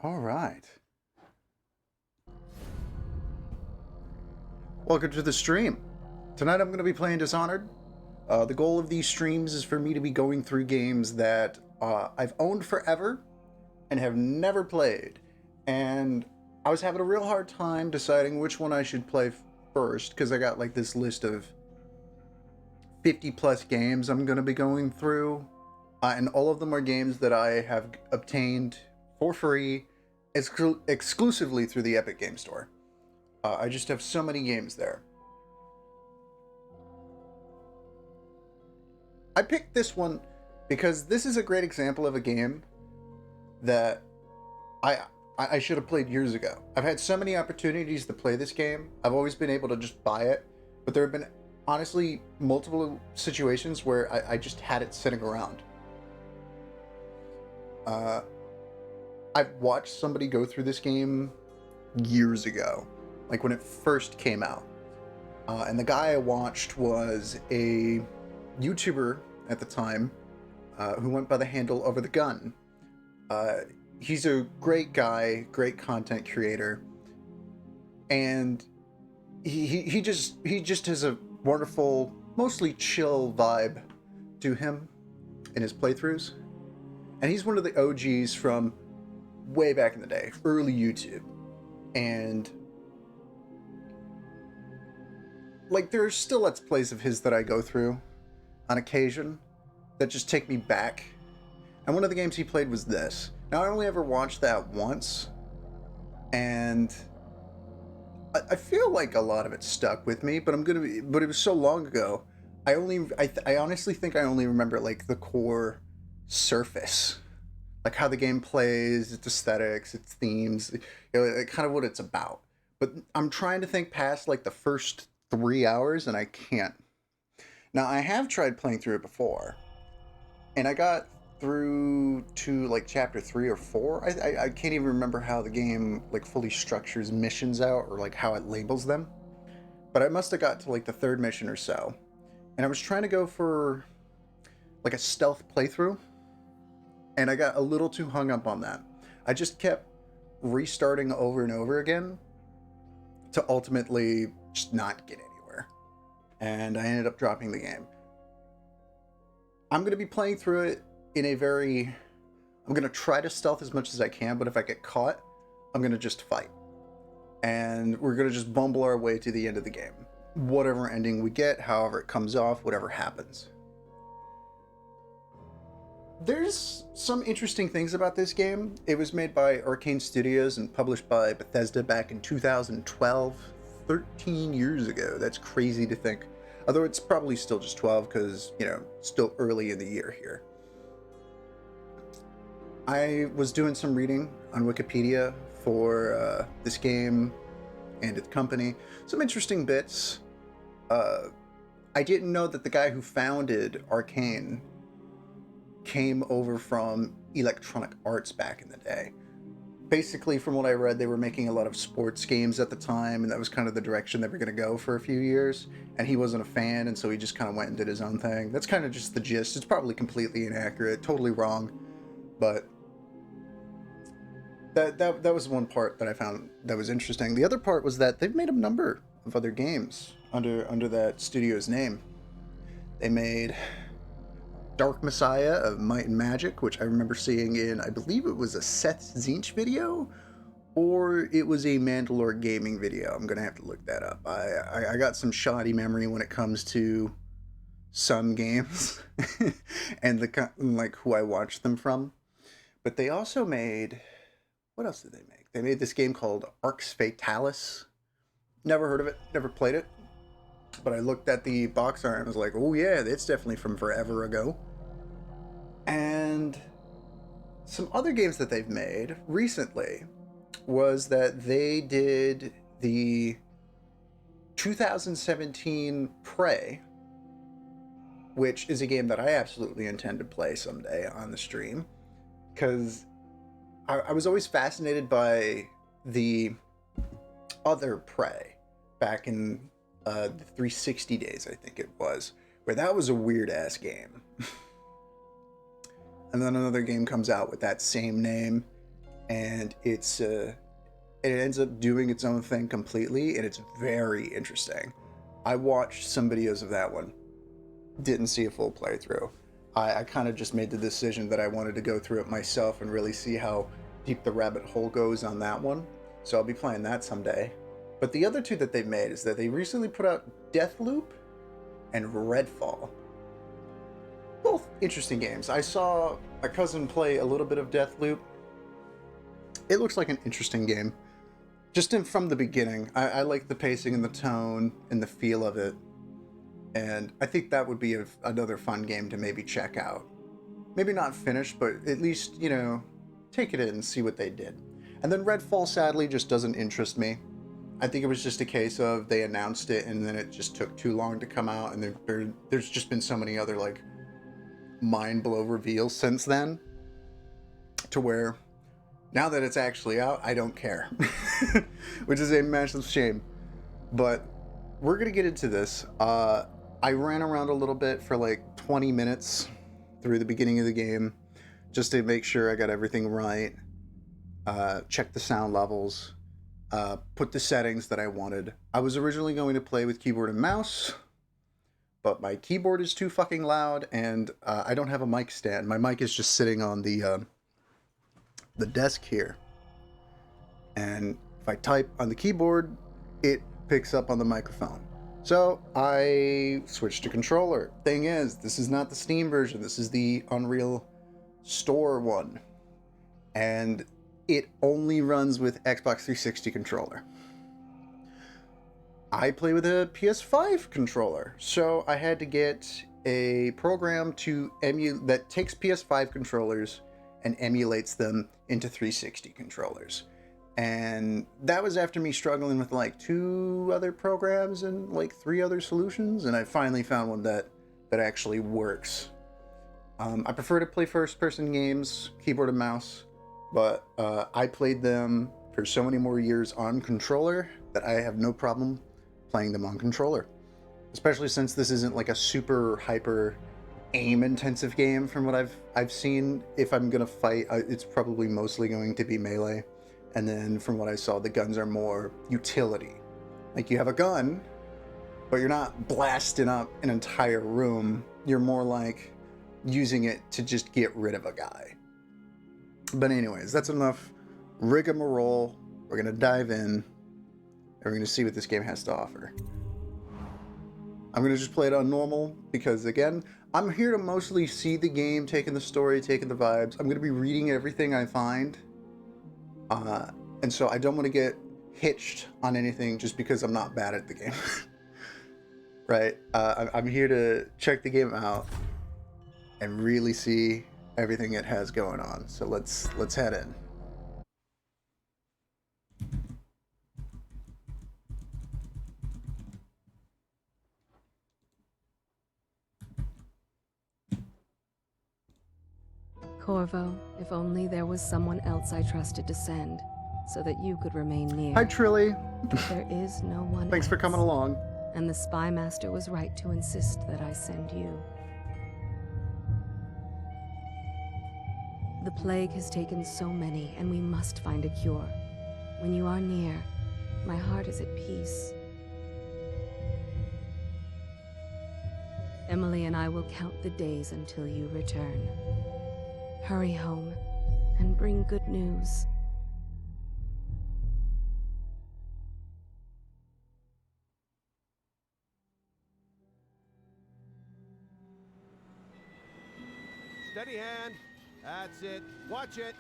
All right. Welcome to the stream. Tonight I'm going to be playing Dishonored. The goal of these streams is for me to be going through games that I've owned forever and have never played. And I was having a real hard time deciding which one I should play first because I got like this list of 50 plus games I'm going to be going through. And all of them are games that I have obtained for free exclusively through the Epic Game Store. I just have so many games there. I picked this one because this is a great example of a game that I should have played years ago. I've had so many opportunities to play this game. I've always been able to just buy it, but there have been honestly multiple situations where I just had it sitting around. I've watched somebody go through this game years ago, like when it first came out. And the guy I watched was a YouTuber at the time who went by the handle Over the Gun. He's a great guy, great content creator, and he just has a wonderful, mostly chill vibe to him in his playthroughs. And he's one of the OGs from way back in the day, early YouTube. And like there's still Let's Plays of his that I go through on occasion that just take me back. And one of the games he played was this. Now I only ever watched that once, and I feel like a lot of it stuck with me, but but it was so long ago. I honestly think I only remember like the core surface, like how the game plays, its aesthetics, its themes, like kind of what it's about. But I'm trying to think past like the first 3 hours, and I can't. Now I have tried playing through it before, and I got through to like chapter 3 or 4. I can't even remember how the game like fully structures missions out or like how it labels them. But I must have got to like the third mission or so, and I was trying to go for like a stealth playthrough, and I got a little too hung up on that. I just kept restarting over and over again to ultimately just not get anywhere, and I ended up dropping the game. I'm going to be playing through it in a very... I'm going to try to stealth as much as I can, but if I get caught, I'm going to just fight. And we're going to just bumble our way to the end of the game. Whatever ending we get, however it comes off, whatever happens. There's some interesting things about this game. It was made by Arcane Studios and published by Bethesda back in 2012, 13 years ago. That's crazy to think. Although it's probably still just 12 because, you know, still early in the year here. I was doing some reading on Wikipedia for this game and its company. Some interesting bits. I didn't know that the guy who founded Arcane came over from Electronic Arts back in the day. Basically, from what I read, they were making a lot of sports games at the time, and that was kind of the direction they were going to go for a few years. And he wasn't a fan, and so he just kind of went and did his own thing. That's kind of just the gist. It's probably completely inaccurate, totally wrong, but that was one part that I found that was interesting. The other part was that they've made a number of other games under that studio's name. They made Dark Messiah of Might and Magic, which I remember seeing in, I believe it was a Seth Zinch video, or it was a Mandalore Gaming video. I'm gonna have to look that up. I got some shoddy memory when it comes to some games and like who I watched them from. But they also made, what else did they make? They made this game called Arx Fatalis. Never heard of it, never played it. But I looked at the box art and was like, oh yeah, it's definitely from forever ago. And some other games that they've made recently was that they did the 2017 Prey, which is a game that I absolutely intend to play someday on the stream, because I was always fascinated by the other Prey back in the 360 days, I think it was, where that was a weird ass game. And then another game comes out with that same name, and it ends up doing its own thing completely, and it's very interesting. I watched some videos of that one, didn't see a full playthrough. I kind of just made the decision that I wanted to go through it myself and really see how deep the rabbit hole goes on that one. So I'll be playing that someday. But the other two that they've made is that they recently put out Deathloop and Redfall. Both interesting games. I saw my cousin play a little bit of Deathloop. It looks like an interesting game. Just from the beginning, I like the pacing and the tone and the feel of it. And I think that would be another fun game to maybe check out. Maybe not finish, but at least, you know, take it in and see what they did. And then Redfall, sadly, just doesn't interest me. I think it was just a case of they announced it and then it just took too long to come out. And there's just been so many other, like, mind-blow reveals since then. To where, now that it's actually out, I don't care. Which is a massive shame. But we're going to get into this. I ran around a little bit for like 20 minutes through the beginning of the game just to make sure I got everything right, check the sound levels, put the settings that I wanted. I was originally going to play with keyboard and mouse, but my keyboard is too fucking loud and I don't have a mic stand. My mic is just sitting on the desk here. And if I type on the keyboard, it picks up on the microphone. So I switched to controller. Thing is, this is not the Steam version. This is the Unreal Store one. And it only runs with Xbox 360 controller. I play with a PS5 controller. So I had to get a program to that takes PS5 controllers and emulates them into 360 controllers. And that was after me struggling with like 2 other programs and like 3 other solutions. And I finally found one that actually works. I prefer to play first-person games, keyboard and mouse. But I played them for so many more years on controller that I have no problem playing them on controller. Especially since this isn't like a super hyper aim-intensive game from what I've seen. If I'm going to fight, it's probably mostly going to be melee. And then from what I saw, the guns are more utility. Like you have a gun, but you're not blasting up an entire room. You're more like using it to just get rid of a guy. But anyways, that's enough rigmarole. We're going to dive in and we're going to see what this game has to offer. I'm going to just play it on normal because, again, I'm here to mostly see the game, taking the story, taking the vibes. I'm going to be reading everything I find. And so I don't want to get hitched on anything just because I'm not bad at the game. Right? I'm here to check the game out and really see everything it has going on. So let's head in. Corvo, if only there was someone else I trusted to send, so that you could remain near. Hi, Trilly. But there is no one Thanks else. for coming along. And the Spy Master was right to insist that I send you. The plague has taken so many, and we must find a cure. When you are near, my heart is at peace. Emily and I will count the days until you return. Hurry home and bring good news. Steady hand. That's it. Watch it.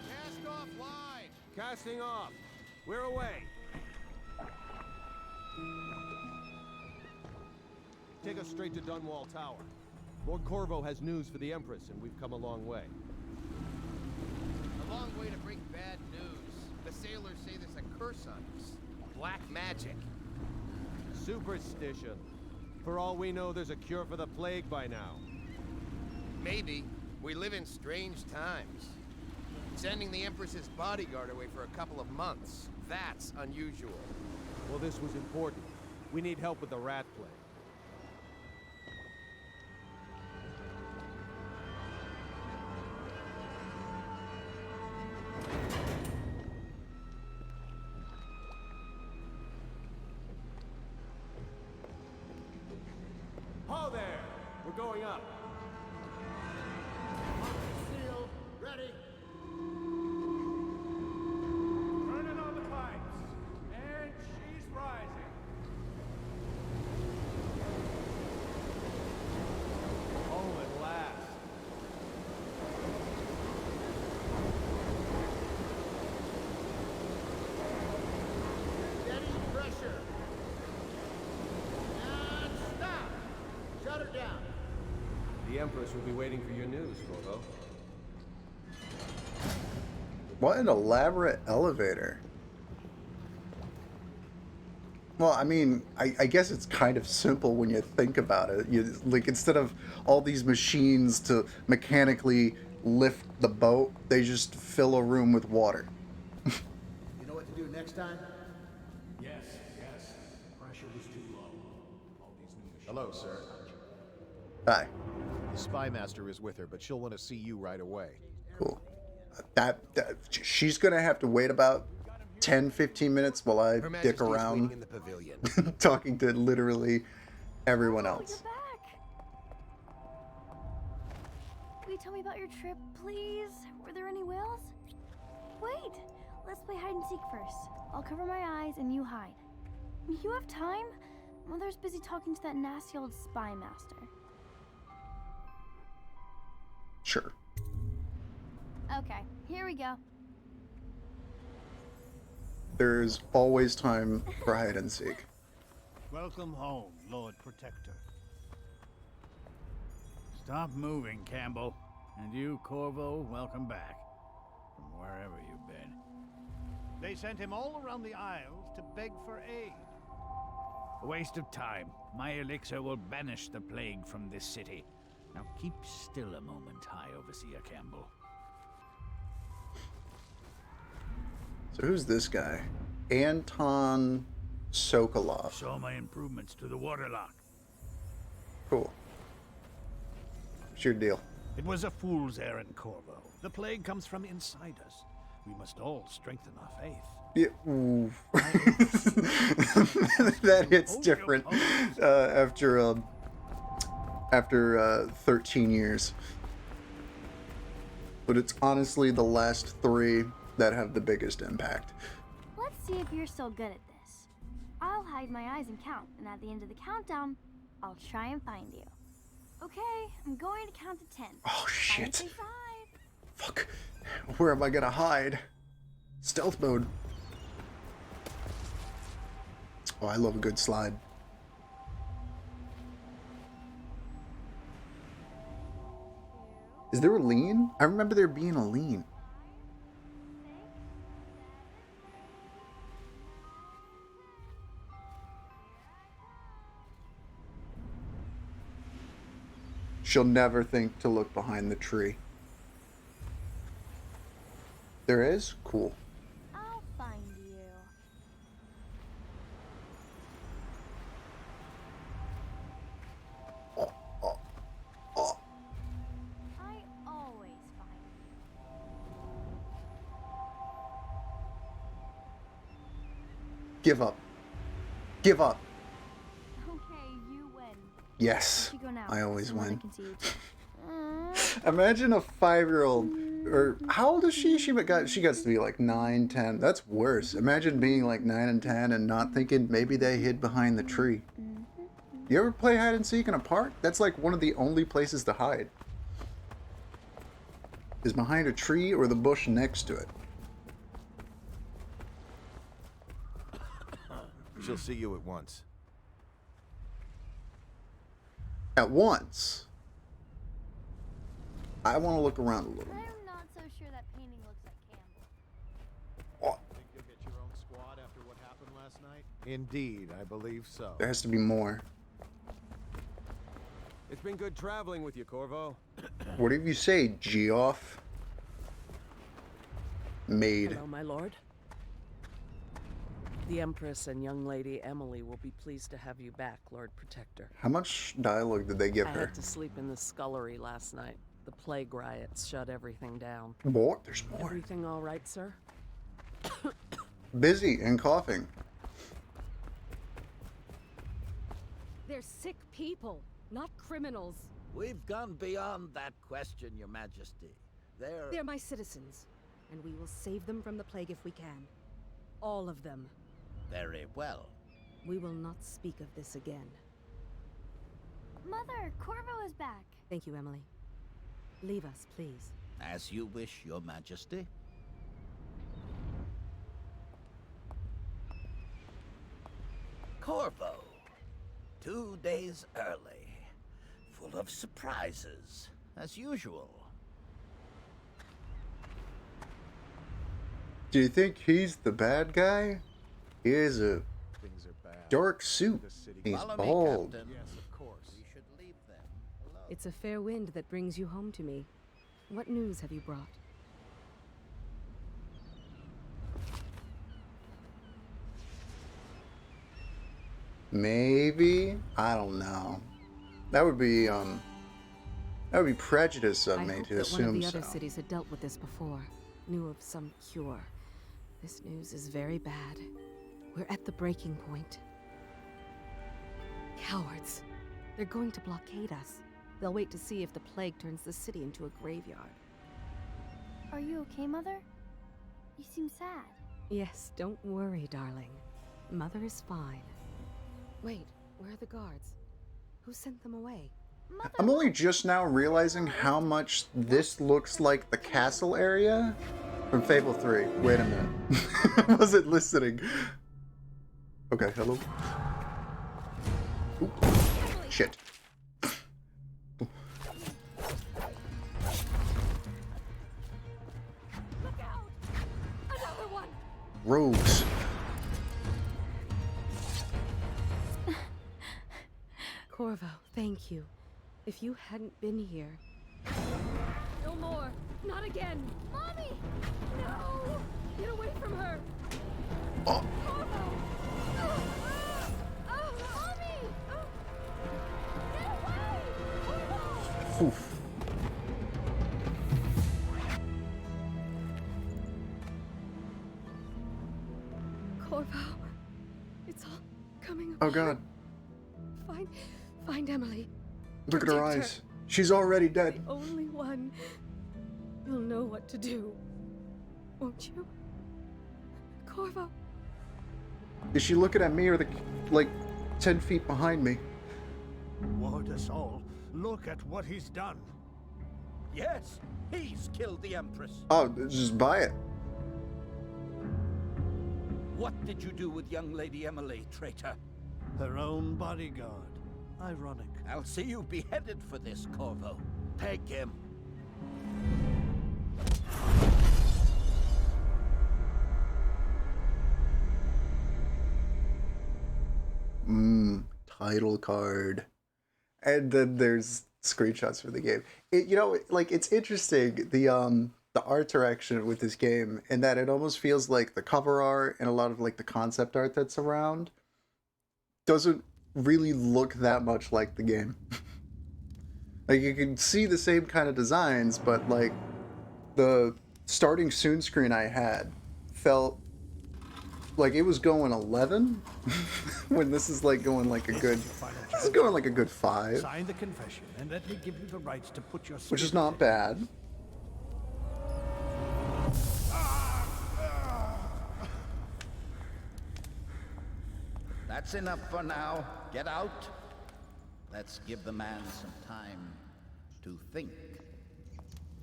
Cast off line. Casting off. We're away. Take us straight to Dunwall Tower. Lord Corvo has news for the Empress, and we've come a long way. A long way to bring bad news. The sailors say there's a curse on us. Black magic. Superstition. For all we know, there's a cure for the plague by now. Maybe. We live in strange times. Sending the Empress's bodyguard away for a couple of months. That's unusual. Well, this was important. We need help with the rat plague. going up. Seal, ready. Turning on the pipes. And she's rising. Oh, at last. Steady pressure. And stop. Shut her down. The Empress will be waiting for your news, Corvo. What an elaborate elevator. Well, I mean, I guess it's kind of simple when you think about it. Like, instead of all these machines to mechanically lift the boat, they just fill a room with water. You know what to do next time? Yes. Pressure was too low. All these new machines. Hello, sir. Hi. The spy master is with her, but she'll want to see you right away. Cool. She's gonna have to wait about 10-15 minutes while I Her dick Majesty is waiting around in the pavilion. talking to literally everyone Oh, else. you're back. Will you tell me about your trip, please? Were there any whales? Wait, let's play hide and seek first. I'll cover my eyes and you hide. You have time? Mother's busy talking to that nasty old spy master. Sure. Okay, here we go. There's always time for hide and seek. Welcome home, Lord Protector. Stop moving, Campbell. And you, Corvo, welcome back. From wherever you've been. They sent him all around the Isles to beg for aid. A waste of time. My elixir will banish the plague from this city. Now keep still a moment, High Overseer Campbell. So who's this guy? Anton Sokolov. Saw my improvements to the waterlock. Cool. What's your deal? It was a fool's errand, Corvo. The plague comes from inside us. We must all strengthen our faith. Yeah, ooh. That hits different after 13 years. But it's honestly the last 3 that have the biggest impact. Let's see if you're still good at this. I'll hide my eyes and count, and at the end of the countdown, I'll try and find you. Okay, I'm going to count to 10. Oh shit. 5. Fuck. Where am I gonna hide? Stealth mode. Oh, I love a good slide. Is there a lean? I remember there being a lean. She'll never think to look behind the tree. There is? Cool. I'll find you. I always find Give up. Give up. you. Okay, you win. Yes. You go now. I always so no one win. can see you. Imagine a 5-year-old, or how old is she? She got to be like 9, 10. That's worse. Imagine being like 9 and 10 and not thinking maybe they hid behind the tree. You ever play hide and seek in a park? That's like one of the only places to hide. Is behind a tree or the bush next to it. She'll see you at once. At once. I want to look around a little more. I'm not so sure that painting looks like Campbell. Oh, Think you'll get your own squad after what happened last night? Indeed, I believe so. there has to be more. It's been good traveling with you, Corvo. Whatever you say, Geoff. Maid. Hello, my lord. The Empress and young lady Emily will be pleased to have you back, Lord Protector. How much dialogue did they give I her? had to sleep in the scullery last night. The plague riots shut everything down. More? There's more. Everything all right, sir? Busy and coughing. They're sick people, not criminals. We've gone beyond that question, Your Majesty. They're my citizens, and we will save them from the plague if we can. All of them. Very well. We will not speak of this again. Mother, Corvo is back. Thank you, Emily. Leave us, please. As you wish, Your Majesty. Corvo. 2 days early. Full of surprises, as usual. Do you think he's the bad guy? He is a Things are bad. dark suit. The city. He's Follow me, bald. Captain. Yes, of course. We should leave them alone. It's a fair wind that brings you home to me. What news have you brought? Maybe? I don't know. That would be prejudice of I me hoped to that one of assume the other so. cities had dealt with this before, knew of some cure. This news is very bad. We're at the breaking point. Cowards. They're going to blockade us. They'll wait to see if the plague turns the city into a graveyard. Are you okay, Mother? You seem sad. Yes, don't worry, darling. Mother is fine. Wait, where are the guards? Who sent them away? Mother, I'm only just now realizing how much this looks like the castle area from Fable 3. Wait a minute. I wasn't listening. Okay, hello? Oop. Shit. Look out! Another one! Rogues. Corvo, thank you. If you hadn't been here... No more! Not again! Mommy! No! Get away from her! Oh. Corvo! Mommy! Get away! Corvo! Oof. Corvo, it's all coming Oh apart. god. Find Emily. Look at her Protect eyes. She's already dead. The only one. You'll know what to do, won't you? Corvo. Is she looking at me or the, like, 10 feet behind me? Ward us all. Look at what he's done. Yes, he's killed the Empress. Oh, just buy it. What did you do with young Lady Emily, traitor? Her own bodyguard. Ironic. I'll see you beheaded for this, Corvo. Peg him. Title card. And then there's screenshots for the game. You know, like, it's interesting, the art direction with this game, in that it almost feels like the cover art and a lot of, like, the concept art that's around doesn't really look that much like the game. Like, you can see the same kind of designs, but, like, the starting soon screen I had felt like it was going 11 when this is like going like a good, this is going like a good 5, Sign the confession and let me give you the rights to put your which is spirit not in. bad. That's enough for now. Get out. Let's give the man some time to think.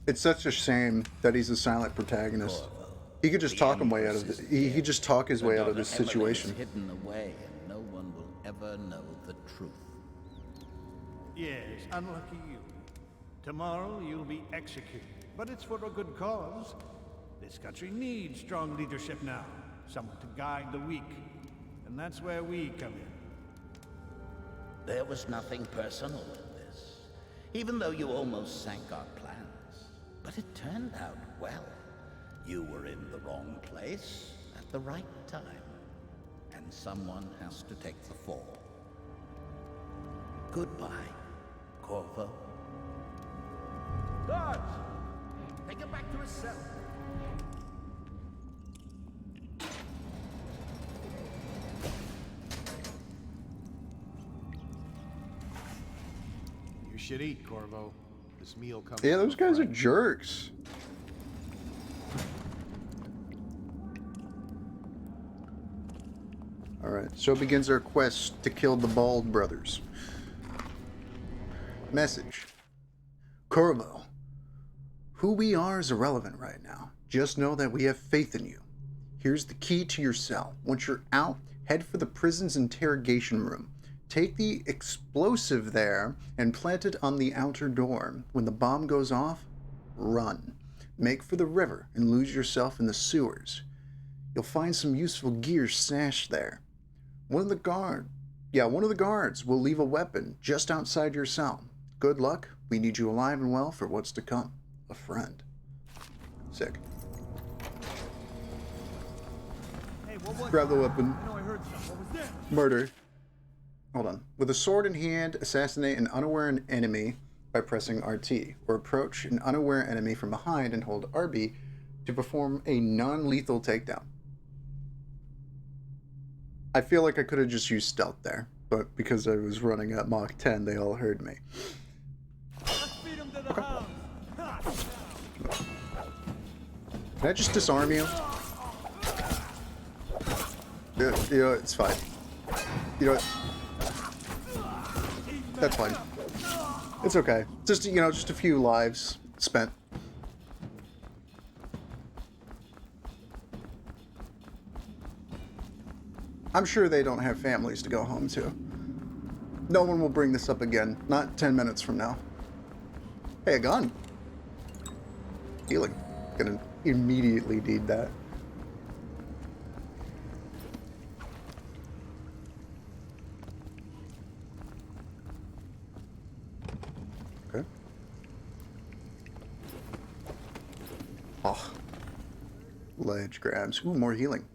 It's such a shame that he's a silent protagonist. He could just talk his way out of this. He could just talk his way out of this situation. Hidden away, and no one will ever know the truth. Yes, unlucky you. Tomorrow you'll be executed, but it's for a good cause. This country needs strong leadership now, someone to guide the weak, and that's where we come in. There was nothing personal in this, even though you almost sank our plans. But it turned out well. You were in the wrong place at the right time, and someone has to take the fall. Goodbye, Corvo. Guards! Take him back to his cell. You should eat, Corvo. This meal comes. Yeah, from those a guys are friend. jerks. Alright, so begins our quest to kill the Bald brothers. Message. Corvo. Who we are is irrelevant right now. Just know that we have faith in you. Here's the key to your cell. Once you're out, head for the prison's interrogation room. Take the explosive there and plant it on the outer door. When the bomb goes off, run. Make for the river and lose yourself in the sewers. You'll find some useful gear stashed there. One of the guards will leave a weapon just outside your cell. Good luck. We need you alive and well for what's to come. A friend. Sick. Hey, what was Grab the weapon. I know I heard something. What was that? Murder. Hold on. With a sword in hand, assassinate an unaware enemy by pressing RT, or approach an unaware enemy from behind and hold RB to perform a non-lethal takedown. I feel like I could have just used stealth there, but because I was running at Mach 10, they all heard me. Let's feed him to the house. Ha! Can I just disarm you? Yeah, you know, it's fine. You know what? That's fine. It's okay. Just, you know, just a few lives spent. I'm sure they don't have families to go home to. No one will bring this up again. Not 10 minutes from now. Hey, a gun. Healing. Gonna immediately need that. Okay. Oh. Ledge grabs. Ooh, more healing.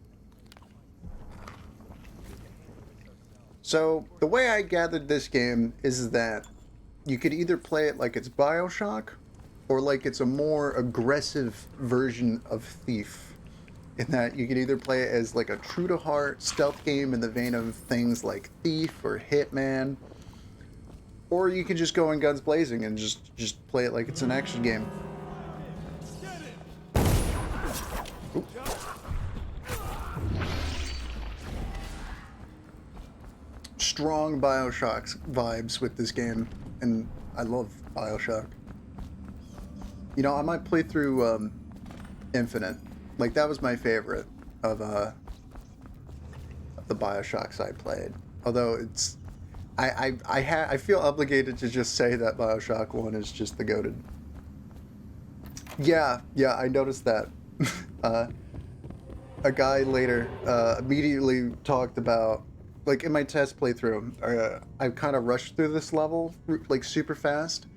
So, the way I gathered this game is that you could either play it like it's BioShock, or like it's a more aggressive version of Thief. In that you could either play it as like a true-to-heart stealth game in the vein of things like Thief or Hitman, or you can just go in guns blazing and just play it like it's an action game. Oop. Strong BioShock vibes with this game, and I love BioShock. You know, I might play through Infinite. Like, that was my favorite of the BioShocks I played. Although it's, I feel obligated to just say that BioShock 1 is just the goated. Yeah, I noticed that. A guy later immediately talked about, like, in my test playthrough, I kind of rushed through this level, like, super fast,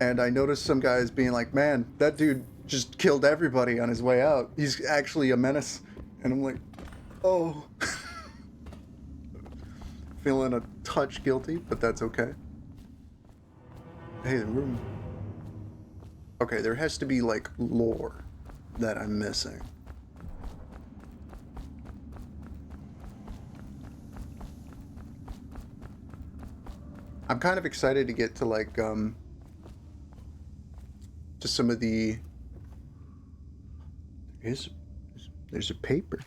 and I noticed some guys being like, man, that dude just killed everybody on his way out. He's actually a menace. And I'm like, oh. Feeling a touch guilty, but that's okay. Hey, the room. Okay, there has to be, like, lore that I'm missing. I'm kind of excited to get to, like, to some of the... There's a paper.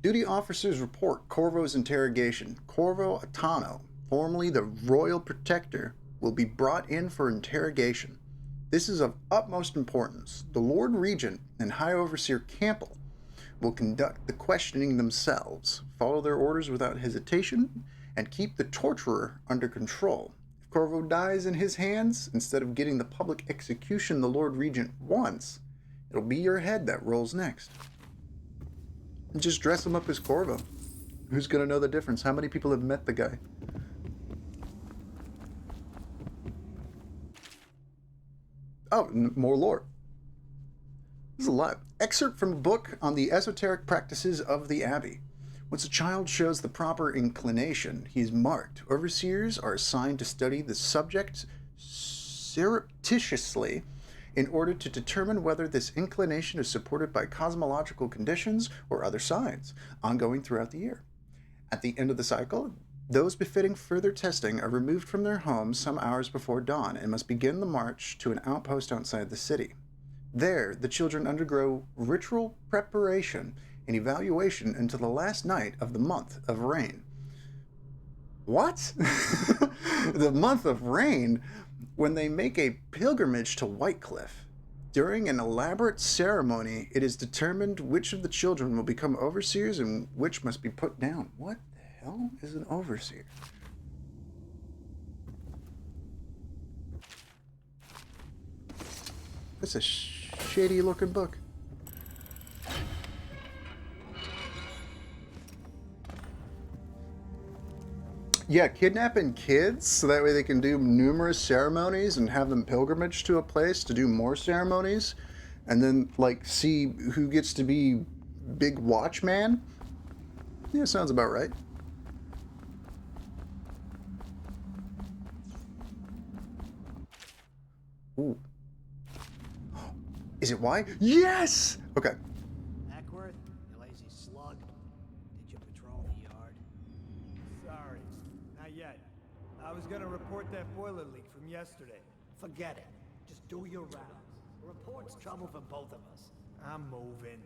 Duty officers report Corvo's interrogation. Corvo Atano, formerly the Royal Protector, will be brought in for interrogation. This is of utmost importance. The Lord Regent and High Overseer Campbell will conduct the questioning themselves, follow their orders without hesitation, and keep the torturer under control. If Corvo dies in his hands, instead of getting the public execution the Lord Regent wants, it'll be your head that rolls next. And just dress him up as Corvo. Who's gonna know the difference? How many people have met the guy? Oh, more lore. This is a lot. Excerpt from a book on the esoteric practices of the Abbey. Once a child shows the proper inclination, he is marked. Overseers are assigned to study the subject surreptitiously in order to determine whether this inclination is supported by cosmological conditions or other signs, ongoing throughout the year. At the end of the cycle, Those befitting further testing are removed from their homes some hours before dawn and must begin the march to an outpost outside the city. There, the children undergo ritual preparation and evaluation until the last night of the month of rain. What? The month of rain, when they make a pilgrimage to Whitecliff. During an elaborate ceremony, it is determined which of the children will become overseers and which must be put down. What the hell is an overseer? That's a shady looking book. Yeah, kidnapping kids so that way they can do numerous ceremonies and have them pilgrimage to a place to do more ceremonies and then, like, see who gets to be big watchman. Yeah, sounds about right. Ooh. Is it Y? Yes! Okay. Ackworth, you lazy slug. Did you patrol the yard? Sorry, not yet. I was gonna report that boiler leak from yesterday. Forget it. Just do your rounds. The report's trouble for both of us. I'm moving.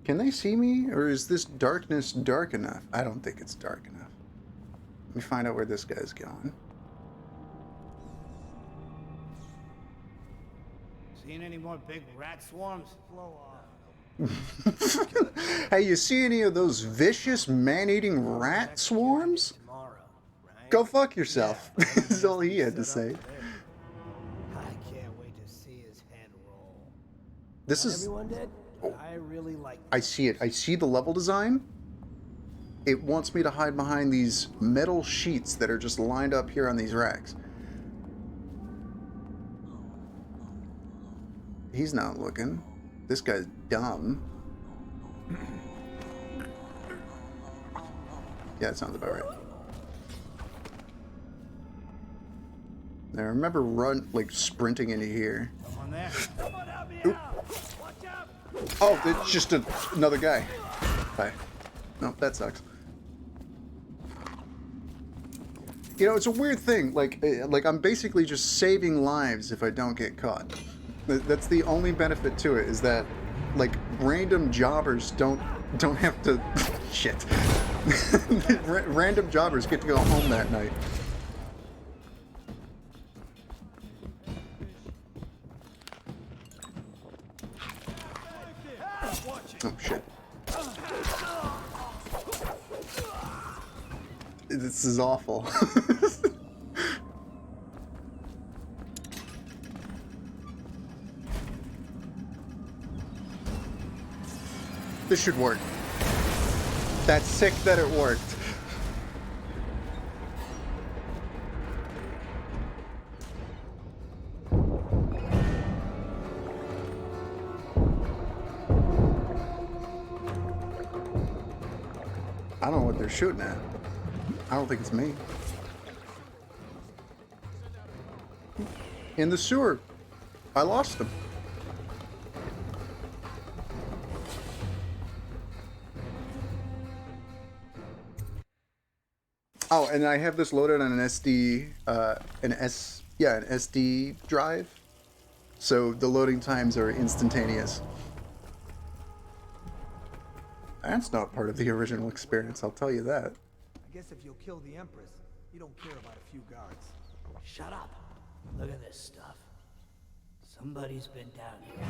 Can they see me, or is this darkness dark enough? I don't think it's dark enough. Let me find out where this guy's going. Seen any more big rat swarms? Blow off. Hey, you see any of those vicious man-eating rat swarms? Tomorrow, right? Go fuck yourself. That's all he had to say. I can't wait to see his head roll. This Not is... everyone did. Oh. I really like. I see it. I see the level design. It wants me to hide behind these metal sheets that are just lined up here on these racks. He's not looking. This guy's dumb. Yeah, that sounds about right. Now remember sprinting into here. Someone there. Someone help me out. Watch out. Oh, it's just another guy. Bye. No, that sucks. You know, it's a weird thing. Like I'm basically just saving lives if I don't get caught. That's the only benefit to it, is that, like, random jobbers don't have to... Shit. Random jobbers get to go home that night. Oh, shit. This is awful. This should work. That's sick that it worked. I don't know what they're shooting at. I don't think it's me. In the sewer. I lost them. Oh, and I have this loaded on an SD, an SD drive. So the loading times are instantaneous. That's not part of the original experience, I'll tell you that. I guess if you'll kill the Empress, you don't care about a few guards. Shut up. Look at this stuff. Somebody's been down here.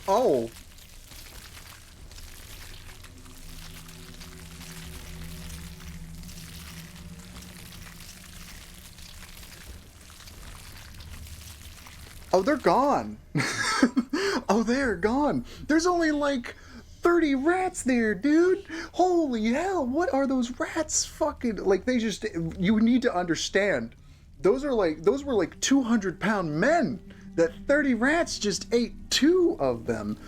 Oh! Oh, they're gone. Oh, they're gone. There's only like 30 rats there, dude. Holy hell, what are those rats fucking... Like, they just... You need to understand. Those were like 200-pound men. That 30 rats just ate 2 of them.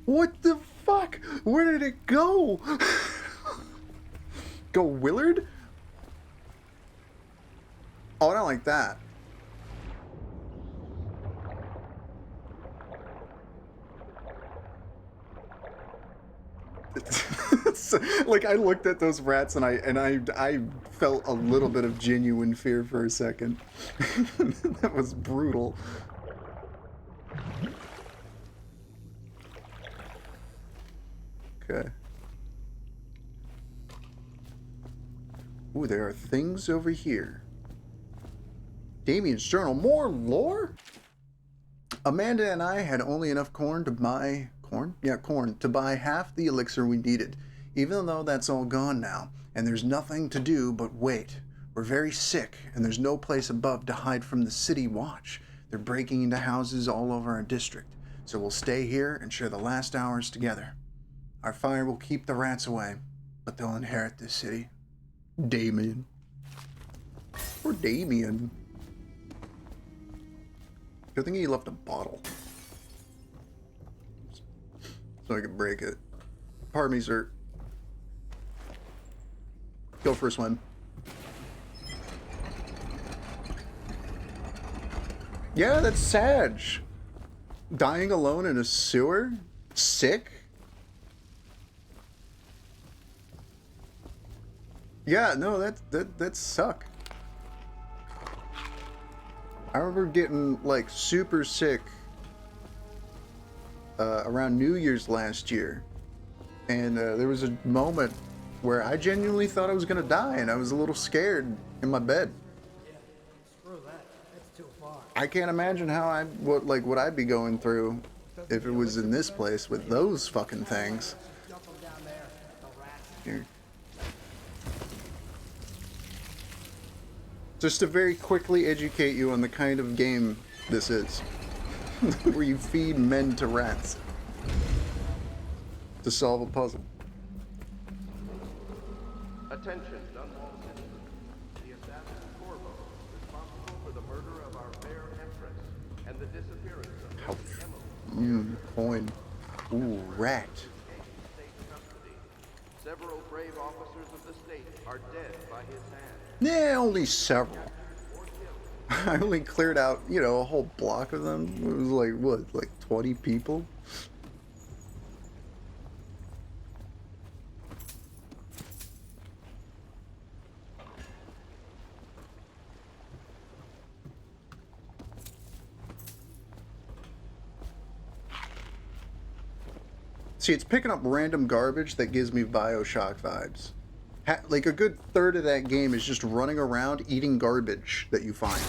What the fuck? Where did it go? Go Willard? Oh, I don't like that. Like, I looked at those rats and I felt a little bit of genuine fear for a second. That was brutal. Okay. Ooh, there are things over here. Damien's journal. More lore? Amanda and I had only enough corn to buy... Corn? Yeah, corn. To buy half the elixir we needed. Even though that's all gone now, and there's nothing to do but wait. We're very sick, and there's no place above to hide from the city watch. They're breaking into houses all over our district, so we'll stay here and share the last hours together. Our fire will keep the rats away, but they'll inherit this city. Damien. Poor Damien. Good thing he left a bottle. So I could break it. Pardon me, sir. Go for a swim. Yeah, that's sad. Dying alone in a sewer? Sick? Yeah, no, that suck. I remember getting like super sick around New Year's last year, and there was a moment where I genuinely thought I was gonna die, and I was a little scared in my bed. Yeah, screw that. That's too far. I can't imagine how what I'd be going through if it was in this place with those fucking things. Here. Just to very quickly educate you on the kind of game this is, where you feed men to rats to solve a puzzle. Attention, Dunwall citizens. The assassin Corvo, responsible for the murder of our fair empress and the disappearance of Emily. Coin. Ooh, rat. Several brave officers of the state are dead by his hand. Yeah, only several. I only cleared out, you know, a whole block of them. It was like, what, like 20 people? See, it's picking up random garbage that gives me BioShock vibes. Like, a good third of that game is just running around eating garbage that you find.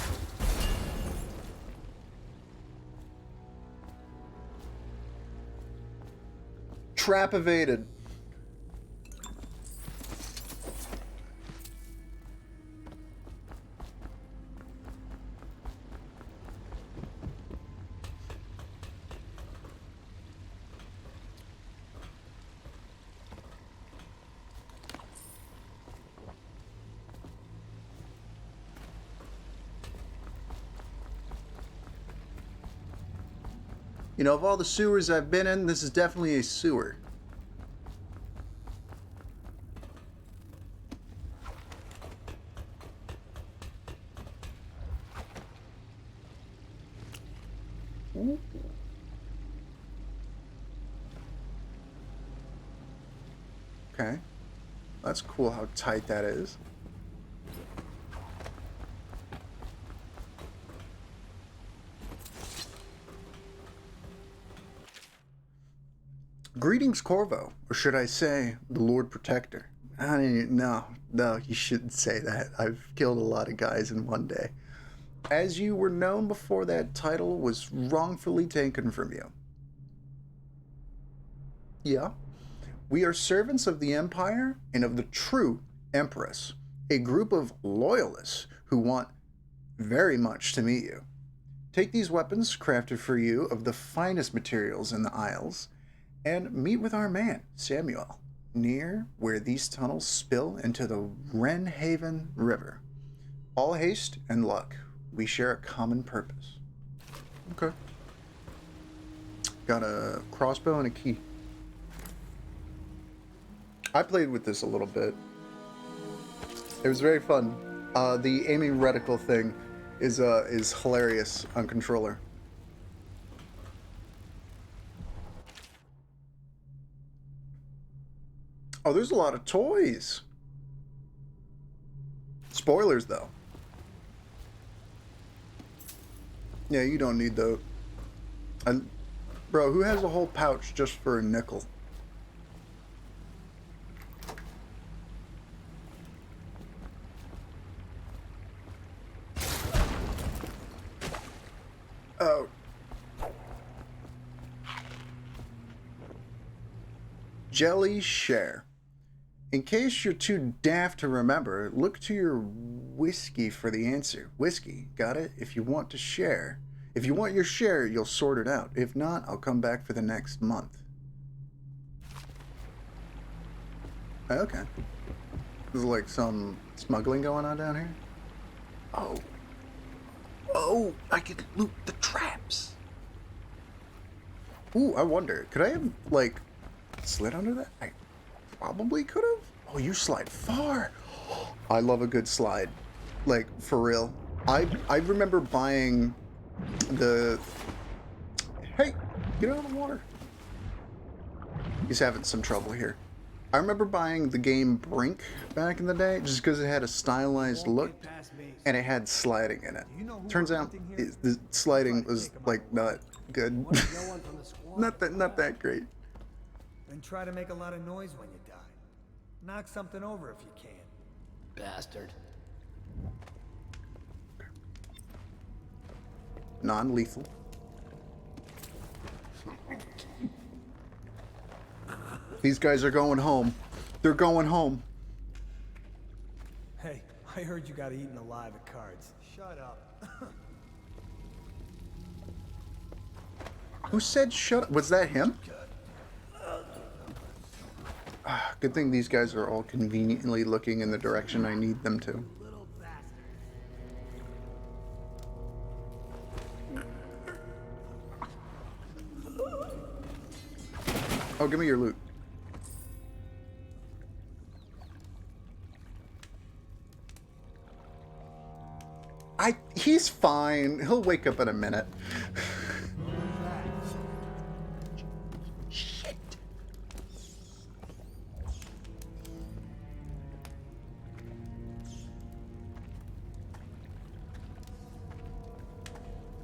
Trap evaded. You know, of all the sewers I've been in, this is definitely a sewer. Ooh. Okay. That's cool how tight that is. Greetings, Corvo, or should I say, the Lord Protector. No, you shouldn't say that. I've killed a lot of guys in one day. As you were known before that title was wrongfully taken from you. Yeah. We are servants of the Empire and of the true Empress, a group of loyalists who want very much to meet you. Take these weapons crafted for you of the finest materials in the Isles, and meet with our man, Samuel, near where these tunnels spill into the Wrenhaven River. All haste and luck. We share a common purpose. Okay. Got a crossbow and a key. I played with this a little bit. It was very fun. The aiming reticle thing is hilarious on controller. Oh, there's a lot of toys. Spoilers, though. Yeah, you don't need those. Bro, who has a whole pouch just for a nickel? Oh. Jelly share. In case you're too daft to remember, look to your whiskey for the answer. Whiskey, got it? If you want to share. If you want your share, you'll sort it out. If not, I'll come back for the next month. Okay. There's like some smuggling going on down here. Oh. Oh, I could loot the traps. Ooh, I wonder. Could I have, like, slid under that? I probably could have. Oh, you slide far. I love a good slide. Like, for real. I remember buying the... Hey, get out of the water. He's having some trouble here. I remember buying the game Brink back in the day just because it had a stylized look and it had sliding in it. Turns out the sliding was like not good. not that great. And try to make a lot of noise when you die. Knock something over if you can. Bastard. Non-lethal. These guys are going home. They're going home. Hey, I heard you got eaten alive at cards. Shut up. Who said shut up? Was that him? Good thing these guys are all conveniently looking in the direction I need them to. Oh, give me your loot. He's fine. He'll wake up in a minute. Shit.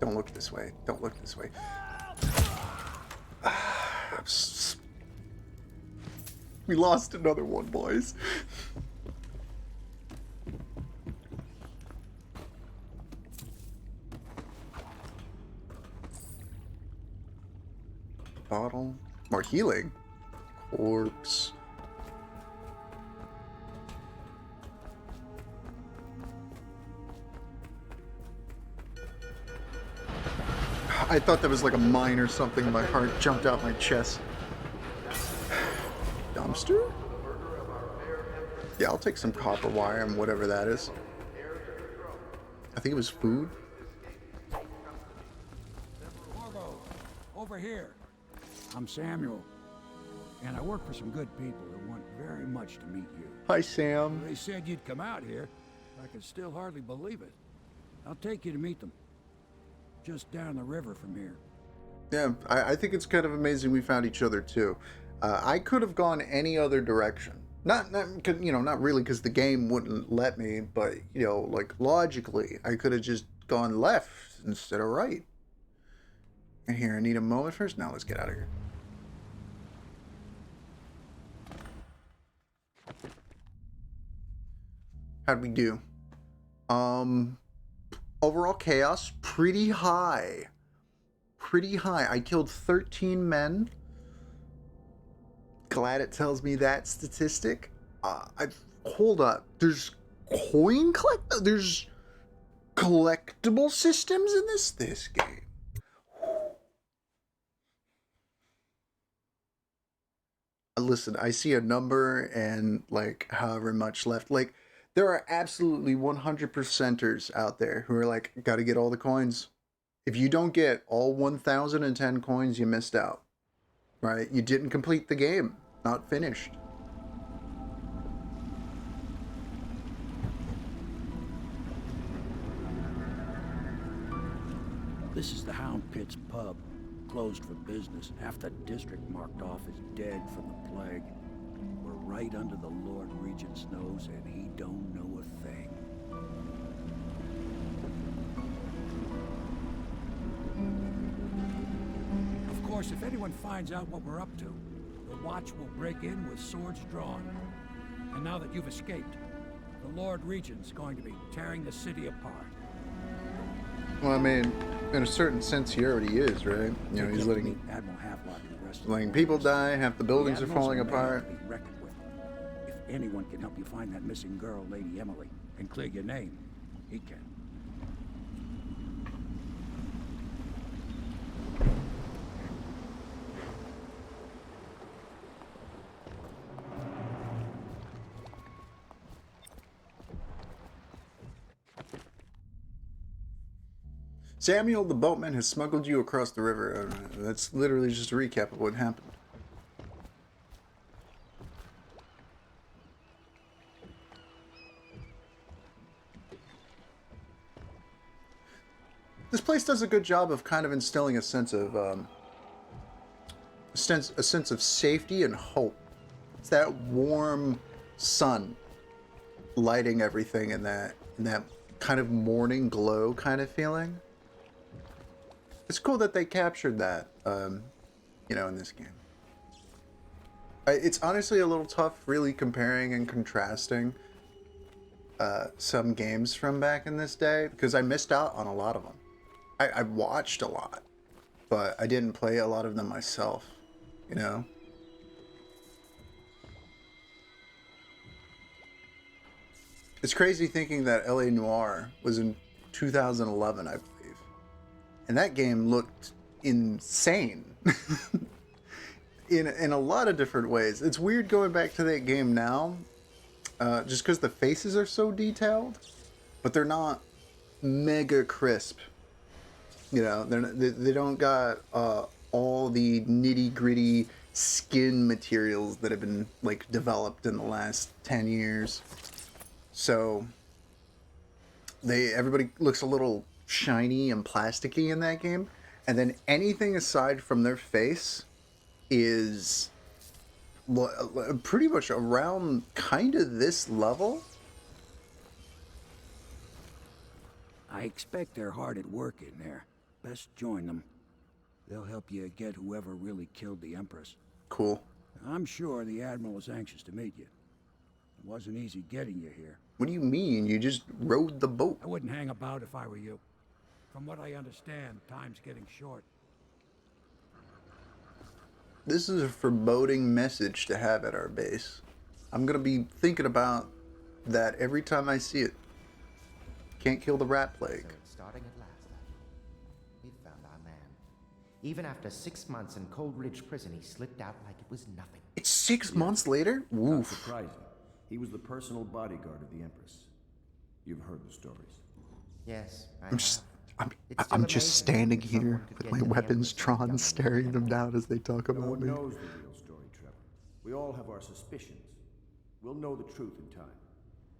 Don't look this way. Don't look this way. We lost another one, boys. Bottle. More healing. Corpse. I thought that was like a mine or something. My heart jumped out my chest. Dumpster? Yeah, I'll take some copper wire and whatever that is. I think it was food. Corvo, over here. I'm Samuel, and I work for some good people who want very much to meet you. Hi, Sam. They said you'd come out here. I can still hardly believe it. I'll take you to meet them. Just down the river from here. Yeah, I think it's kind of amazing we found each other too. I could have gone any other direction. Not really, because the game wouldn't let me. But like logically, I could have just gone left instead of right. And here, I need a moment first. Now let's get out of here. How'd we do? Overall chaos, pretty high. Pretty high. I killed 13 men. Glad it tells me that statistic. Hold up. There's there's collectible systems in this game. Listen, I see a number and like however much left. Like there are absolutely 100%ers out there who are like, gotta get all the coins. If you don't get all 1,010 coins, you missed out. Right? You didn't complete the game. Not finished. This is the Hound Pit's pub, closed for business. Half the district marked off as dead from the plague. We're right under the Lord Regent's nose, and he don't know a thing. Of course, if anyone finds out what we're up to, the Watch will break in with swords drawn. And now that you've escaped, the Lord Regent's going to be tearing the city apart. Well, I mean, in a certain sense, he already is, right? You know, he's letting Admiral Havelock and the rest of letting people die. Half the buildings are falling apart. To be reckoned with. If anyone can help you find that missing girl, Lady Emily, and clear your name, he can. Samuel the boatman has smuggled you across the river. That's literally just a recap of what happened. This place does a good job of kind of instilling a sense of a sense of safety and hope. It's that warm sun lighting everything in that kind of morning glow kind of feeling. It's cool that they captured that, you know, in this game. It's honestly a little tough really comparing and contrasting some games from back in this day because I missed out on a lot of them. I watched a lot, but I didn't play a lot of them myself, you know? It's crazy thinking that L.A. Noire was in 2011, I believe. And that game looked insane in a lot of different ways. It's weird going back to that game now, just because the faces are so detailed, but they're not mega crisp. You know, they don't got all the nitty gritty skin materials that have been like developed in the last 10 years. So everybody looks a little shiny and plasticky in that game, and then anything aside from their face is pretty much around kind of this level. I expect they're hard at work in there. Best join them. They'll help you get whoever really killed the Empress. Cool. I'm sure the Admiral is anxious to meet you. It wasn't easy getting you here. What do you mean? You just rode the boat. I wouldn't hang about if I were you. From what I understand, time's getting short. This is a foreboding message to have at our base. I'm gonna be thinking about that every time I see it. Can't kill the rat plague. So it's starting at last, we found our man. Even after 6 months in Cold Ridge Prison, he slipped out like it was nothing. It's 6 months later? Oof. Not surprising. He was the personal bodyguard of the Empress. You've heard the stories. Yes, I'm just standing here with my weapons drawn, staring them down as they talk about No one me. knows the real story, Trevor. We all have our suspicions. We'll know the truth in time.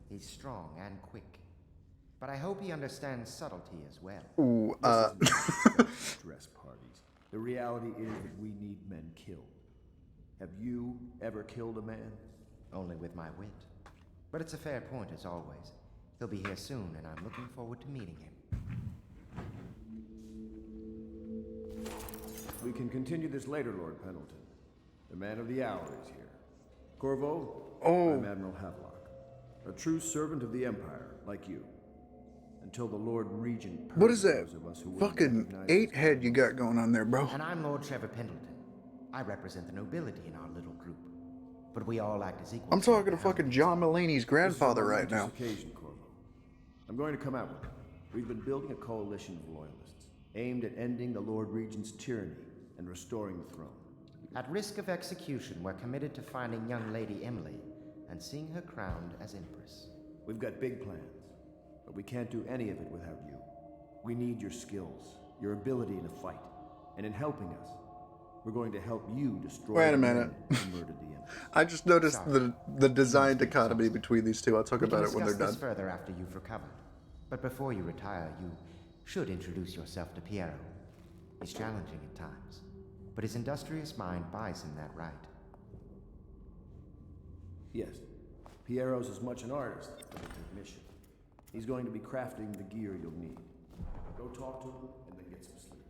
He's strong and quick. But I hope he understands subtlety as well. Ooh, Dress parties. The reality is that we need men killed. Have you ever killed a man? Only with my wit. But it's a fair point as always. He'll be here soon, and I'm looking forward to meeting him. We can continue this later, Lord Pendleton. The man of the hour is here. Corvo, I'm Admiral Havelock. A true servant of the Empire, like you. Until the Lord Regent... What is that those of us who fucking 8-head you got going on there, bro? And I'm Lord Trevor Pendleton. I represent the nobility in our little group. But we all act as equals. I'm talking to fucking John Mulaney's grandfather right now. Occasion, Corvo. I'm going to come out with it. We've been building a coalition of loyalists, aimed at ending the Lord Regent's tyranny and restoring the throne. At risk of execution, we're committed to finding young Lady Emily and seeing her crowned as Empress. We've got big plans, but we can't do any of it without you. We need your skills, your ability in a fight, and in helping us, we're going to help you destroy Wait a the minute. men who murdered the Empress. I just noticed the design dichotomy between these two. I'll talk about it when they're We can done. discuss this further after you've recovered. But before you retire, you should introduce yourself to Piero. He's challenging at times, but his industrious mind buys him that right. Yes. Piero's as much an artist as a technician. He's going to be crafting the gear you'll need. Go talk to him and then get some sleep.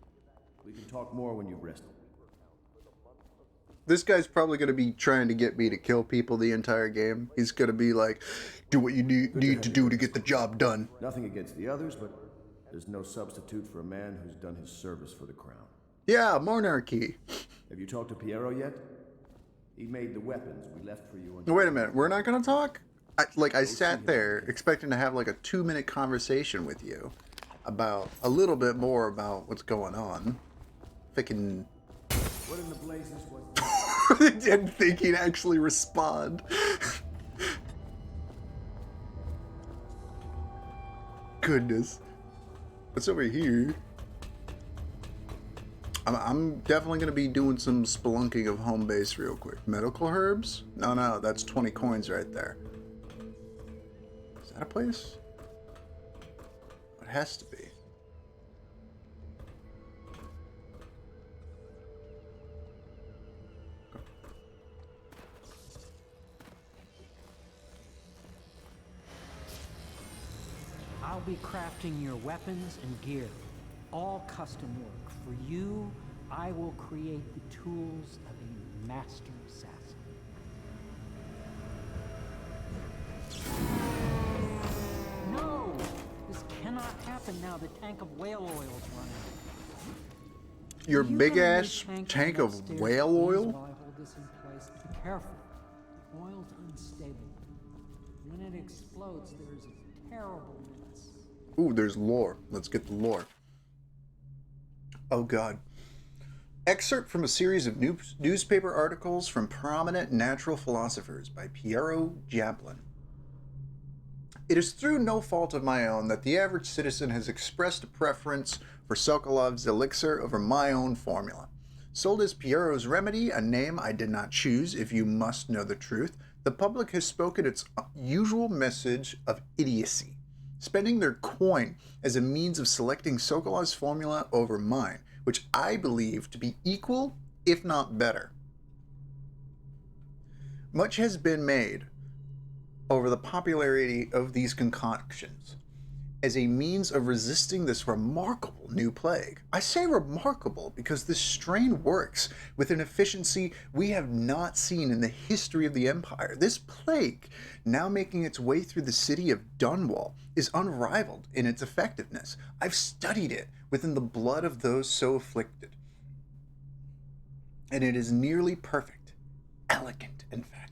We can talk more when you've rested. This guy's probably going to be trying to get me to kill people the entire game. He's going to be like, do what you need to do to get the job done. Nothing against the others, but there's no substitute for a man who's done his service for the crown. Yeah, monarchy. Have you talked to Piero yet? He made the weapons we left for you. Wait a minute, we're not going to talk? I sat there expecting to have like a 2-minute conversation with you about a little bit more about what's going on. Freaking... What in the blazes was I didn't think he'd actually respond. Goodness. What's over here? I'm definitely going to be doing some spelunking of home base real quick. Medical herbs? No, that's 20 coins right there. Is that a place? It has to be. I'll be crafting your weapons and gear. All custom work. For you, I will create the tools of a master assassin. No! This cannot happen now. The tank of whale oil's running. Your big ass tank of whale oil? While I hold this in place, be careful. The oil's unstable. When it explodes, there is a terrible mess. Ooh, there's lore. Let's get the lore. Oh god. Excerpt from a series of newspaper articles from prominent natural philosophers by Piero Jablin. It is through no fault of my own that the average citizen has expressed a preference for Sokolov's elixir over my own formula. Sold as Piero's Remedy, a name I did not choose if you must know the truth, the public has spoken its usual message of idiocy, spending their coin as a means of selecting Sokolov's formula over mine, which I believe to be equal, if not better. Much has been made over the popularity of these concoctions as a means of resisting this remarkable new plague. I say remarkable because this strain works with an efficiency we have not seen in the history of the Empire. This plague, now making its way through the city of Dunwall, is unrivaled in its effectiveness. I've studied it within the blood of those so afflicted, and it is nearly perfect, elegant, in fact.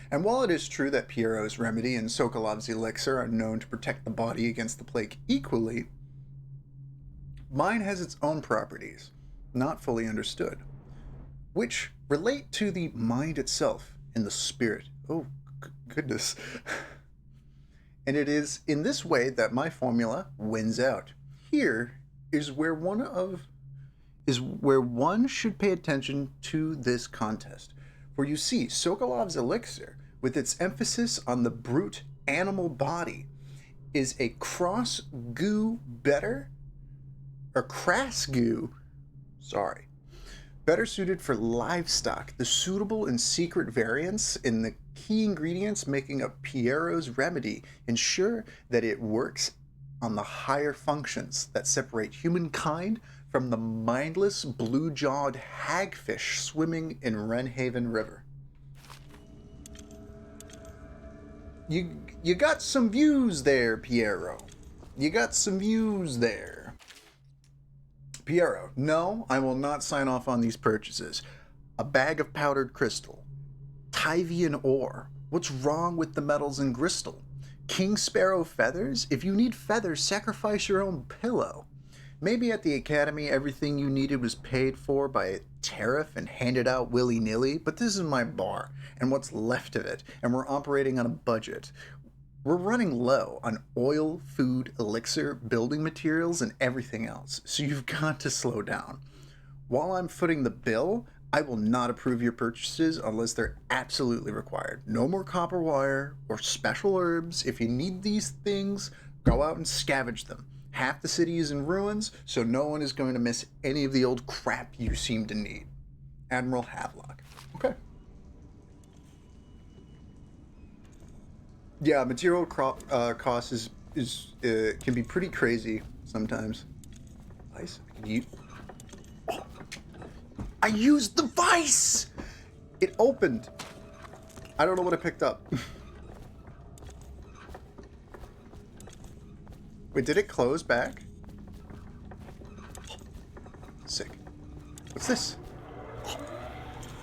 And while it is true that Piero's Remedy and Sokolov's Elixir are known to protect the body against the plague equally, mine has its own properties, not fully understood, which relate to the mind itself and the spirit. Oh, goodness. And it is in this way that my formula wins out. Here is where one should pay attention to this contest. For you see, Sokolov's Elixir, with its emphasis on the brute animal body, is a crass goo better suited for livestock. The suitable and secret variants in the key ingredients making up Piero's Remedy ensure that it works on the higher functions that separate humankind from the mindless blue-jawed hagfish swimming in Wrenhaven River. You got some views there, Piero. You got some views there. Piero, no, I will not sign off on these purchases. A bag of powdered crystal. Tyvian ore. What's wrong with the metals in Gristle? King Sparrow feathers? If you need feathers, sacrifice your own pillow. Maybe at the academy everything you needed was paid for by a tariff and handed out willy-nilly, but this is my bar and what's left of it, and we're operating on a budget. We're running low on oil, food, elixir, building materials, and everything else, so you've got to slow down. While I'm footing the bill, I will not approve your purchases unless they're absolutely required. No more copper wire or special herbs. If you need these things, go out and scavenge them. Half the city is in ruins, so no one is going to miss any of the old crap you seem to need. Admiral Havelock. Okay. Yeah, material cost is can be pretty crazy sometimes. Vice? I used the vice! It opened. I don't know what I picked up. Wait, did it close back? Sick. What's this?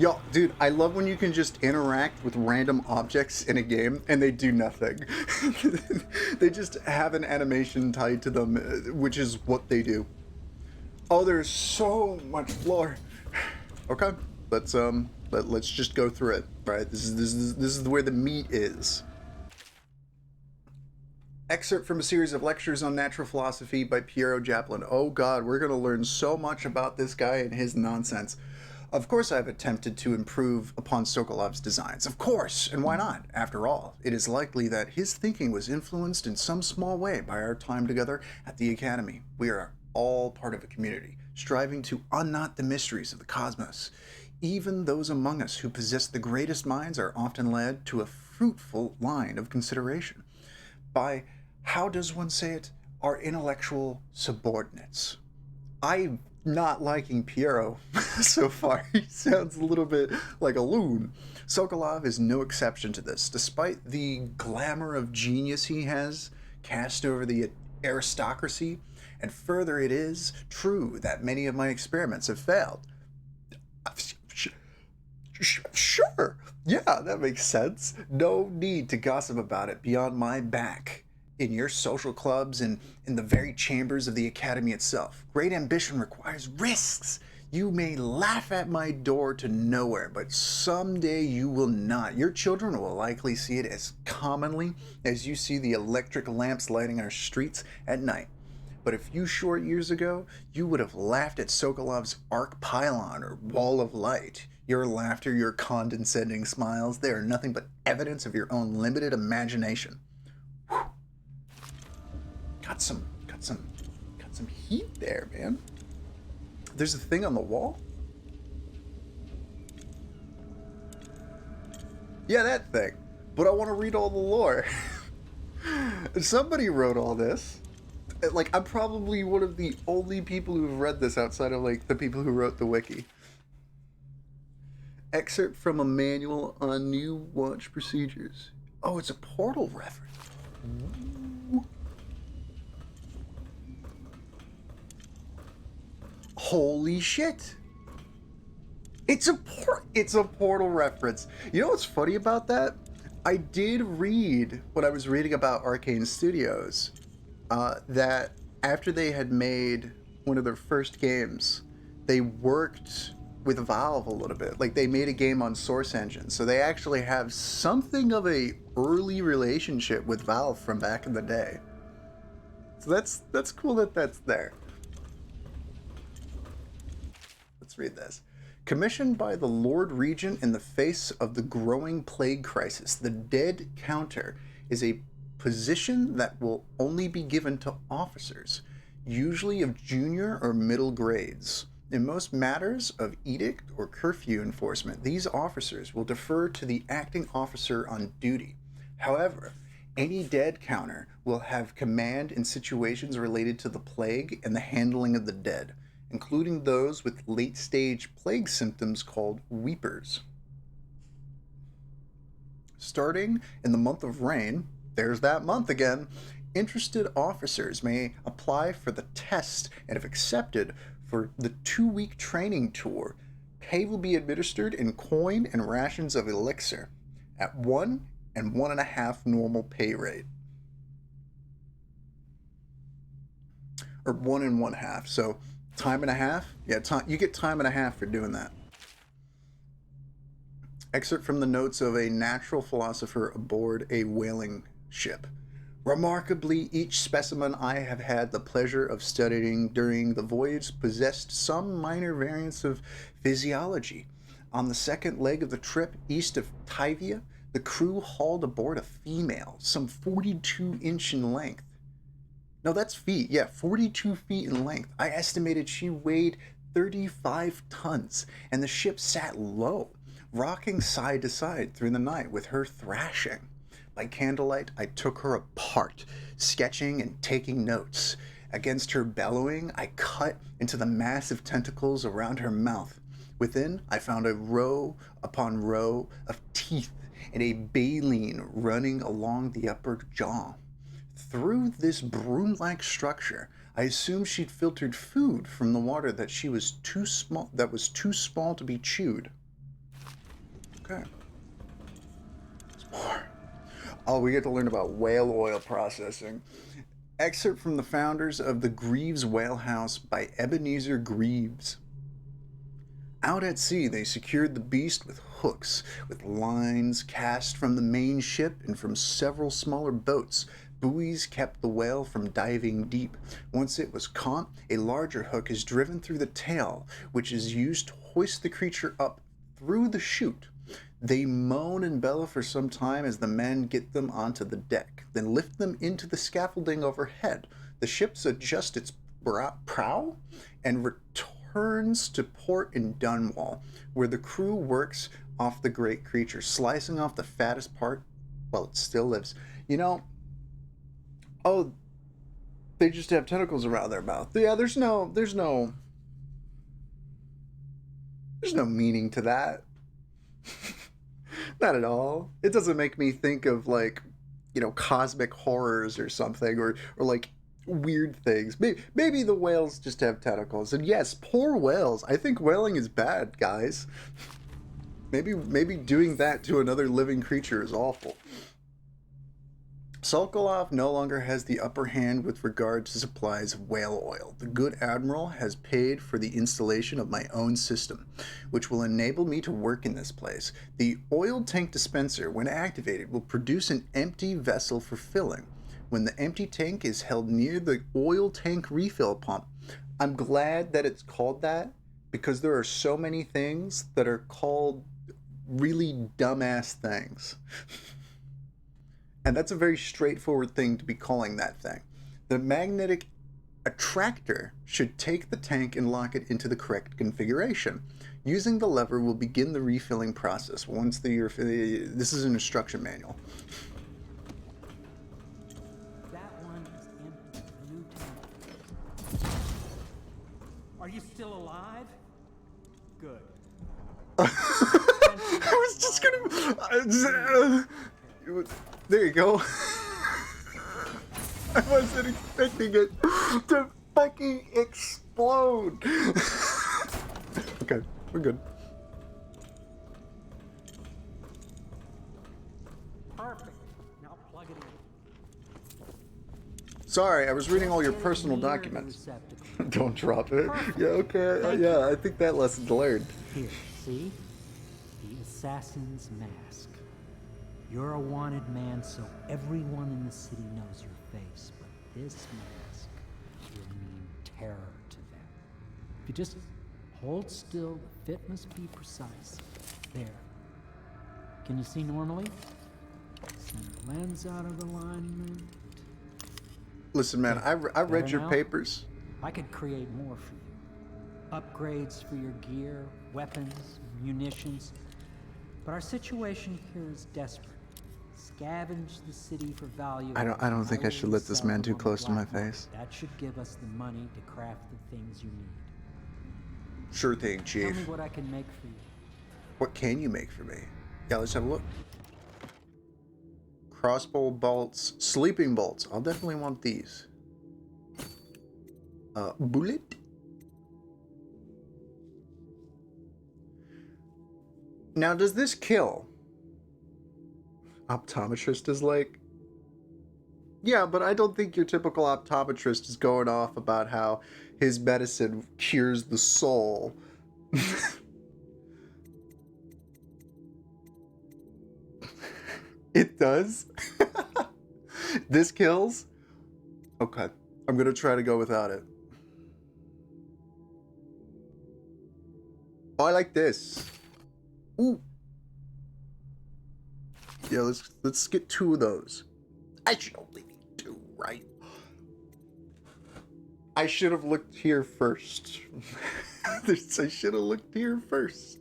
Yo, dude, I love when you can just interact with random objects in a game and they do nothing. They just have an animation tied to them, which is what they do. Oh, there's so much lore. Okay, let's just go through it. Right, this is where the meat is. Excerpt from a series of lectures on natural philosophy by Piero Japlin. Oh God, we're gonna learn so much about this guy and his nonsense. Of course I've attempted to improve upon Sokolov's designs. Of course, and why not? After all, it is likely that his thinking was influenced in some small way by our time together at the Academy. We are all part of a community, striving to unknot the mysteries of the cosmos. Even those among us who possess the greatest minds are often led to a fruitful line of consideration by, how does one say it, our intellectual subordinates. I'm not liking Piero so far. He sounds a little bit like a loon. Sokolov is no exception to this. Despite the glamour of genius he has cast over the aristocracy, and further, it is true that many of my experiments have failed. Sure. Yeah, that makes sense. No need to gossip about it beyond my back. In your social clubs and in the very chambers of the Academy itself. Great ambition requires risks. You may laugh at my door to nowhere, but someday you will not. Your children will likely see it as commonly as you see the electric lamps lighting our streets at night. But a few short years ago, you would have laughed at Sokolov's arc pylon or wall of light. Your laughter, your condescending smiles, they are nothing but evidence of your own limited imagination. Whew. Got some heat there, man. There's a thing on the wall? Yeah, that thing. But I want to read all the lore. Somebody wrote all this. Like, I'm probably one of the only people who've read this outside of, like, the people who wrote the wiki. Excerpt from a manual on new watch procedures. Oh, it's a Portal reference. Ooh. Holy shit. It's a Portal reference. You know what's funny about that? I did read, when I was reading about Arcane Studios, that after they had made one of their first games, they worked with Valve a little bit. Like, they made a game on Source Engine, so they actually have something of a early relationship with Valve from back in the day. So that's cool that that's there. Let's read this. Commissioned by the Lord Regent in the face of the growing plague crisis, the dead counter is a position that will only be given to officers, usually of junior or middle grades. In most matters of edict or curfew enforcement, these officers will defer to the acting officer on duty. However, any dead counter will have command in situations related to the plague and the handling of the dead, including those with late-stage plague symptoms called weepers. Starting in the month of rain, there's that month again, interested officers may apply for the test and, if accepted, for the 2-week training tour. Pay will be administered in coin and rations of elixir at 1 and 1.5 normal pay rate. Or 1 and 1/2. So time and a half? Yeah, you get time and a half for doing that. Excerpt from the notes of a natural philosopher aboard a whaling ship. Remarkably, each specimen I have had the pleasure of studying during the voyage possessed some minor variants of physiology. On the second leg of the trip, east of Tivia, the crew hauled aboard a female, some 42 inches in length. No, that's feet. Yeah, 42 feet in length. I estimated she weighed 35 tons, and the ship sat low, rocking side to side through the night with her thrashing. By candlelight, I took her apart, sketching and taking notes. Against her bellowing, I cut into the massive tentacles around her mouth. Within, I found a row upon row of teeth and a baleen running along the upper jaw. Through this broom-like structure, I assumed she'd filtered food from the water that was too small to be chewed. Okay. There's more. Oh, we get to learn about whale oil processing. Excerpt from the founders of the Greaves Whale House by Ebenezer Greaves. Out at sea, they secured the beast with hooks, with lines cast from the main ship and from several smaller boats. Buoys kept the whale from diving deep. Once it was caught, a larger hook is driven through the tail, which is used to hoist the creature up through the chute. They moan and bellow for some time as the men get them onto the deck, then lift them into the scaffolding overhead. The ship adjusts its prow and returns to port in Dunwall, where the crew works off the great creature, slicing off the fattest part while it still lives. You know, oh, they just have tentacles around their mouth. Yeah, there's no meaning to that. Not at all. It doesn't make me think of, like, you know, cosmic horrors or something, or like weird things. Maybe the whales just have tentacles. And yes, poor whales. I think whaling is bad, guys. Maybe doing that to another living creature is awful. Sokolov no longer has the upper hand with regard to supplies of whale oil. The good admiral has paid for the installation of my own system, which will enable me to work in this place. The oil tank dispenser, when activated, will produce an empty vessel for filling. When the empty tank is held near the oil tank refill pump, I'm glad that it's called that, because there are so many things that are called really dumbass things. And that's a very straightforward thing to be calling that thing. The magnetic attractor should take the tank and lock it into the correct configuration. Using the lever will begin the refilling process. Once this is an instruction manual. That one is empty. New tank. Are you still alive? Good. I was just gonna... there you go. I wasn't expecting it to fucking explode. Okay, we're good. Perfect. Now plug it in. Sorry, I was reading all your personal documents. Don't drop it. Yeah, okay. Yeah, I think that lesson's learned. Here, see? The assassin's mask. You're a wanted man, so everyone in the city knows your face, but this mask will mean terror to them. If you just hold still, the fit must be precise. There. Can you see normally? Center lens out of alignment. Listen, man, I read your papers. I could create more for you. Upgrades for your gear, weapons, munitions. But our situation here is desperate. Scavenge the city for value. I don't think I should let this man too close to my face. That should give us the money to craft the things you need. Sure thing, Chief. Tell me what I can make for you. What can you make for me? Yeah, let's have a look. Crossbow bolts, sleeping bolts. I'll definitely want these. Bullet. Now, does this kill? Optometrist is like, yeah, but I don't think your typical optometrist is going off about how his medicine cures the soul. It does? This kills? Okay, I'm gonna try to go without it. Oh, I like this. Ooh. Yeah, let's get 2 of those. I should only need 2, right? I should have looked here first. I should have looked here first.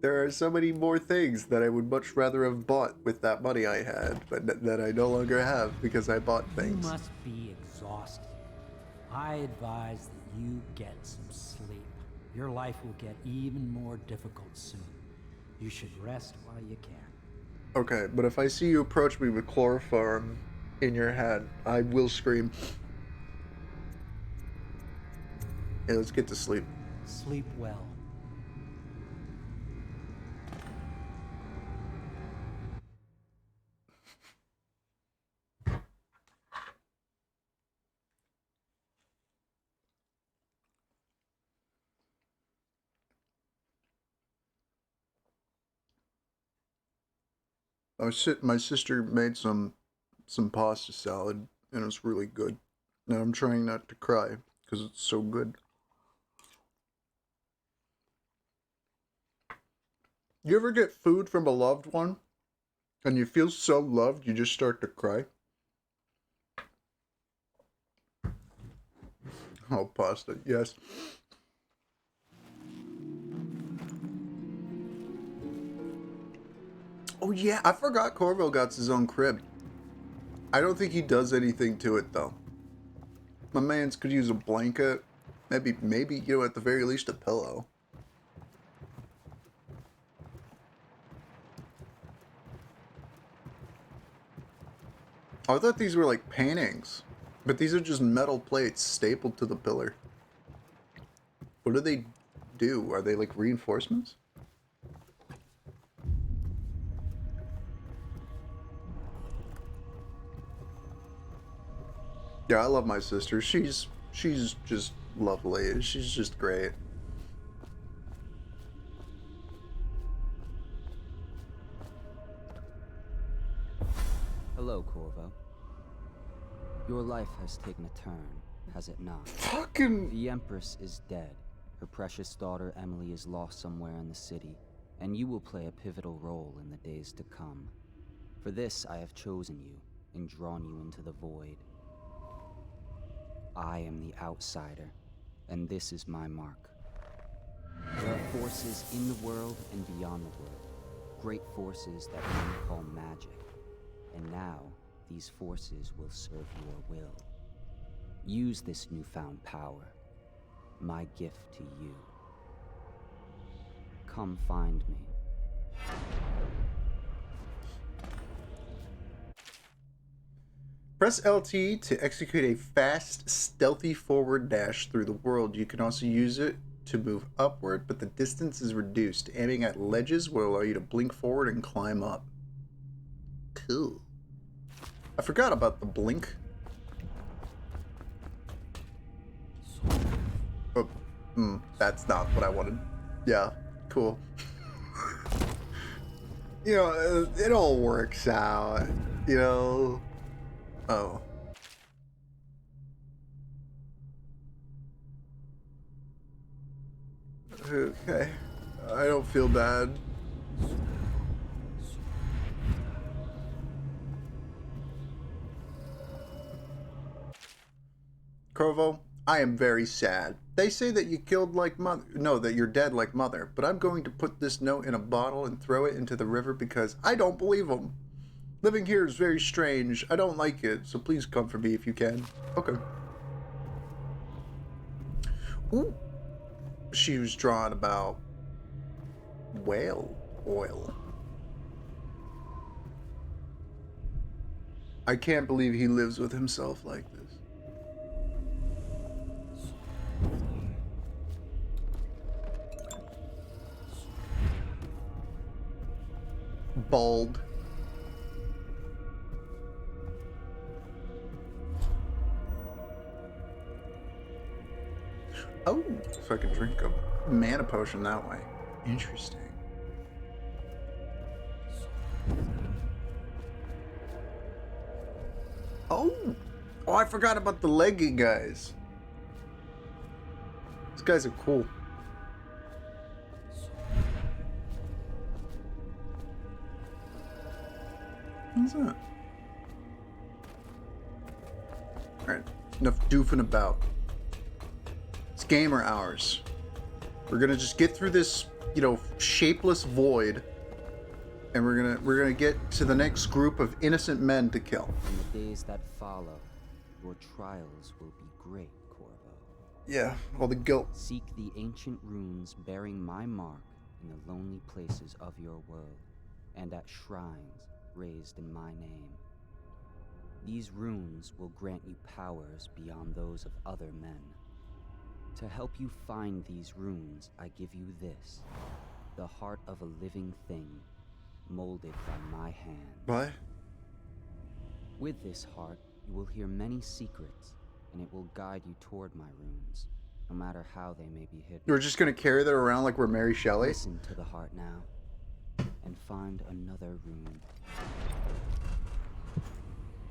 There are so many more things that I would much rather have bought with that money I had, but that I no longer have because I bought things. You must be exhausted. I advise that you get some sleep. Your life will get even more difficult soon. You should rest while you can. Okay, but if I see you approach me with chloroform in your hand, I will scream. Yeah, let's get to sleep. Sleep well. My sister made some pasta salad, and it's really good. Now I'm trying not to cry because it's so good. You ever get food from a loved one, and you feel so loved you just start to cry? Oh, pasta, yes. Oh yeah, I forgot Corvo got his own crib. I don't think he does anything to it though. My mans could use a blanket, maybe you know, at the very least a pillow. I thought these were like paintings, but these are just metal plates stapled to the pillar. What do they do? Are they like reinforcements? Yeah, I love my sister. She's just lovely. She's just great. Hello, Corvo. Your life has taken a turn, has it not? Fucking... The Empress is dead. Her precious daughter Emily is lost somewhere in the city, and you will play a pivotal role in the days to come. For this, I have chosen you and drawn you into the void. I am the outsider, and this is my mark. There are forces in the world and beyond the world, great forces that men call magic. And now, these forces will serve your will. Use this newfound power, my gift to you. Come find me. Press LT to execute a fast, stealthy forward dash through the world. You can also use it to move upward, but the distance is reduced. Aiming at ledges will allow you to blink forward and climb up. Cool. I forgot about the blink. Oh, that's not what I wanted. Yeah, cool. You know, it all works out, you know. Oh. Okay. I don't feel bad. Corvo, I am very sad. They say that you killed like mother. No, that you're dead like mother. But I'm going to put this note in a bottle and throw it into the river because I don't believe them. Living here is very strange. I don't like it, so please come for me if you can. Okay. Ooh. She was drawn about whale oil. I can't believe he lives with himself like this. Bald. Oh, so I can drink a mana potion that way. Interesting. Oh! Oh, I forgot about the leggy guys. These guys are cool. What's that? Alright, enough doofing about. It's gamer hours. We're gonna just get through this, you know, shapeless void, and we're gonna get to the next group of innocent men to kill. In the days that follow, your trials will be great, Corvo. Yeah, all the guilt. Seek the ancient runes bearing my mark in the lonely places of your world, and at shrines raised in my name. These runes will grant you powers beyond those of other men. To help you find these runes, I give you this, the heart of a living thing, molded by my hand. What? With this heart, you will hear many secrets, and it will guide you toward my runes, no matter how they may be hidden. We're just gonna carry that around like we're Mary Shelley? Listen to the heart now, and find another rune.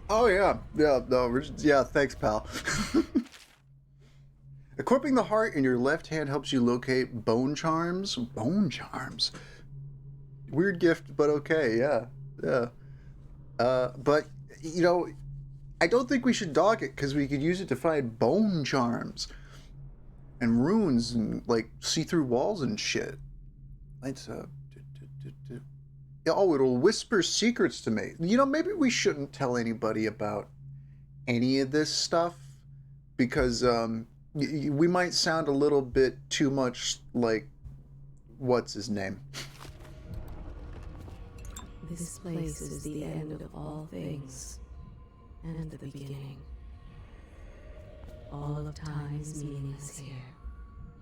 Oh yeah, yeah, thanks, pal. Equipping the heart in your left hand helps you locate bone charms. Bone charms? Weird gift, but okay, yeah. But, you know, I don't think we should dog it, because we could use it to find bone charms. And runes, and, like, see-through walls and shit. Lights up. Oh, it'll whisper secrets to me. You know, maybe we shouldn't tell anybody about any of this stuff, because we might sound a little bit too much like what's his name. This place is the end of all things, and the beginning. All of time is meaningless here,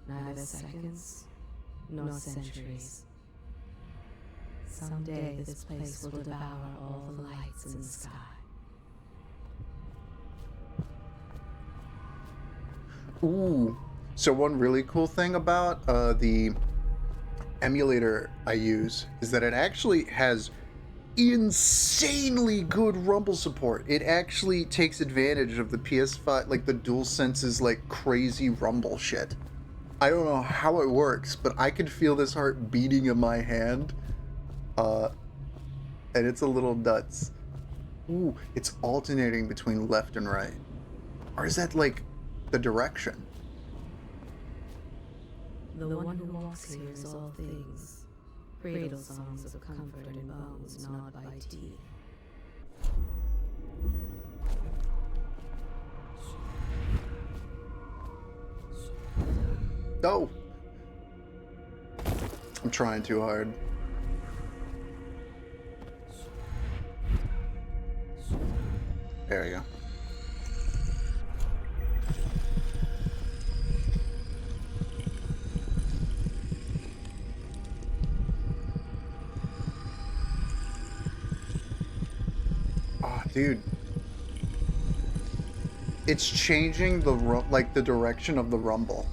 neither seconds nor centuries. Someday this place will devour all the lights in the sky. Ooh. So one really cool thing about the emulator I use is that it actually has insanely good rumble support. It actually takes advantage of the PS5, like the DualSense's like crazy rumble shit. I don't know how it works, but I can feel this heart beating in my hand. And it's a little nuts. Ooh, it's alternating between left and right. Or is that like the direction? The one who walks here is all things. Cradle songs of comfort in bones gnawed by teeth. No! I'm trying too hard. There we go. Oh, dude. It's changing the the direction of the rumble.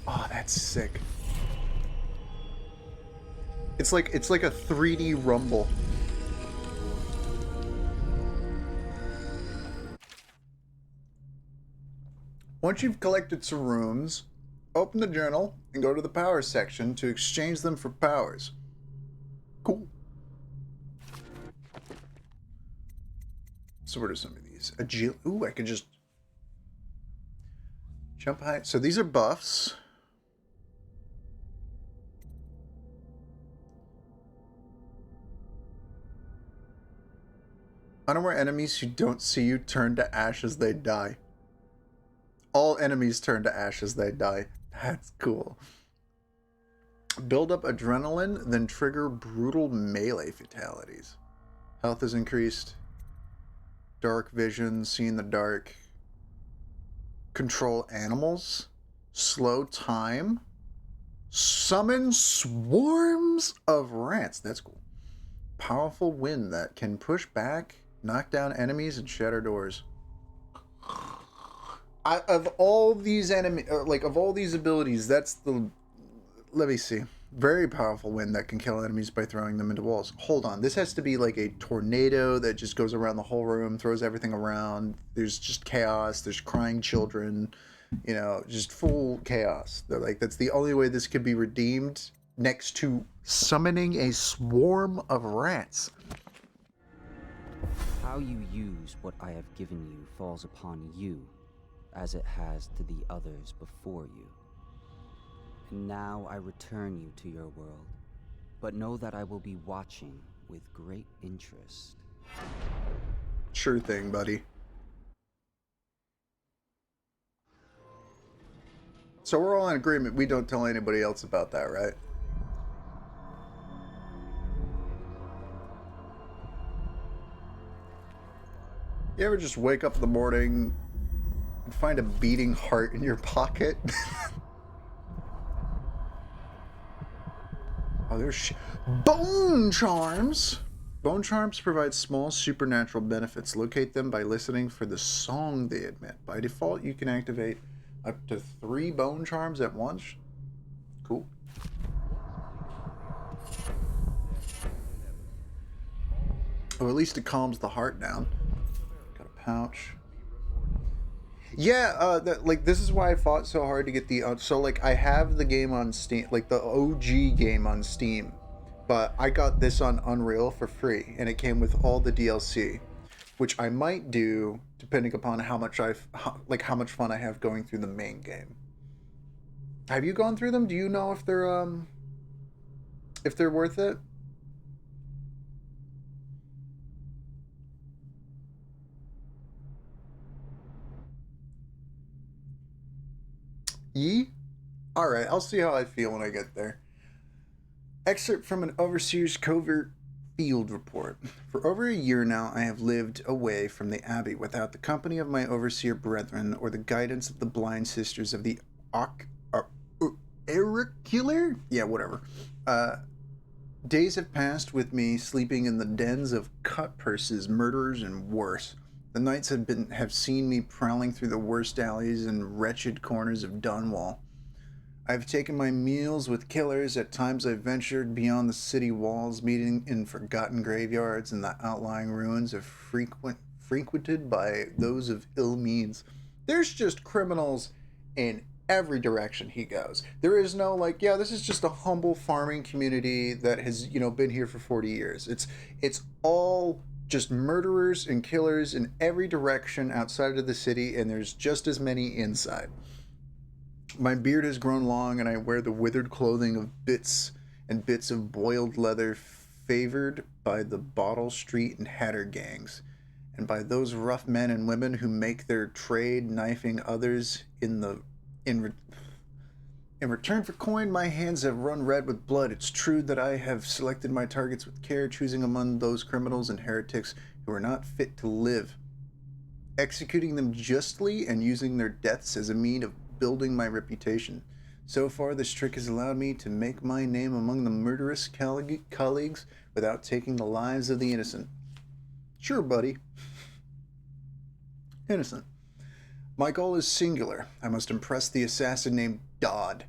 Oh, that's sick. It's like a 3D rumble. Once you've collected some runes, open the journal and go to the power section to exchange them for powers. Cool. So what are some of these? Ooh, I can just jump high. So these are buffs. Unaware enemies who don't see you turn to ash as they die. All enemies turn to ash as they die. That's cool. Build up adrenaline, then trigger brutal melee fatalities. Health is increased. Dark vision, see in the dark. Control animals. Slow time. Summon swarms of rats. That's cool. Powerful wind that can push back, knock down enemies, and shatter doors. Of all these of all these abilities, that's the... Let me see. Very powerful wind that can kill enemies by throwing them into walls. Hold on. This has to be like a tornado that just goes around the whole room, throws everything around. There's just chaos. There's crying children. You know, just full chaos. They're like, that's the only way this could be redeemed, next to summoning a swarm of rats. How you use what I have given you falls upon you. as it has to the others before you. And now I return you to your world, but know that I will be watching with great interest. Sure thing, buddy. So we're all in agreement we don't tell anybody else about that, right? You ever just wake up in the morning and find a beating heart in your pocket? Oh, there's bone charms! Bone charms provide small supernatural benefits. Locate them by listening for the song they emit. By default, you can activate up to 3 bone charms at once. Cool. Or at least it calms the heart down. Got a pouch. Yeah, like this is why I fought so hard to get the so like I have the game on Steam, like the OG game on Steam, but I got this on Unreal for free, and it came with all the DLC, which I might do depending upon how much how much fun I have going through the main game. Have you gone through them? Do you know if they're worth it? Yee? Alright, I'll see how I feel when I get there. Excerpt from an Overseer's Covert Field Report. For over a year now, I have lived away from the Abbey without the company of my Overseer brethren or the guidance of the blind sisters of the Auricular? Yeah, whatever. Days have passed with me sleeping in the dens of cut purses, murderers, and worse. The nights have seen me prowling through the worst alleys and wretched corners of Dunwall. I've taken my meals with killers. At times I've ventured beyond the city walls, meeting in forgotten graveyards and the outlying ruins of frequented by those of ill means. There's just criminals in every direction he goes. There is no like, yeah, this is just a humble farming community that has, been here for 40 years. It's all just murderers and killers in every direction outside of the city, and there's just as many inside. My beard has grown long, and I wear the withered clothing of bits of boiled leather, favored by the Bottle Street and Hatter gangs, and by those rough men and women who make their trade knifing others in return for coin. My hands have run red with blood. It's true that I have selected my targets with care, choosing among those criminals and heretics who are not fit to live, executing them justly and using their deaths as a means of building my reputation. So far, this trick has allowed me to make my name among the murderous colleagues without taking the lives of the innocent. Sure, buddy. Innocent. My goal is singular. I must impress the assassin named Dodd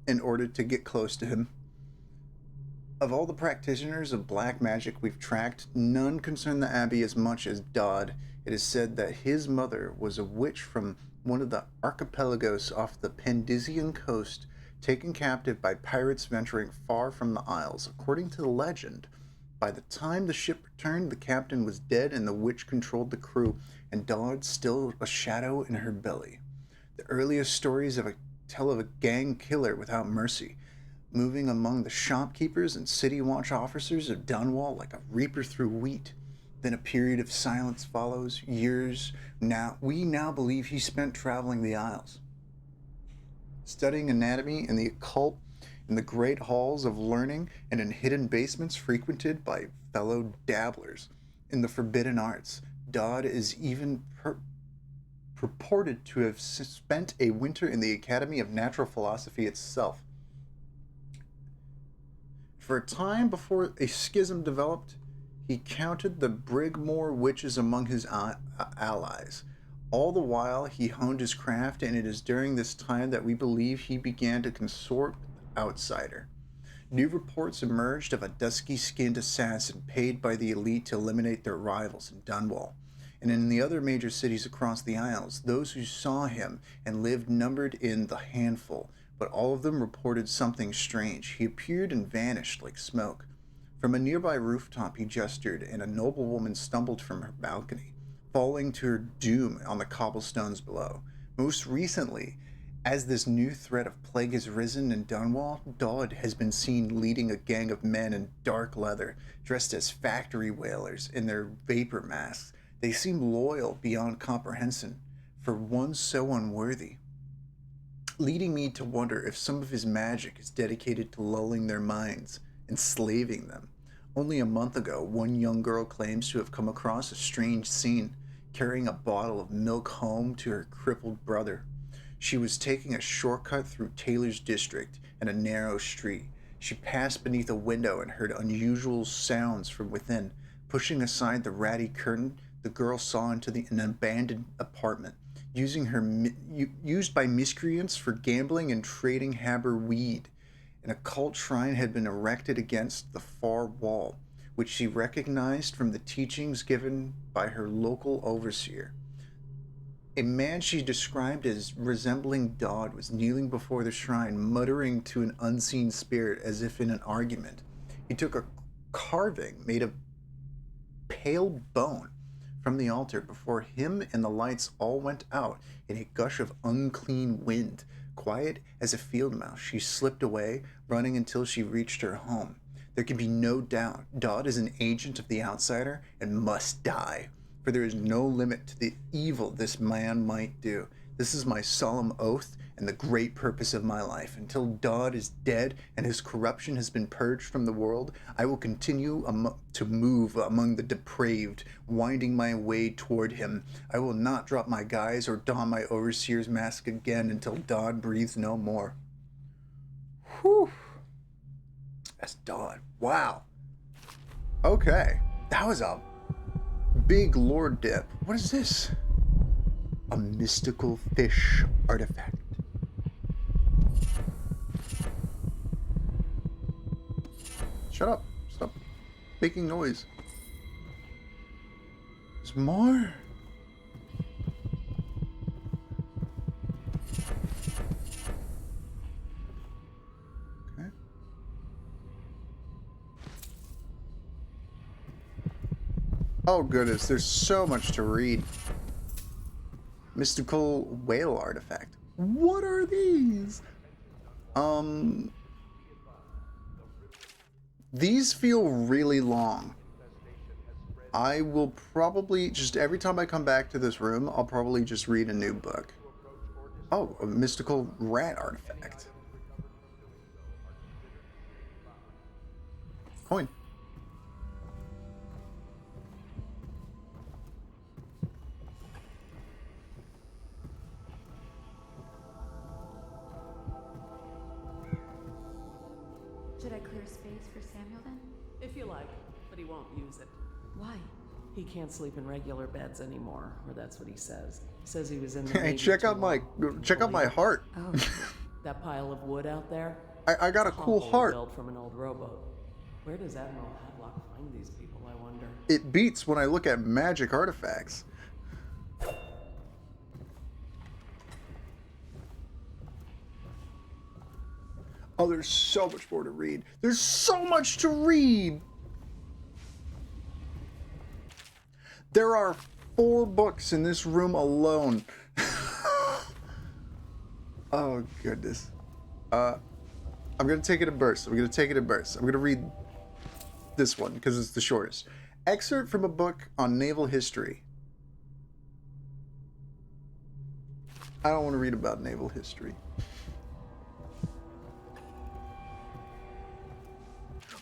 in order to get close to him. Of all the practitioners of black magic we've tracked, none concern the Abbey as much as Dodd. It is said that his mother was a witch from one of the archipelagos off the Pendisian coast, taken captive by pirates venturing far from the Isles. According to the legend, by the time the ship returned, the captain was dead and the witch controlled the crew, and Dodd still a shadow in her belly. The earliest stories tell of a gang killer without mercy, moving among the shopkeepers and city watch officers of Dunwall like a reaper through wheat. Then a period of silence follows, years. We now believe he spent traveling the Isles, studying anatomy and the occult in the great halls of learning and in hidden basements frequented by fellow dabblers in the forbidden arts. Dodd is even purported to have spent a winter in the Academy of Natural Philosophy itself. For a time before a schism developed, he counted the Brigmore witches among his allies. All the while, he honed his craft, and it is during this time that we believe he began to consort with the outsider. New reports emerged of a dusky-skinned assassin paid by the elite to eliminate their rivals in Dunwall. And in the other major cities across the Isles, those who saw him and lived numbered in the handful, but all of them reported something strange. He appeared and vanished like smoke. From a nearby rooftop he gestured, and a noble woman stumbled from her balcony, falling to her doom on the cobblestones below. Most recently, as this new threat of plague has risen in Dunwall, Dodd has been seen leading a gang of men in dark leather, dressed as factory whalers in their vapor masks. They seem loyal beyond comprehension for one so unworthy, leading me to wonder if some of his magic is dedicated to lulling their minds, enslaving them. Only a month ago, one young girl claims to have come across a strange scene, carrying a bottle of milk home to her crippled brother. She was taking a shortcut through Taylor's district and a narrow street. She passed beneath a window and heard unusual sounds from within. Pushing aside the ratty curtain, the girl saw into an abandoned apartment, used by miscreants for gambling and trading Haber weed. An occult shrine had been erected against the far wall, which she recognized from the teachings given by her local overseer. A man she described as resembling Dodd was kneeling before the shrine, muttering to an unseen spirit as if in an argument. He took a carving made of pale bone from the altar before him, and the lights all went out in a gush of unclean wind. Quiet as a field mouse, she slipped away, running until she reached her home. There can be no doubt Dodd is an agent of the outsider and must die, for there is no limit to the evil this man might do. This is my solemn oath and the great purpose of my life. Until Dodd is dead and his corruption has been purged from the world, I will continue to move among the depraved, winding my way toward him. I will not drop my guise or don my overseer's mask again until Dodd breathes no more. Whew. That's Dodd. Wow. Okay. That was a big lore dip. What is this? A mystical fish artifact. Shut up. Stop making noise. There's more. Okay. Oh goodness, there's so much to read. Mystical whale artifact. What are these? These feel really long. I will probably just, every time I come back to this room, I'll probably just read a new book. Oh, a mystical rat artifact. Coin. Should I clear space for Samuel then? If you like, but he won't use it. Why? He can't sleep in regular beds anymore, or that's what he says. Says he was in the Hey, Navy check too out my long. heart. Oh. That pile of wood out there? I got a cool heart. Built from an old rowboat. Where does Admiral Havelock find these people, I wonder? It beats when I look at magic artifacts. Oh, there's so much more to read. There's so much to read. There are 4 books in this room alone. Oh, goodness. I'm going to take it in bursts. I'm going to read this one because it's the shortest. Excerpt from a book on naval history. I don't want to read about naval history.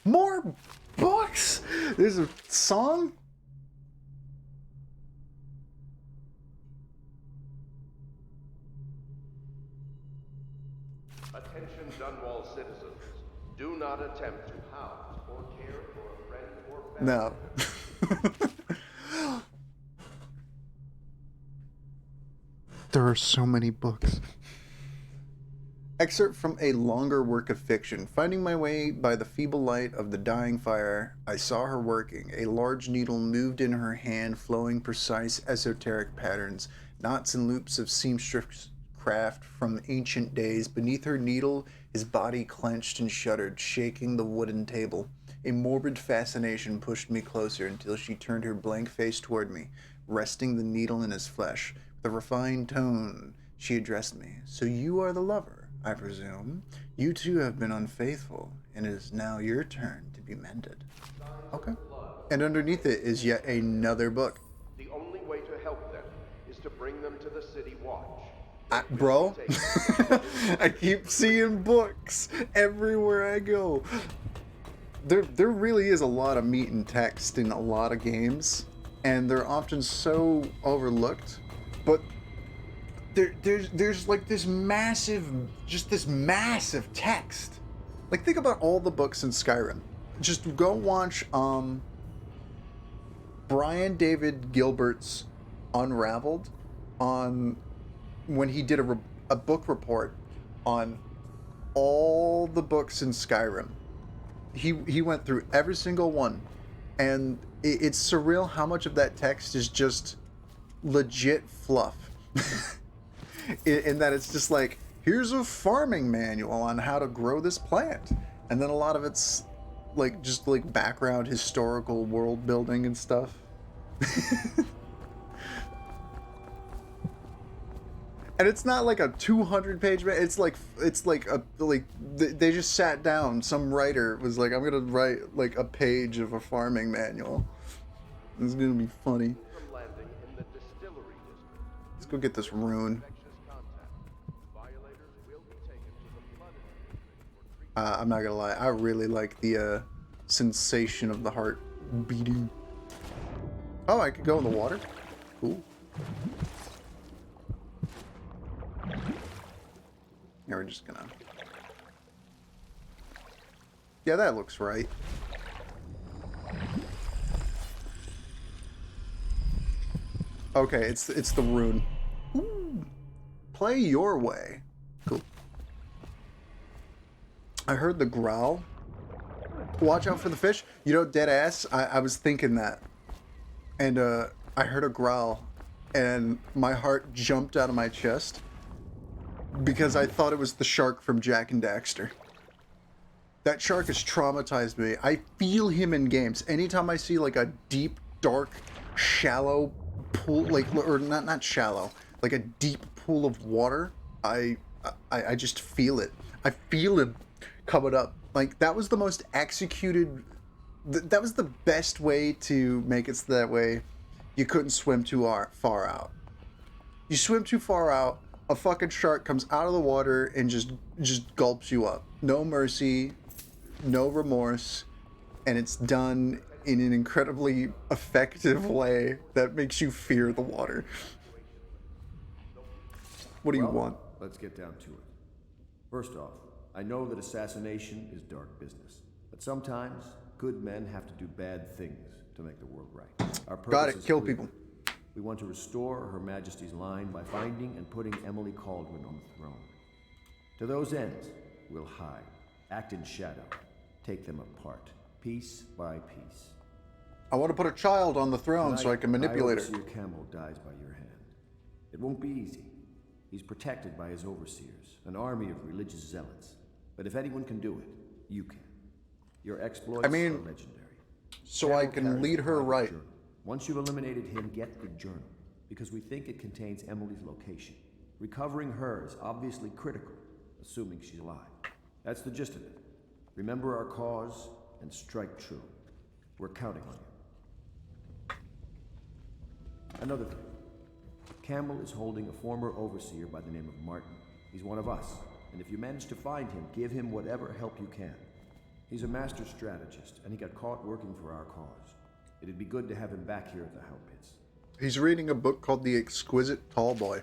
More books? There's a song? Attention Dunwall citizens. Do not attempt to house or care for a friend or family. No. There are so many books. Excerpt from a longer work of fiction. Finding my way by the feeble light of the dying fire, I saw her working. A large needle moved in her hand, flowing precise esoteric patterns, knots and loops of seamstress craft from ancient days. Beneath her needle, his body clenched and shuddered, shaking the wooden table. A morbid fascination pushed me closer until she turned her blank face toward me, resting the needle in his flesh. With a refined tone, she addressed me. So you are the lover, I presume. You too have been unfaithful, and it is now your turn to be mended. Okay. And underneath it is yet another book. The only way to help them is to bring them to the City Watch. Bro, I keep seeing books everywhere I go. There really is a lot of meat and text in a lot of games, and they're often so overlooked. But there's like this massive text. Like, think about all the books in Skyrim. Just go watch Brian David Gilbert's Unraveled on when he did a book report on all the books in Skyrim. He went through every single one, and it's surreal how much of that text is just legit fluff. In that it's just like, here's a farming manual on how to grow this plant, and then a lot of it's like just like background historical world building and stuff. And it's not like a 200-page, it's like they just sat down. Some writer was like, I'm gonna write like a page of a farming manual. It's gonna be funny. Let's go get this rune. I'm not gonna lie, I really like the sensation of the heart beating. Oh, I could go in the water? Cool. Yeah, we're just gonna... Yeah, that looks right. Okay, it's the rune. Ooh. Play your way. Cool. I heard the growl. Watch out for the fish. You know, dead ass, I was thinking that. And I heard a growl, and my heart jumped out of my chest because I thought it was the shark from Jak and Daxter. That shark has traumatized me. I feel him in games. Anytime I see like a deep, dark, shallow pool, like, or not shallow, like a deep pool of water, I just feel it. I feel him coming up. Like, that was the most executed, that was the best way to make it so that way you couldn't swim too far out. You swim too far out, a fucking shark comes out of the water and just gulps you up. No mercy, no remorse, and it's done in an incredibly effective way that makes you fear the water. What do you want? Let's get down to it. First off, I know that assassination is dark business, but sometimes good men have to do bad things to make the world right. Our purpose Got it. is Kill clear. people. We want to restore Her Majesty's line by finding and putting Emily Cauldron on the throne. To those ends, we'll hide, act in shadow, take them apart, piece by piece. I want to put a child on the throne so I can manipulate her. Overseer Campbell dies by your hand. It won't be easy. He's protected by his overseers, an army of religious zealots. But if anyone can do it, you can. Your exploits are legendary. So I can lead her right. Journal. Once you've eliminated him, get the journal, because we think it contains Emily's location. Recovering her is obviously critical, assuming she's alive. That's the gist of it. Remember our cause and strike true. We're counting on you. Another thing. Campbell is holding a former overseer by the name of Martin. He's one of us, and if you manage to find him, give him whatever help you can. He's a master strategist, and he got caught working for our cause. It'd be good to have him back here at the How Pits. He's reading a book called The Exquisite Tall Boy.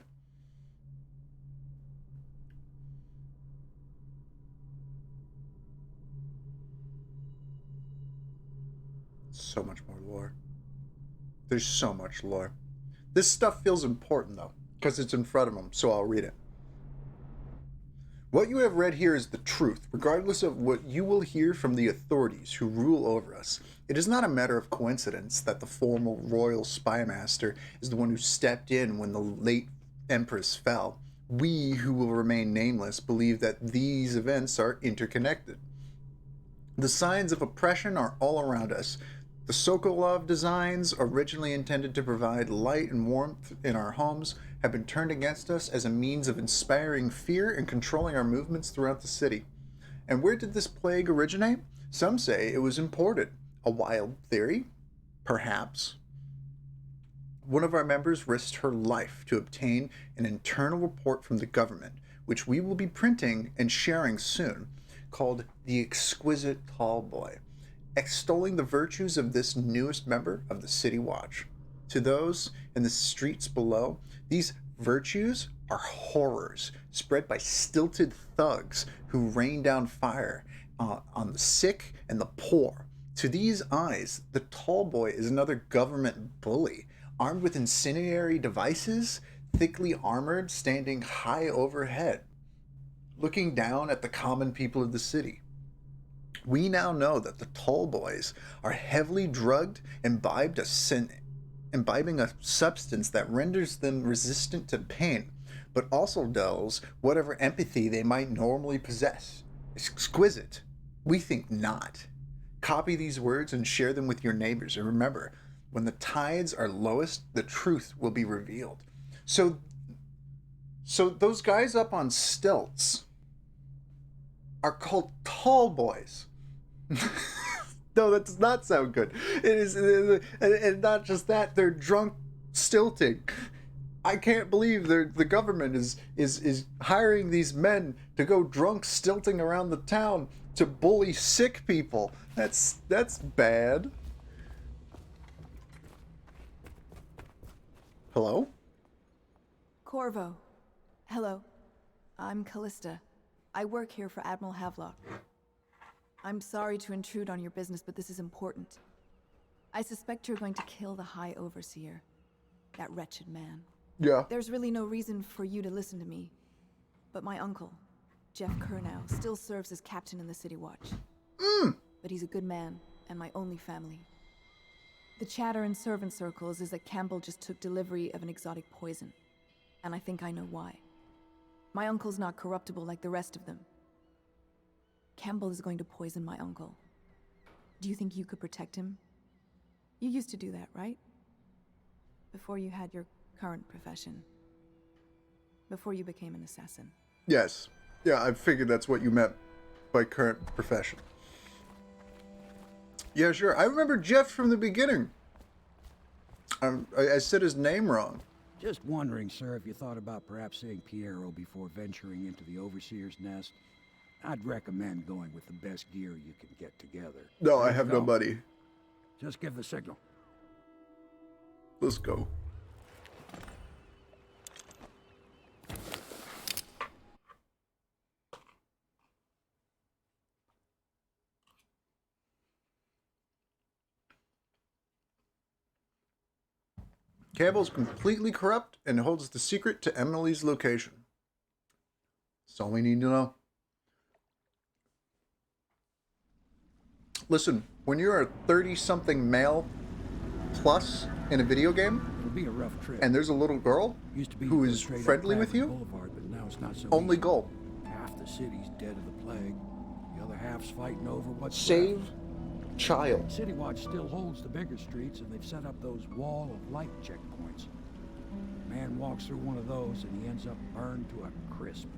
So much more lore. There's so much lore. This stuff feels important, though, because it's in front of him, so I'll read it. What you have read here is the truth, regardless of what you will hear from the authorities who rule over us. It is not a matter of coincidence that the former royal spy master is the one who stepped in when the late empress fell. We, who will remain nameless, believe that these events are interconnected. The signs of oppression are all around us. The Sokolov designs, originally intended to provide light and warmth in our homes, have been turned against us as a means of inspiring fear and controlling our movements throughout the city. And where did this plague originate? Some say it was imported. A wild theory? Perhaps. One of our members risked her life to obtain an internal report from the government, which we will be printing and sharing soon, called The Exquisite Tall Boy, extolling the virtues of this newest member of the City Watch. To those in the streets below, these virtues are horrors spread by stilted thugs who rain down fire on the sick and the poor. To these eyes, the tall boy is another government bully, armed with incendiary devices, thickly armored, standing high overhead, looking down at the common people of the city. We now know that the tall boys are heavily drugged, imbibing a substance that renders them resistant to pain, but also dulls whatever empathy they might normally possess. Exquisite? We think not. Copy these words and share them with your neighbors. And remember, when the tides are lowest, the truth will be revealed. So those guys up on stilts are called tall boys. No, that does not sound good. It is, and not just that, they're drunk stilting. I can't believe the government is hiring these men to go drunk stilting around the town to bully sick people. That's bad. Hello? Corvo. Hello. I'm Callista. I work here for Admiral Havelock. I'm sorry to intrude on your business, but this is important. I suspect you're going to kill the High Overseer. That wretched man. Yeah. There's really no reason for you to listen to me. But my uncle, Jeff Kernow, still serves as captain in the City Watch. But he's a good man, and my only family. The chatter in servant circles is that Campbell just took delivery of an exotic poison. And I think I know why. My uncle's not corruptible like the rest of them. Campbell is going to poison my uncle. Do you think you could protect him? You used to do that, right? Before you had your current profession. Before you became an assassin. Yes. Yeah, I figured that's what you meant by current profession. Yeah, sure. I remember Jeff from the beginning. I said his name wrong. Just wondering, sir, if you thought about perhaps seeing Piero before venturing into the Overseer's nest. I'd recommend going with the best gear you can get together. No, I have nobody. Just give the signal. Let's go. Campbell's completely corrupt and holds the secret to Emily's location. That's all we need to know. Listen, when you're a 30-something male plus in a video game, it'll be a rough trip. And there's a little girl who is friendly with you, Boulevard, but now it's not so only easy. goal. Half the city's dead of the plague. The other half's fighting over what's Save left. child. City Watch still holds the bigger streets, and they've set up those wall of light checkpoints. A man walks through one of those, and he ends up burned to a crisp.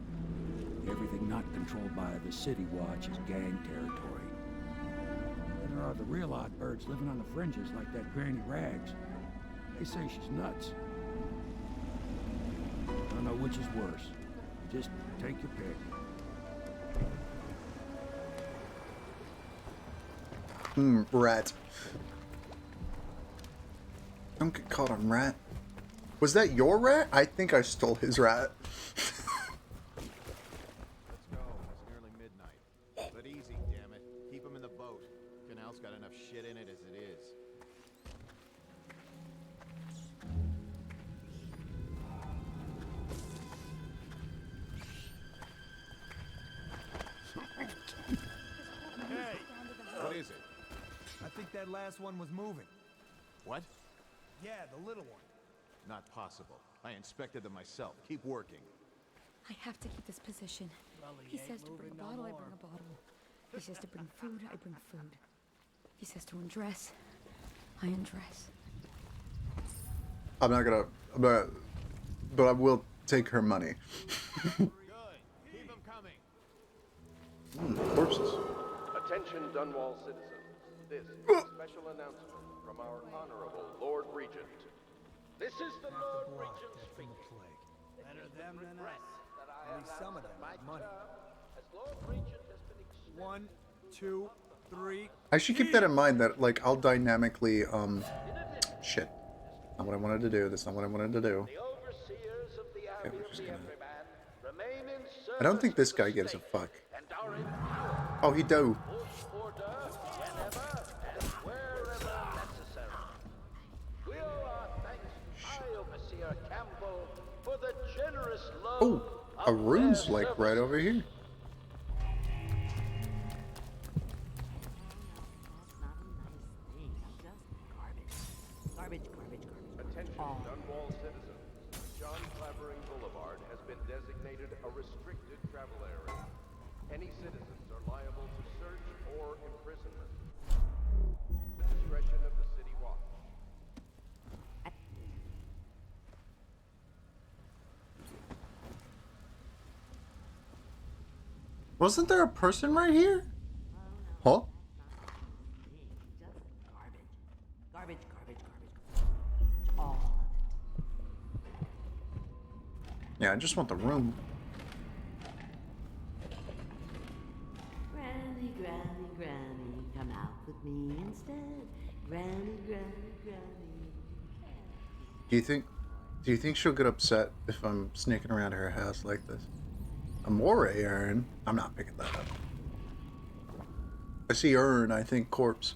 Everything not controlled by the City Watch is gang territory. And there are the real odd birds living on the fringes like that Granny Rags. They say she's nuts. I don't know which is worse. Just take your pick. Rat. Don't get caught on rat. Was that your rat? I think I stole his rat. Let's go. It's nearly midnight. But easy, damn it. Keep him in the boat. Canal's got enough shit in it as it is. Hey! What is it? I think that last one was moving. What? Yeah, the little one. Not possible. I inspected them myself. Keep working. I have to keep this position. He says to bring a bottle, I bring a bottle. He says to bring food, I bring food. He says to undress, I undress. I'm not. but I will take her money. Keep them coming. Corpses. Attention, Dunwall citizens. This is a special announcement from our honorable Lord Regent. This is the Lord Regent speaking. Better them than us. At least some of them have money. As Lord Regent has been 1, 2, 3. I should keep that in mind that, like, I'll dynamically, shit. Not what I wanted to do. That's not what I wanted to do. Okay, we're just gonna... I don't think this guy gives a fuck. Oh, he do. Oh, a rune's like right over here. Attention, Dunwall citizens. John Clavering Boulevard has been designated a restricted travel area. Any citizens are liable to search or imprisonment. The discretion of the City Watch. Wasn't there a person right here? Huh? Garbage, garbage, garbage. All of it. Yeah, I just want the room. Granny, granny, granny, come out with me instead. Granny, granny, granny. Do you think she'll get upset if I'm sneaking around her house like this? Amore urn? I'm not picking that up. I see urn, I think corpse.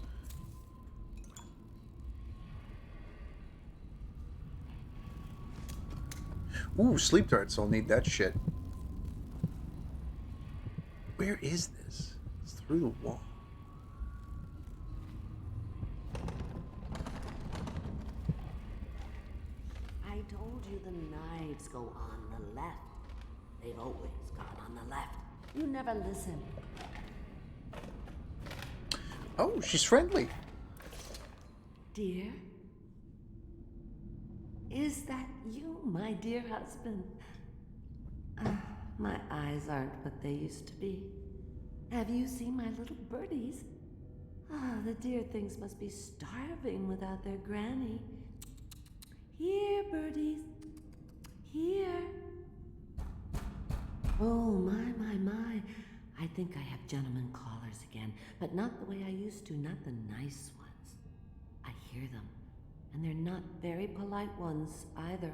Ooh, sleep darts, I'll need that shit. Where is this? It's through the wall. I told you the knives go on the left. They've always gone on the left. You never listen. Oh, she's friendly. Dear? Is that you, my dear husband? My eyes aren't what they used to be. Have you seen my little birdies? The dear things must be starving without their granny. Here, birdies. Here. Oh, my. I think I have gentlemen callers again, but not the way I used to, not the nice ones. I hear them, and they're not very polite ones either.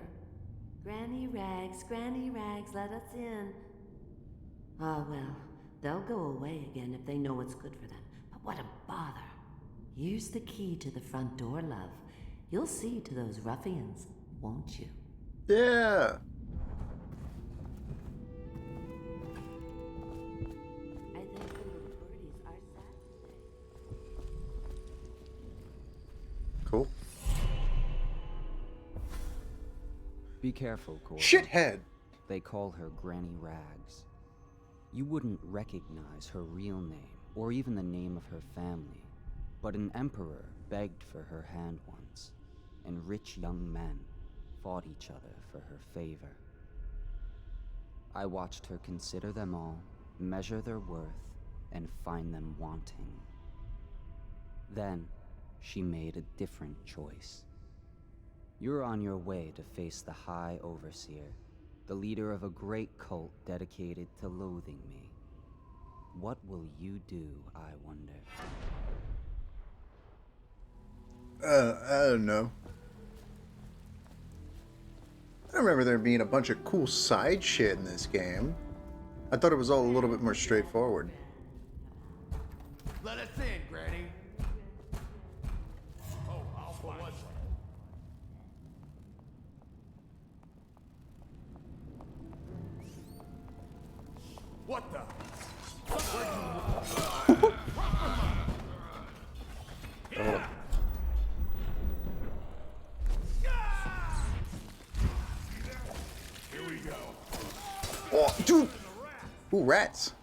Granny Rags, let us in. Ah, well, they'll go away again if they know what's good for them. But what a bother. Here's the key to the front door, love. You'll see to those ruffians, won't you? Yeah. I think the little birdies are sad today. Cool. Be careful, Cora. Shithead! They call her Granny Rags. You wouldn't recognize her real name, or even the name of her family. But an emperor begged for her hand once, and rich young men fought each other for her favor. I watched her consider them all, measure their worth, and find them wanting. Then, she made a different choice. You're on your way to face the High Overseer, the leader of a great cult dedicated to loathing me. What will you do, I wonder? I don't know. I remember there being a bunch of cool side shit in this game. I thought it was all a little bit more straightforward. Let us in, Granny. Oh, I'll find one. What the? Hold up. Here we go. Oh, dude! Ooh, rats.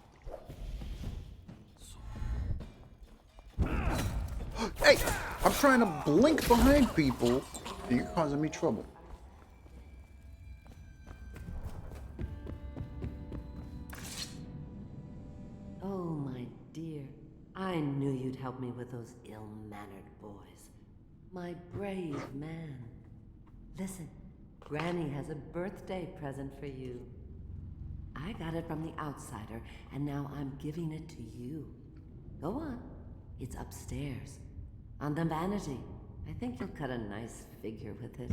Hey! I'm trying to blink behind people, and you're causing me trouble. Oh, my dear. I knew you'd help me with those ill-mannered boys. My brave man. Listen, Granny has a birthday present for you. I got it from the outsider, and now I'm giving it to you. Go on. It's upstairs. On the vanity. I think you'll cut a nice figure with it.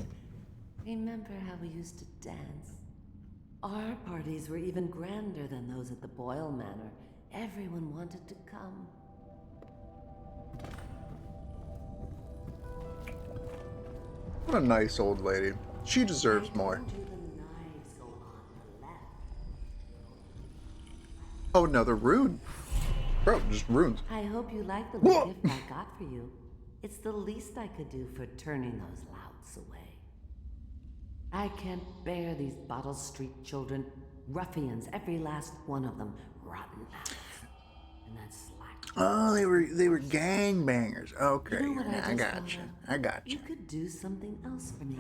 Remember how we used to dance? Our parties were even grander than those at the Boyle Manor. Everyone wanted to come. What a nice old lady. She deserves more. Oh, another rune. Bro, just runes. I hope you like the little gift I got for you. It's the least I could do for turning those louts away. I can't bear these Bottle Street children. Ruffians, every last one of them. Rotten apples. And that slack. Oh, they were gangbangers. Okay, You know what I got you. I got you. You could do something else for me.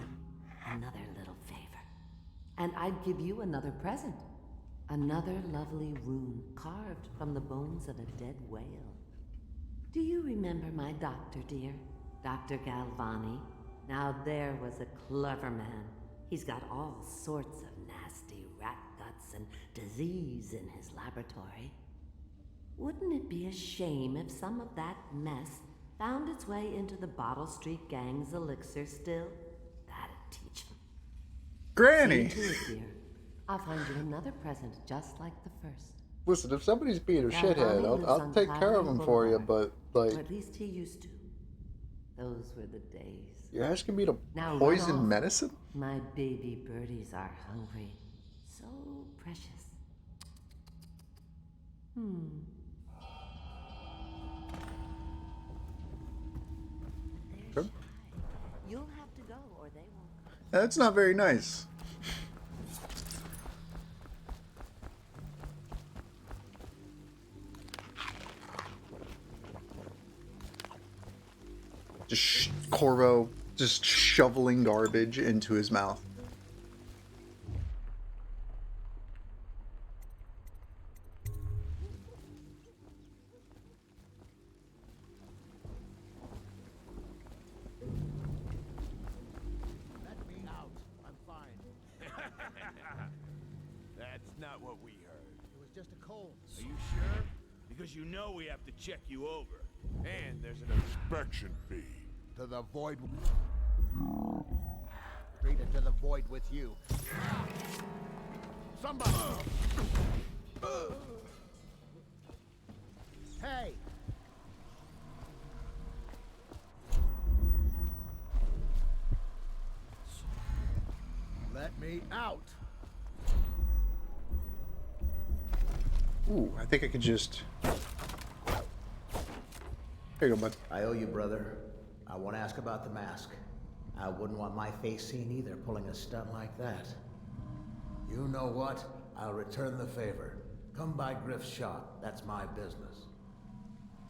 Another little favor. And I'd give you another present. Another lovely rune carved from the bones of a dead whale. Do you remember my doctor, dear? Dr. Galvani? Now there was a clever man. He's got all sorts of nasty rat guts and disease in his laboratory. Wouldn't it be a shame if some of that mess found its way into the Bottle Street Gang's elixir still? That'd teach him. Granny! See to it, dear. I'll find you another present just like the first. Listen, if somebody's being a shithead, I'll take care of him for you, but, like... Or at least he used to. Those were the days. You're asking me to Now poison medicine? My baby birdies are hungry. So precious. Sure. You'll have to go or they won't. That's not very nice. Just Corvo just shoveling garbage into his mouth. Let me out. I'm fine. That's not what we heard. It was just a cold. Are you sure? Because you know we have to check you over. And there's an inspection fee. To the void. Straight into the void with you. Somebody! Hey! Let me out! Ooh, I think I could just... Here you go, bud. I owe you, brother. I want to ask about the mask. I wouldn't want my face seen either, pulling a stunt like that. You know what? I'll return the favor. Come by Griff's shop. That's my business.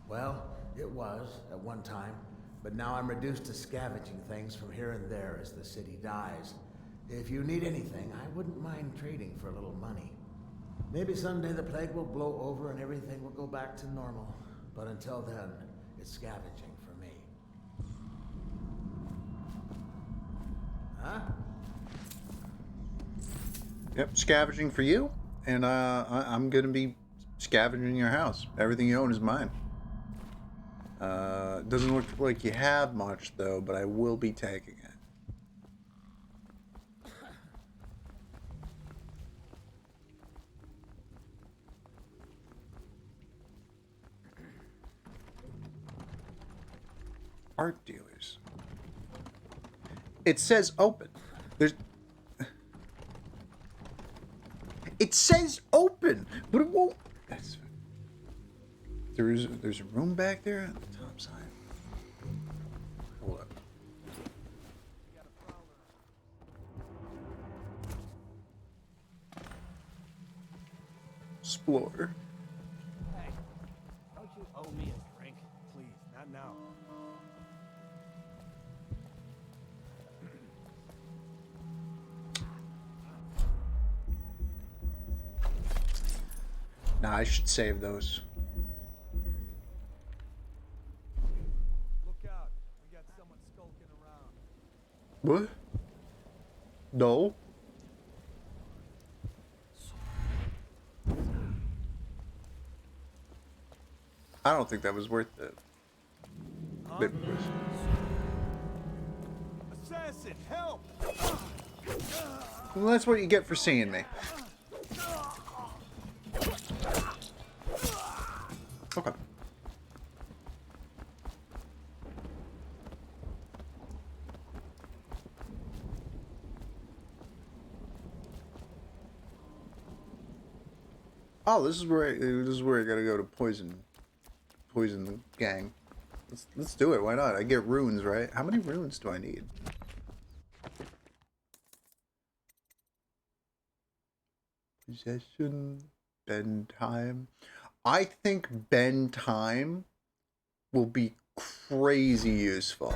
Well, it was at one time, but now I'm reduced to scavenging things from here and there as the city dies. If you need anything, I wouldn't mind trading for a little money. Maybe someday the plague will blow over and everything will go back to normal. But until then, it's scavenging for me. Huh? Yep, scavenging for you, and I'm gonna be scavenging your house. Everything you own is mine. Doesn't look like you have much though, but I will be taking it. Art dealers. It says open. It says open, but it won't. There's a room back there on the top side. Hold up. Explore. Hey, don't you owe me a drink? Please, not now. Nah, I should save those. What? No. I don't think that was worth it. Huh? Assassin, help! Well, that's what you get for seeing me. Okay. Oh, this is where I gotta go to poison the gang. Let's do it. Why not? I get runes, right? How many runes do I need? Possession, bend time. I think bend time will be crazy useful.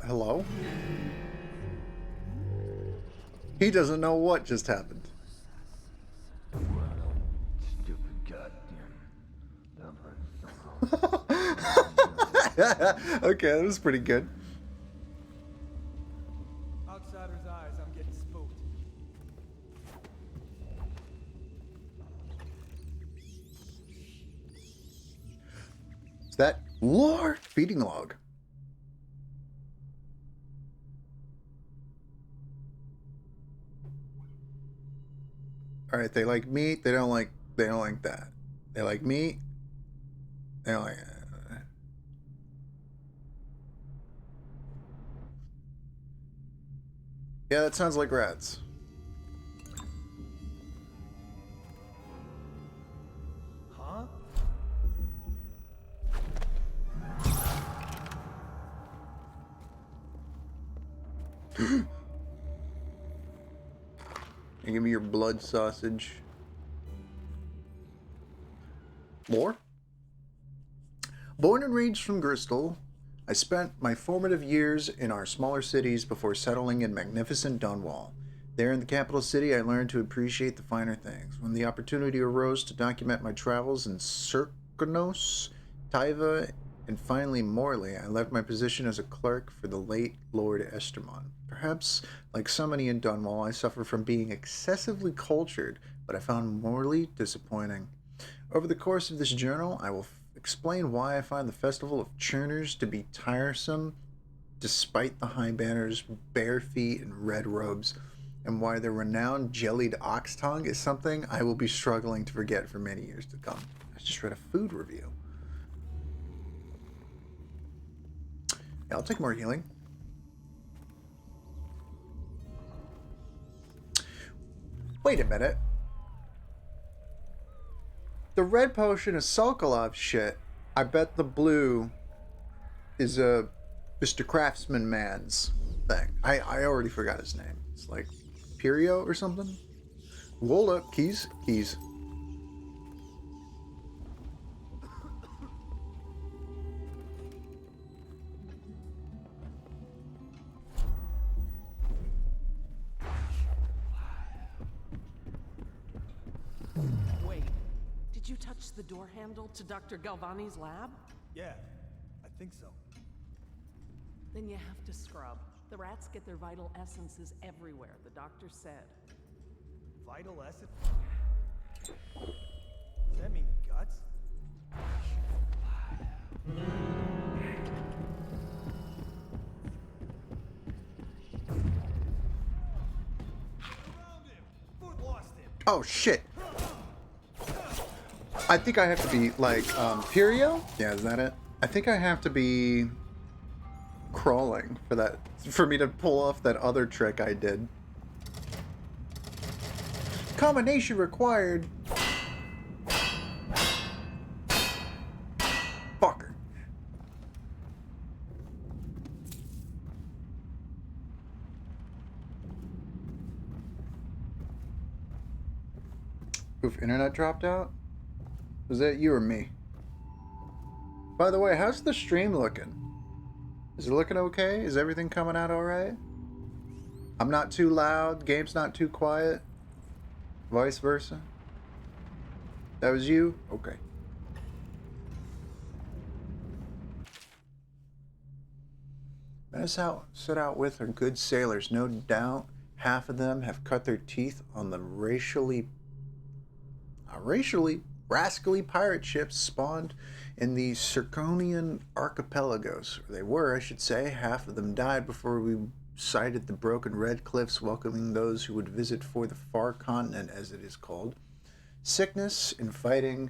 Hello? He doesn't know what just happened. Okay, that was pretty good. Outsider's eyes, I'm getting spooked. Is that Lord feeding log? All right, they like meat. They don't like that. They like meat. They don't like. Yeah, that sounds like rats. Huh? And give me your blood sausage. More? Born and raised from Bristol, I spent my formative years in our smaller cities before settling in magnificent Dunwall. There in the capital city, I learned to appreciate the finer things. When the opportunity arose to document my travels in Serkonos, Taiva, and finally Morley, I left my position as a clerk for the late Lord Estermont. Perhaps, like so many in Dunwall, I suffer from being excessively cultured, but I found Morley disappointing. Over the course of this journal, I will explain why I find the Festival of Churners to be tiresome, despite the high banners, bare feet, and red robes, and why the renowned jellied ox tongue is something I will be struggling to forget for many years to come. I just read a food review. Yeah, I'll take more healing. Wait a minute. The red potion is Sokolov shit. I bet the blue is a Mr. Craftsman man's thing. I already forgot his name. It's like Perio or something. Hold up, keys. Wait, did you touch the door handle to Dr. Galvani's lab? Yeah, I think so. Then you have to scrub. The rats get their vital essences everywhere, the doctor said. Vital essence? Does that mean guts? Oh shit. I think I have to be like Perio? Yeah, is that it? I think I have to be crawling for that, for me to pull off that other trick I did. Combination required. Fucker. Oof, internet dropped out? Was that you or me? By the way, how's the stream looking? Is it looking okay? Is everything coming out alright? I'm not too loud, game's not too quiet. Vice versa. That was you? Okay. Set out with are good sailors. No doubt half of them have cut their teeth on the rascally pirate ships spawned in the Circonian archipelagos. Or they were, I should say. Half of them died before we sighted the broken red cliffs welcoming those who would visit for the far continent, as it is called. Sickness and fighting,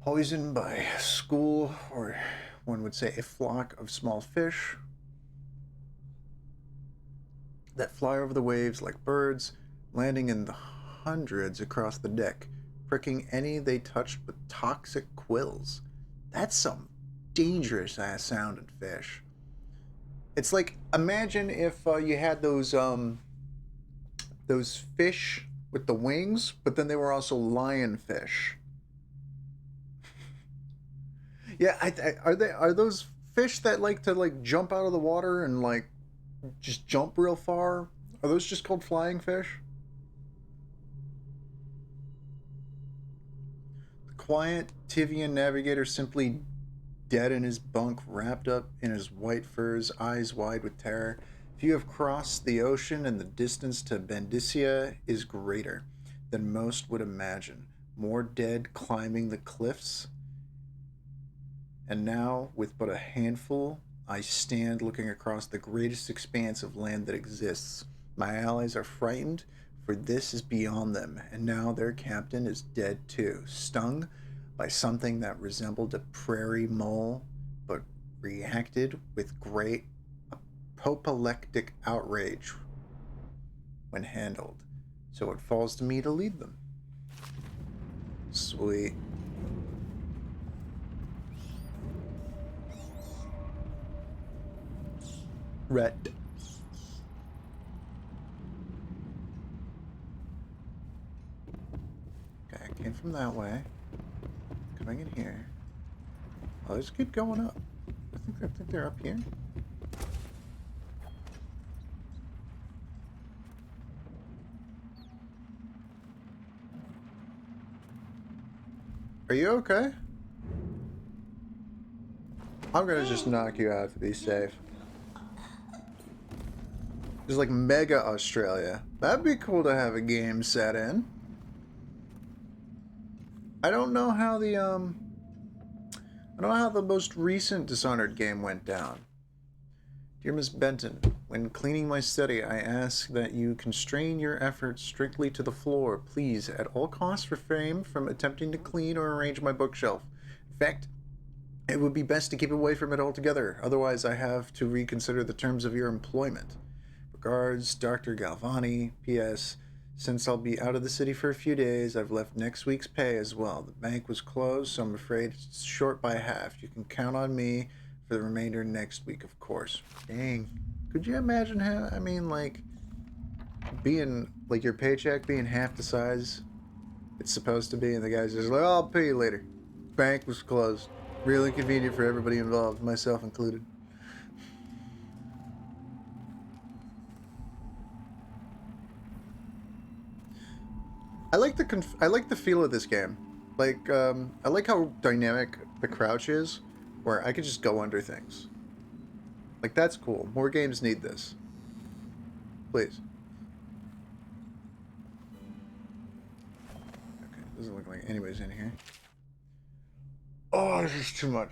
poisoned by a school, or one would say a flock of small fish that fly over the waves like birds, landing in the hundreds across the deck, pricking any they touched with toxic quills. That's some dangerous ass sounding fish. It's like, imagine if you had those fish with the wings, but then they were also lionfish. Yeah, are those fish that like to like jump out of the water and like just jump real far? Are those just called flying fish? The quiet Tivian navigator simply dead in his bunk, wrapped up in his white furs, eyes wide with terror. If you have crossed the ocean, and the distance to Bendicia is greater than most would imagine. More dead climbing the cliffs. And now, with but a handful, I stand looking across the greatest expanse of land that exists. My allies are frightened, for this is beyond them, and now their captain is dead too, stung by something that resembled a prairie mole, but reacted with great apoplectic outrage when handled. So it falls to me to lead them. Sweet. Red. Okay, I came from that way. Coming in here. Oh, let's keep going up. I think they're up here. Are you okay? I'm gonna just knock you out to be safe. There's like Mega Australia. That'd be cool to have a game set in. I don't know how the most recent Dishonored game went down. Dear Miss Benton, when cleaning my study, I ask that you constrain your efforts strictly to the floor. Please, at all costs, refrain from attempting to clean or arrange my bookshelf. In fact, it would be best to keep away from it altogether. Otherwise, I have to reconsider the terms of your employment. Regards, Dr. Galvani. P.S. Since I'll be out of the city for a few days, I've left next week's pay as well. The bank was closed, so I'm afraid it's short by half. You can count on me for the remainder next week, of course. Dang. Could you imagine how, I mean, like, being, like, your paycheck being half the size it's supposed to be, and the guy's just like, oh, I'll pay you later. Bank was closed. Really convenient for everybody involved, myself included. I like the feel of this game. Like, I like how dynamic the crouch is, where I could just go under things. Like, that's cool. More games need this. Please. Okay, doesn't look like anybody's in here. Oh, this is too much.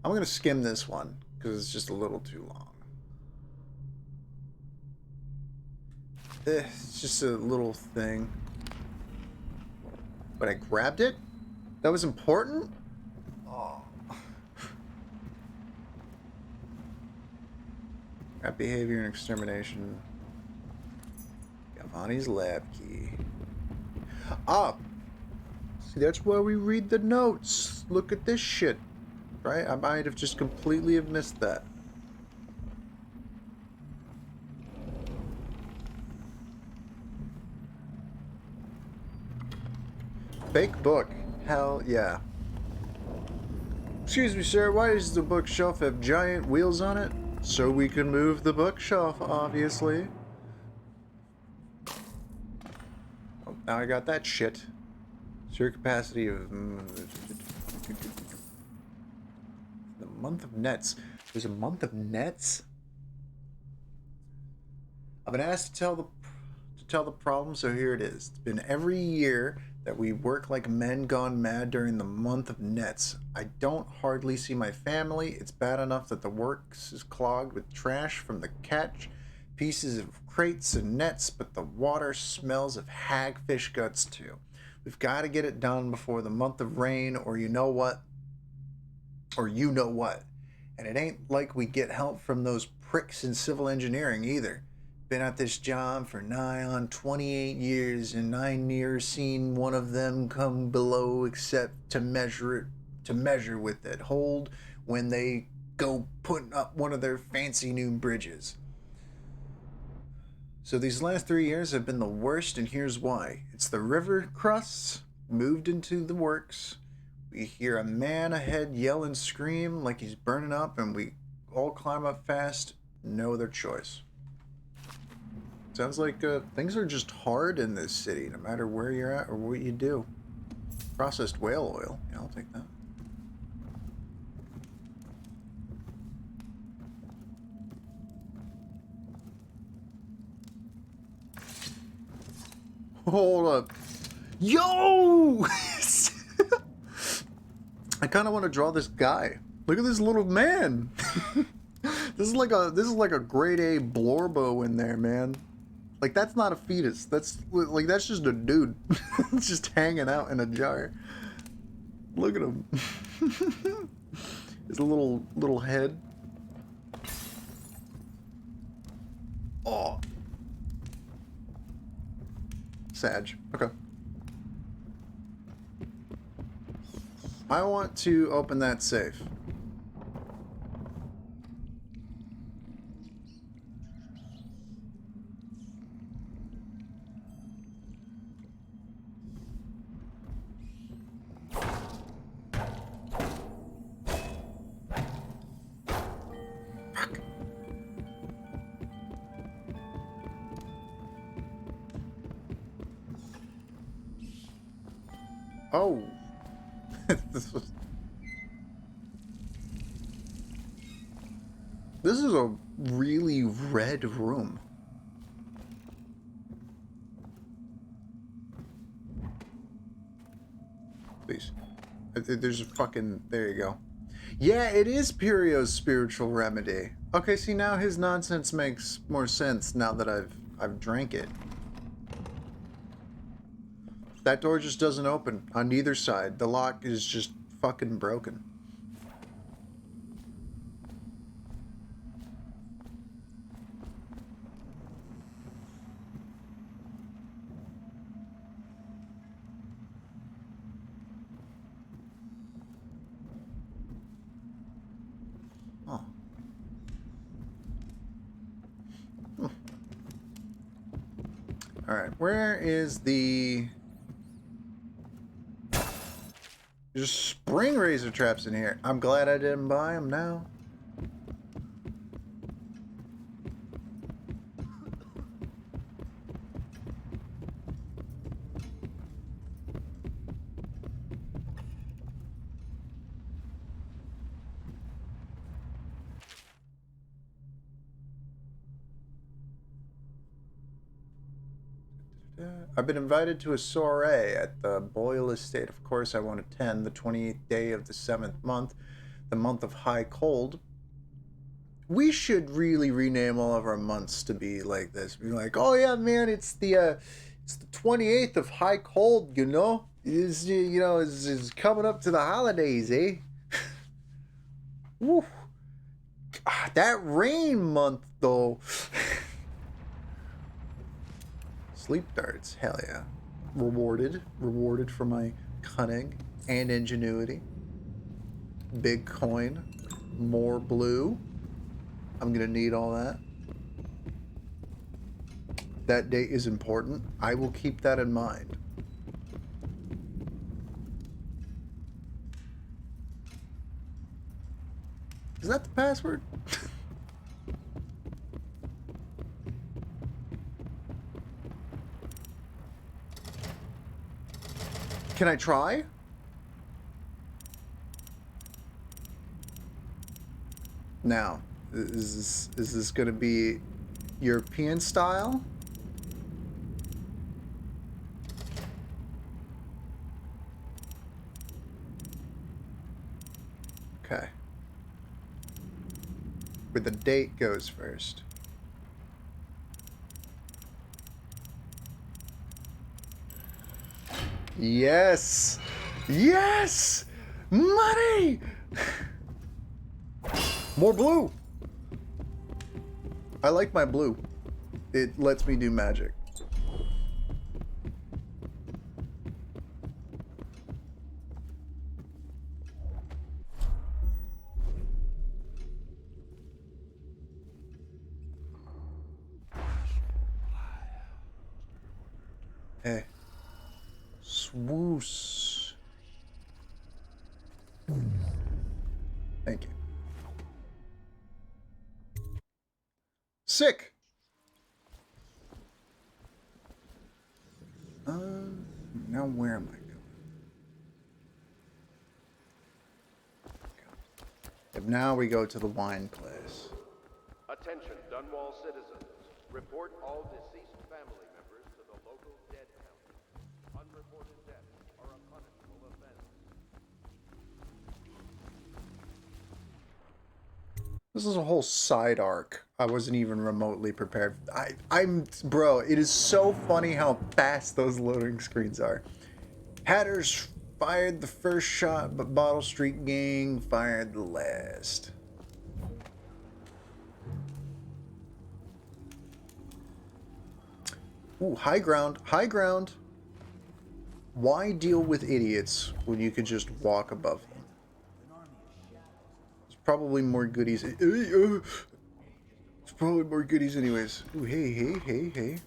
I'm gonna skim this one, because it's just a little too long. It's just a little thing. But I grabbed it? That was important? Oh. Rat behavior and extermination. Galvani's lab key. Ah! See, that's why we read the notes. Look at this shit. Right? I might have just completely have missed that. Fake book. Hell yeah. Excuse me, sir, why does the bookshelf have giant wheels on it? So we can move the bookshelf, obviously. Oh, now I got that shit. Zero capacity of... the month of nets. There's a month of nets? I've been asked to tell the problem, so here it is. It's been every year that we work like men gone mad during the month of nets. I don't hardly see my family. It's bad enough that the works is clogged with trash from the catch, pieces of crates and nets, but the water smells of hagfish guts too. We've got to get it done before the month of rain, or you know what? Or you know what. And it ain't like we get help from those pricks in civil engineering either. Been at this job for nigh on 28 years, and I near seen one of them come below except to measure with it hold when they go putting up one of their fancy new bridges. So these last 3 years have been the worst, and here's why. It's the river crusts moved into the works. We hear a man ahead yell and scream like he's burning up, and we all climb up fast. No other choice. Sounds like things are just hard in this city, no matter where you're at or what you do. Processed whale oil. Yeah, I'll take that. Hold up. Yo! I kind of want to draw this guy. Look at this little man. This is like a grade A blorbo in there, man. Like, that's not a fetus. That's just a dude. Just hanging out in a jar. Look at him. His little head. Oh. Sag. Okay. I want to open that safe. Oh. This is a really red room. Please. There's a fucking... There you go. Yeah, it is Pirio's spiritual remedy. Okay, see, now his nonsense makes more sense now that I've drank it. That door just doesn't open on either side. The lock is just fucking broken. Oh. Alright, where is the... There's spring razor traps in here. I'm glad I didn't buy them now. I've been invited to a soiree at the Boyle Estate. Of course, I want to attend the 28th day of the 7th month, the month of high cold. We should really rename all of our months to be like this. Be like, oh yeah, man, it's the 28th of high cold, you know? Is coming up to the holidays, eh? Woo. That rain month, though. Sleep darts, hell yeah. Rewarded for my cunning and ingenuity. Big coin, more blue. I'm gonna need all that. That date is important. I will keep that in mind. Is that the password? Can I try? Now, is this gonna be European style? Okay. Where the date goes first. Yes! Yes! Money! More blue! I like my blue. It lets me do magic. Hey. Swoosh. Thank you. Sick! Now where am I going? And now we go to the wine place. Attention, Dunwall citizens. Report all deceased family members to the local dead count. Unreported deaths are a punishable offense. This is a whole side arc. I wasn't even remotely prepared. Bro, it is so funny how fast those loading screens are. Hatters fired the first shot, but Bottle Street Gang fired the last. Ooh, high ground, high ground. Why deal with idiots when you could just walk above them? There's probably more goodies. There's probably more goodies anyways. Ooh, hey, hey, hey, hey.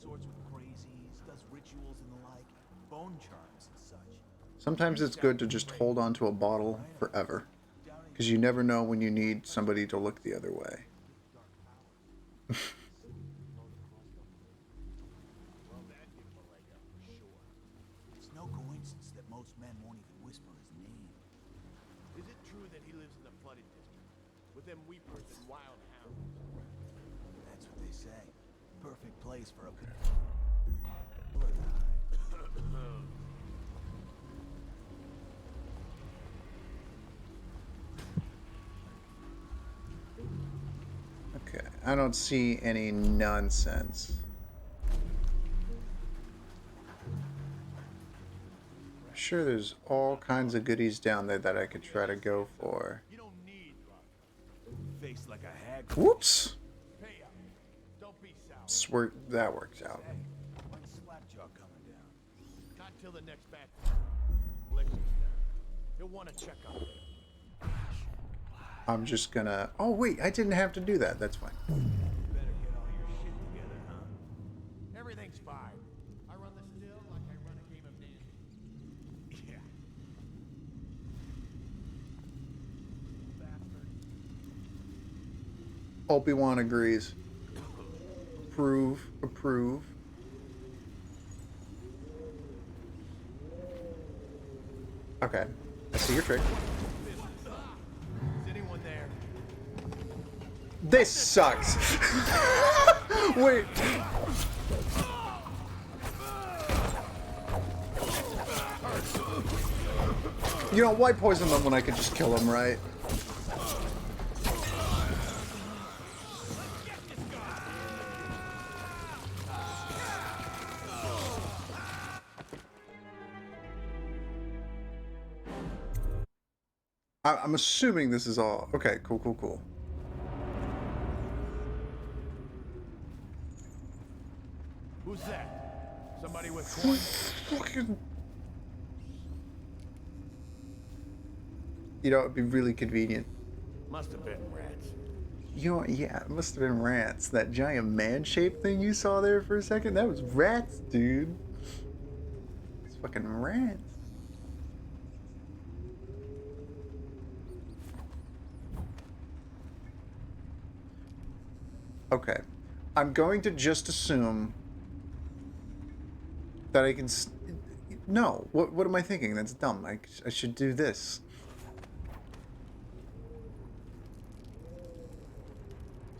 Sorts with crazies, does rituals and the like, bone charms and such. Sometimes it's good to just hold on to a bottle forever, because you never know when you need somebody to look the other way. Well, that gave him a leg up for sure. It's no coincidence that most men won't even whisper his name. Is it true that he lives in the flooded district with them weepers and wild hounds? That's what they say. Perfect place for a Okay, I don't see any nonsense. I'm sure there's all kinds of goodies down there that I could try to go for. You don't need face like a hag. Whoops! Pay up. Don't be sour. Swear that works out. When's Slapjaw coming down? Not till the next batch. Lecture's down. He'll want to check on it. I'm just gonna... Oh, wait, I didn't have to do that. That's fine. Better get all your shit together, huh? Everything's fine. I run the still like I run a game of Nancy. Yeah. Bastard. Obi-Wan agrees. Approve. Approve. Okay. I see your trick. Is anyone there? This sucks. Wait. You know, why poison them when I could just kill them, right? I'm assuming this is all... Okay, cool, cool, cool. Who's that? Somebody with coins? Fucking... You know, it'd be really convenient. Must have been rats. You know, yeah, it must have been rats. That giant man-shaped thing you saw there for a second, that was rats, dude. It's fucking rats. Okay. I'm going to just assume that I can... No. What am I thinking? That's dumb. I should do this.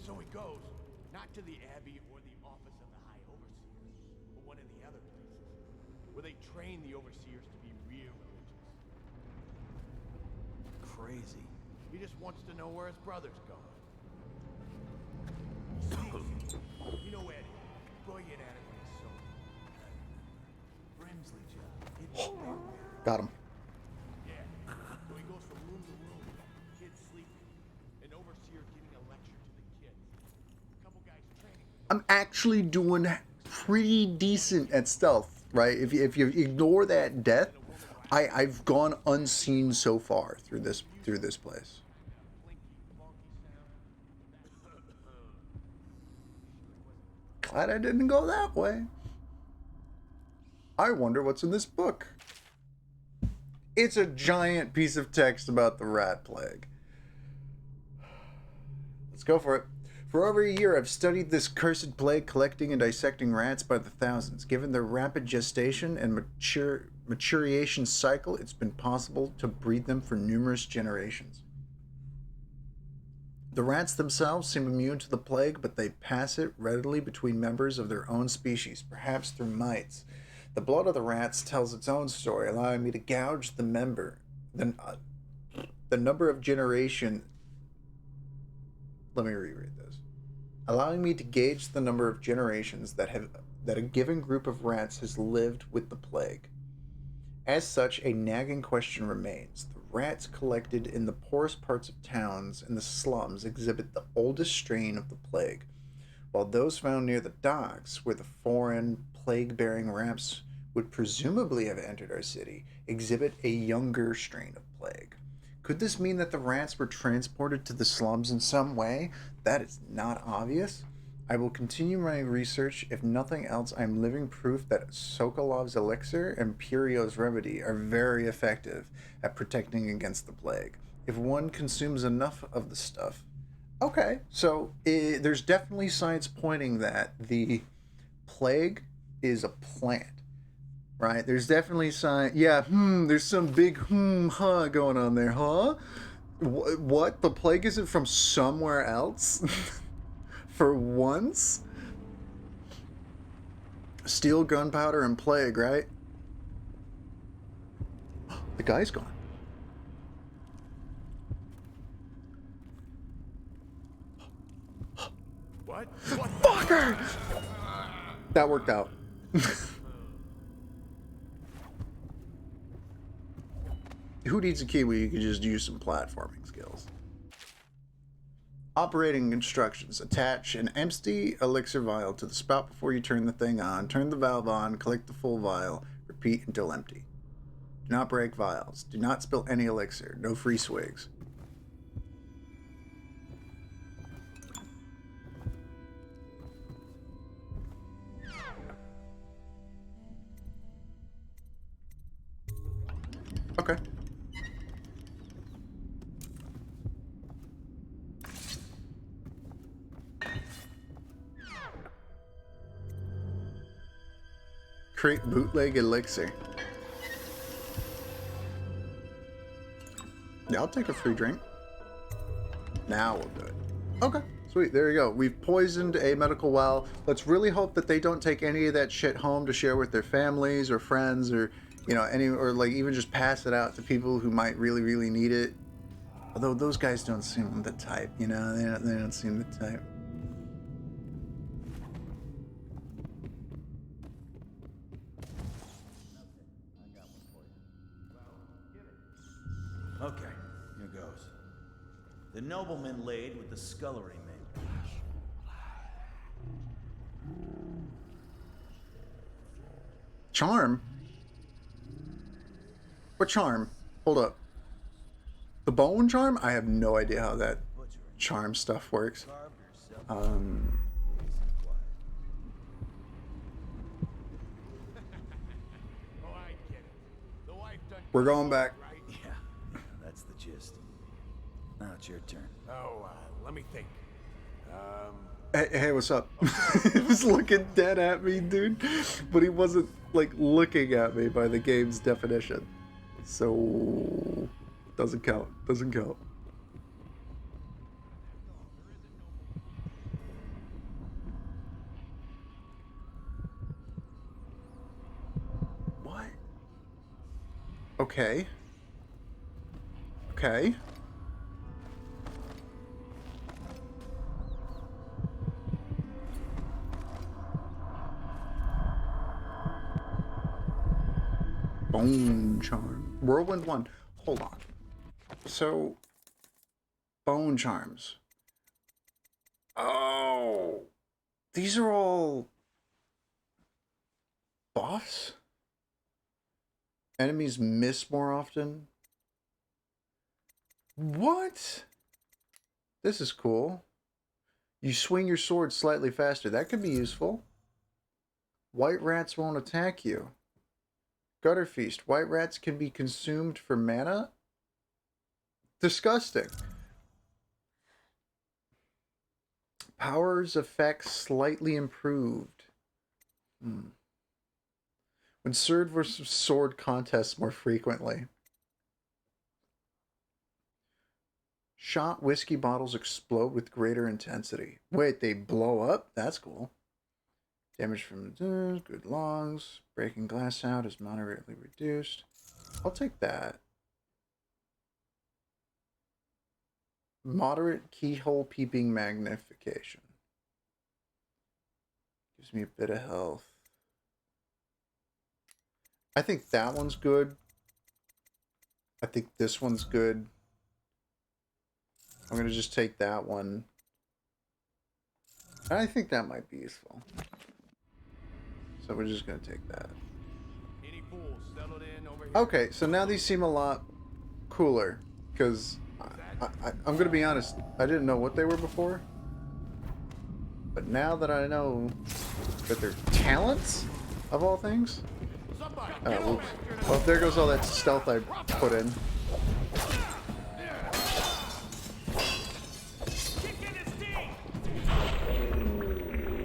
So he goes, not to the Abbey or the office of the High Overseer, but one of the other places, where they train the Overseers to be real religious. Crazy. He just wants to know where his brother's going. You know Eddie, brilliant at it when he's sober. Brimsley job. Got him. Yeah. So he goes from room to room, kids sleeping, an overseer giving a lecture to the kids. A couple guys training. I'm actually doing pretty decent at stealth, right? If you ignore that death, I've gone unseen so far through this place. Glad I didn't go that way. I wonder what's in this book. It's a giant piece of text about the rat plague. Let's go for it. For over a year, I've studied this cursed plague, collecting and dissecting rats by the thousands. Given their rapid gestation and maturation cycle, it's been possible to breed them for numerous generations. The rats themselves seem immune to the plague, but they pass it readily between members of their own species, perhaps through mites. The blood of the rats tells its own story, allowing me to gauge the number of generation. Let me reread this. Allowing me to gauge the number of generations that a given group of rats has lived with the plague. As such, a nagging question remains. The rats collected in the poorest parts of towns and the slums exhibit the oldest strain of the plague, while those found near the docks, where the foreign plague-bearing rats would presumably have entered our city, exhibit a younger strain of plague. Could this mean that the rats were transported to the slums in some way? That is not obvious. I will continue my research. If nothing else, I am living proof that Sokolov's elixir and Purio's remedy are very effective at protecting against the plague. If one consumes enough of the stuff. Okay, so there's definitely science pointing that the plague is a plant, right? There's definitely science. Yeah, there's some big going on there, huh? What? The plague isn't from somewhere else? For once? Steel, gunpowder, and plague, right? The guy's gone. What? Fucker! That worked out. Who needs a key when you can just use some platforming skills? Operating instructions. Attach an empty elixir vial to the spout before you turn the thing on. Turn the valve on, collect the full vial. Repeat until empty. Do not break vials. Do not spill any elixir. No free swigs. Okay. Create bootleg elixir. Yeah, I'll take a free drink. Now we'll do it. Okay, sweet. There you go. We've poisoned a medical well. Let's really hope that they don't take any of that shit home to share with their families or friends or, you know, or like even just pass it out to people who might really, really need it. Although those guys don't seem the type, you know, they don't seem the type. Okay, here goes. The nobleman laid with the scullery maid. Charm? What charm? Hold up. The bone charm? I have no idea how that charm stuff works. We're going back. Yeah, that's the gist. Now it's your turn. Oh, let me think. Hey, what's up? He was looking dead at me, dude. But he wasn't, like, looking at me by the game's definition. So... doesn't count. Doesn't count. What? Okay. Okay. Bone charm. Whirlwind 1. Hold on. So, bone charms. Oh. These are all buffs? Enemies miss more often? What? This is cool. You swing your sword slightly faster. That could be useful. White rats won't attack you. Gutter Feast. White rats can be consumed for mana? Disgusting. Powers effects slightly improved. When sword versus sword contests more frequently. Shot whiskey bottles explode with greater intensity. Wait, they blow up? That's cool. Damage from good lungs. Breaking glass out is moderately reduced. I'll take that. Moderate keyhole peeping magnification. Gives me a bit of health. I think that one's good. I think this one's good. I'm going to just take that one. I think that might be useful. So we're just going to take that. Okay, so now these seem a lot cooler. Because I'm going to be honest, I didn't know what they were before. But now that I know that they're talents, of all things. Oh, oops. Well, there goes all that stealth I put in.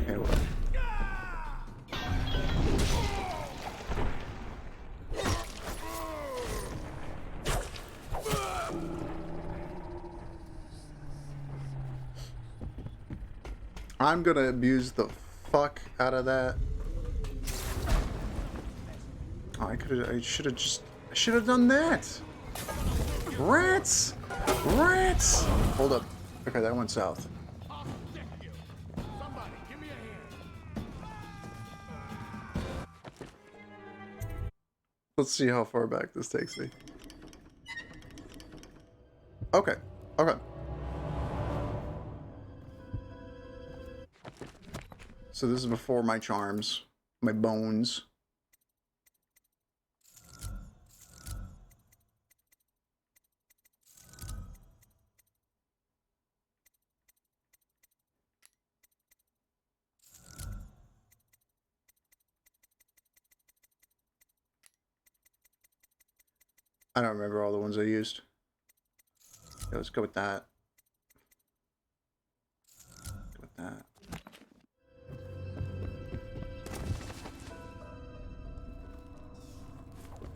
Okay, well. I'm gonna abuse the fuck out of that. Oh, I should have done that. Rats! Rats! Hold up. Okay, that went south. Let's see how far back this takes me. Okay. Okay. So this is before my charms. My bones. I don't remember all the ones I used. Yeah, let's go with that. Go with that.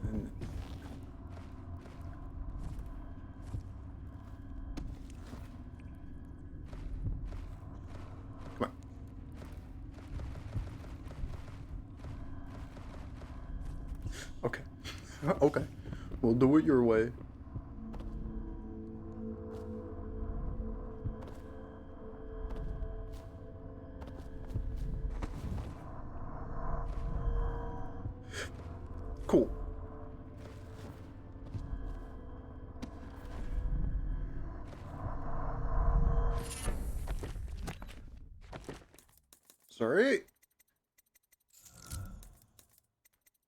And come on. Okay. Okay. We'll do it your way. Cool. Sorry.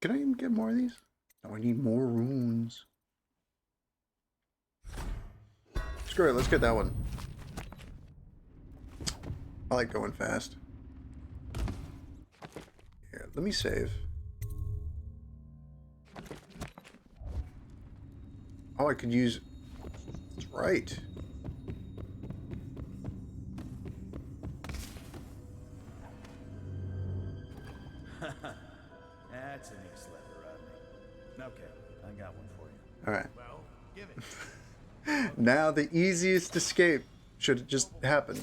Can I even get more of these? No, I need more runes. Screw it, let's get that one. I like going fast. Here, let me save. Oh, I could use... That's right. That's an East letter, Rodney. Okay, I got one for you. All right. Well, give it. Now the easiest escape should have just happened.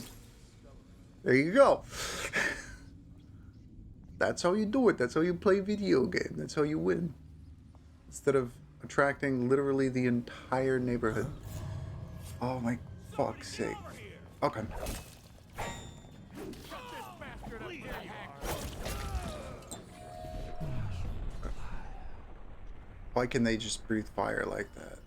There you go. That's how you do it. That's how you play video game. That's how you win. Instead of attracting literally the entire neighborhood. Oh my fuck's sake. Okay. Why can they just breathe fire like that?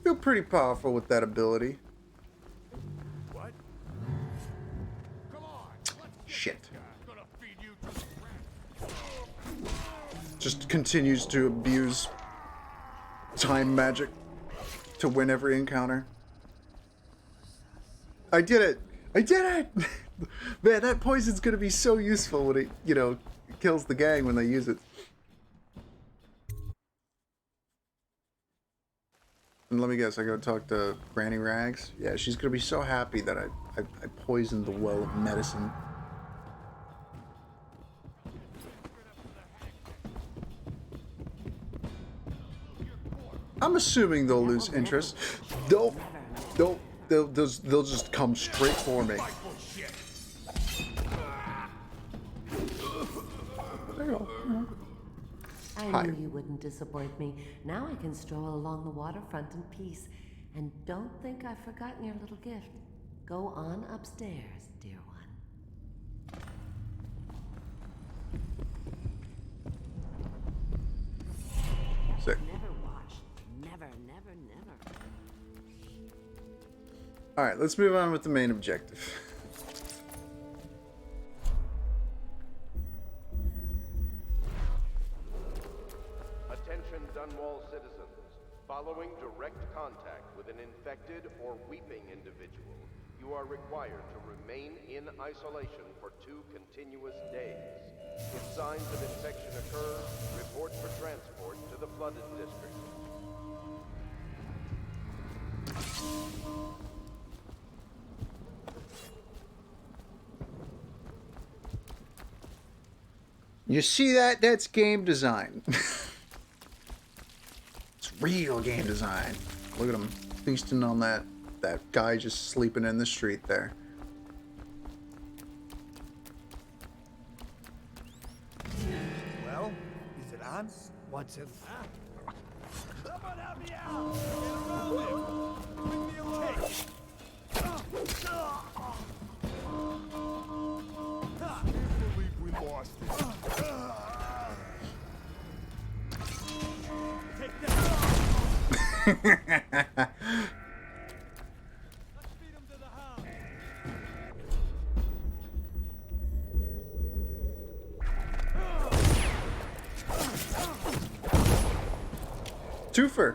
Feel pretty powerful with that ability. What? Shit. Just continues to abuse time magic to win every encounter. I did it! I did it! Man, that poison's gonna be so useful when it, you know, kills the gang when they use it. And let me guess, I go talk to Granny Rags? Yeah, she's gonna be so happy that I poisoned the well of medicine. I'm assuming they'll lose interest. They'll just come straight for me. There you go. I knew you wouldn't disappoint me. Now I can stroll along the waterfront in peace. And don't think I've forgotten your little gift. Go on upstairs, dear one. Sick. Never watch. Never, never, never. Alright, let's move on with the main objective. Attention Dunwall citizens. Following direct contact with an infected or weeping individual, you are required to remain in isolation for 2 continuous days. If signs of infection occur, report for transport to the flooded district. You see that? That's game design. It's real game design. Look at him feasting on that guy just sleeping in the street there. Well, is it on? What's it? Someone help me out! Get around him! Leave me alone! Can't believe we lost it. Take that! Let's feed him to the hound. Twofer.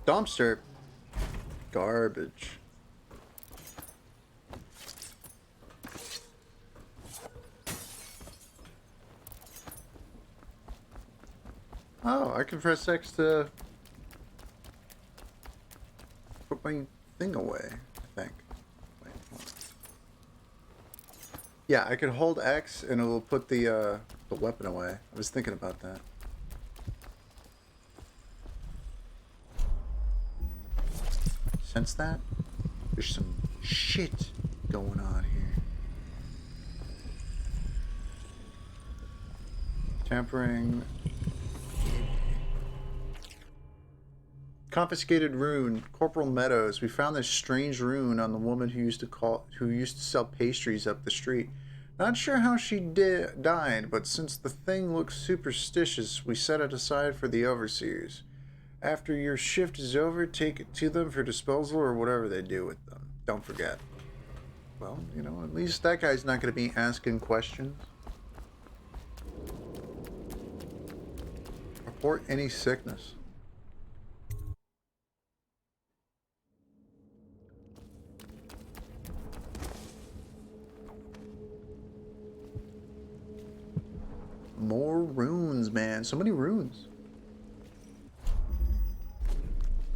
Dumpster. Garbage. Oh, I can press X to put my thing away, I think. Wait, hold on. Yeah, I can hold X and it will put the weapon away. I was thinking about that. Sense that? There's some shit going on here. Tampering. Confiscated rune, Corporal Meadows. We found this strange rune on the woman who used to sell pastries up the street. Not sure how she died, but since the thing looks superstitious, we set it aside for the overseers. After your shift is over, take it to them for disposal or whatever they do with them. Don't forget. Well, you know, at least that guy's not going to be asking questions. Report any sickness. More runes, man. So many runes.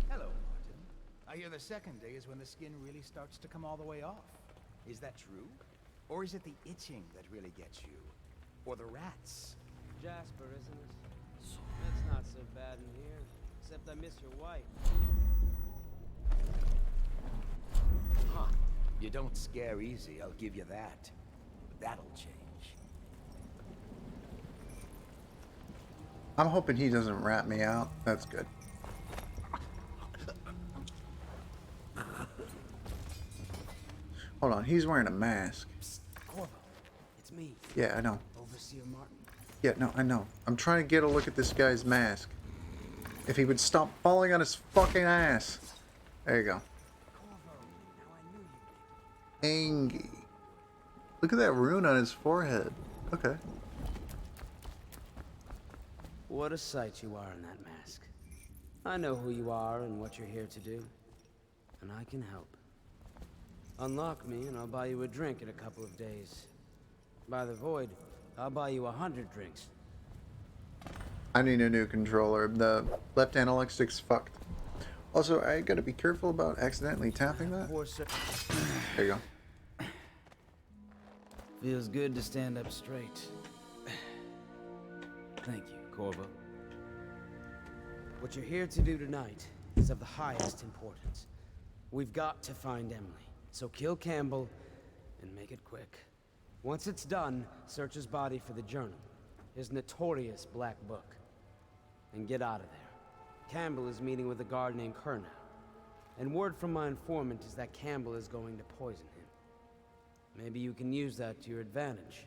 Hello, Martin. I hear the second day is when the skin really starts to come all the way off. Is that true? Or is it the itching that really gets you? Or the rats? Jasper, isn't it? It's not so bad in here, except I miss your wife. Huh. You don't scare easy, I'll give you that. But that'll change. I'm hoping he doesn't rat me out. That's good. Hold on, he's wearing a mask. Psst, Corvo, it's me. Yeah, I know. Overseer Martin. Yeah, no, I know. I'm trying to get a look at this guy's mask. If he would stop falling on his fucking ass. There you go. Angie. Look at that rune on his forehead. Okay. What a sight you are in that mask. I know who you are and what you're here to do. And I can help. Unlock me and I'll buy you a drink in a couple of days. By the void, I'll buy you 100 drinks. I need a new controller. The left analog stick's fucked. Also, I gotta be careful about accidentally tapping that. There you go. Feels good to stand up straight. Thank you, Corvo. What you're here to do tonight is of the highest importance. We've got to find Emily. So kill Campbell and make it quick. Once it's done, search his body for the journal, his notorious black book, and get out of there. Campbell is meeting with a guard named Kernow, and word from my informant is that Campbell is going to poison him. Maybe you can use that to your advantage.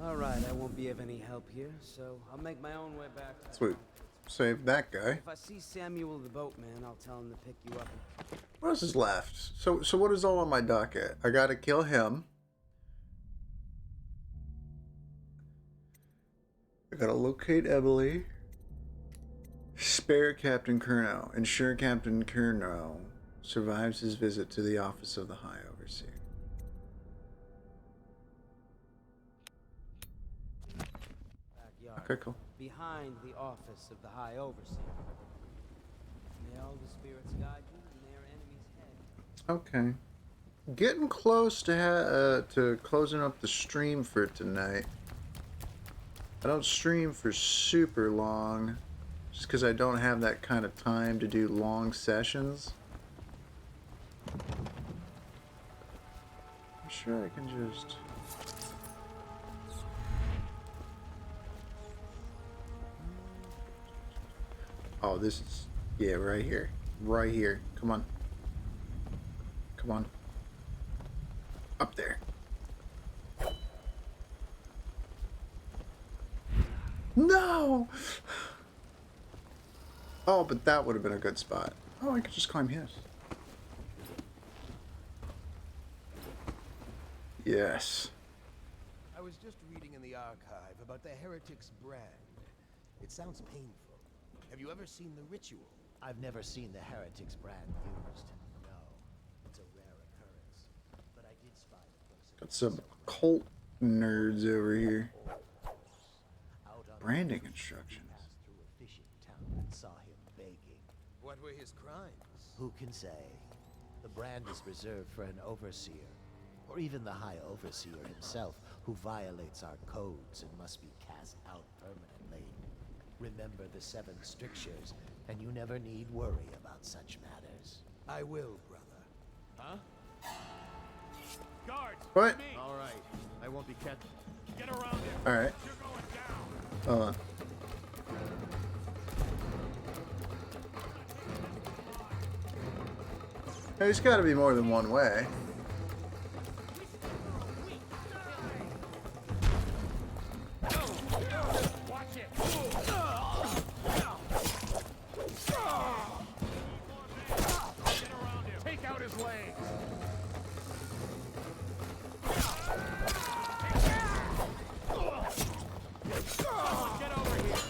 All right, I won't be of any help here, so I'll make my own way back. Sweet. Save that guy. If I see Samuel the boatman, I'll tell him to pick you up. What else is left? So what is all on my docket? I gotta kill him. I gotta locate Emily. Spare Captain Kernow. Ensure Captain Kernow survives his visit to the office of the High Overseer. Backyard. Okay, cool. Behind the office of the High Overseer. May all the spirits guide you in their enemy's head. Okay. Getting close to closing up the stream for tonight. I don't stream for super long, just because I don't have that kind of time to do long sessions. I'm sure I can just... Oh, this is... Yeah, right here. Right here. Come on. Come on. Up there. No! Oh, but that would have been a good spot. Oh, I could just climb his. Yes. I was just reading in the archive about the heretic's brand. It sounds painful. Have you ever seen the ritual? I've never seen the heretic's brand used. No, it's a rare occurrence. But I did spy a close. Got some cult nerds over here. Branding instructions. Through a fishing town and saw him begging. What were his crimes? Who can say? The brand is reserved for an overseer, or even the High Overseer himself, who violates our codes and must be cast out permanently. Remember the 7 strictures, and you never need worry about such matters. I will, brother. Huh? Guards! What? All right. I won't be catch. Get around here. All right. You're going down. Hold on. There's got to be more than one way. Watch it. Get around him. Take out his legs. Get over here.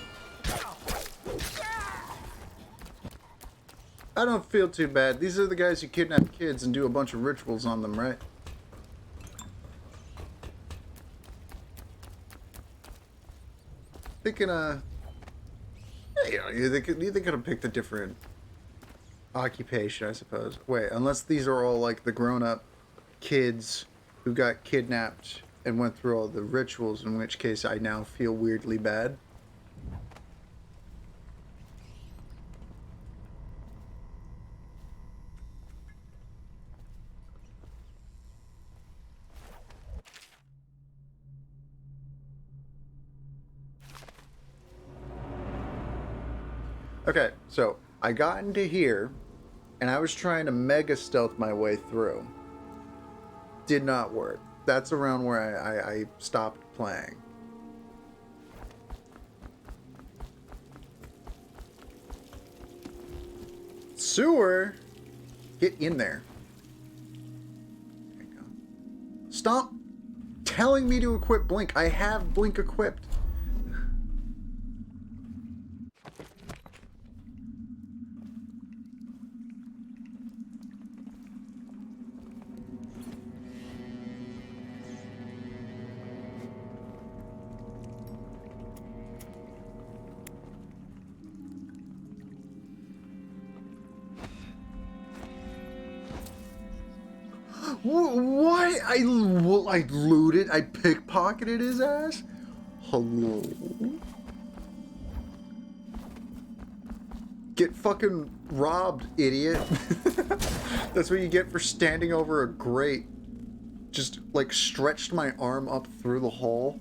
I don't feel too bad. These are the guys who kidnap kids and do a bunch of rituals on them, right? Thinking, they could have picked a different occupation, I suppose. Wait, unless these are all like the grown-up kids who got kidnapped and went through all the rituals, in which case I now feel weirdly bad. Okay, so I got into here, and I was trying to mega stealth my way through. Did not work. That's around where I stopped playing. Sewer? Get in there. There you go. Stop telling me to equip Blink. I have Blink equipped. What? I looted? I pickpocketed his ass? Hello? Get fucking robbed, idiot. That's what you get for standing over a grate. Just, like, stretched my arm up through the hole.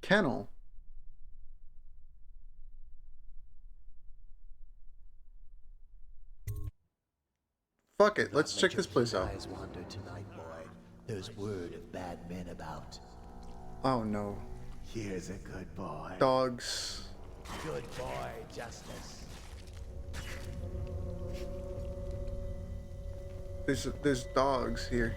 Kennel. Fuck it, let's check this place out. Eyes wander tonight, boy. There's word of bad men about. Oh no. Here's a good boy. Dogs. Good boy, Justice. There's dogs here.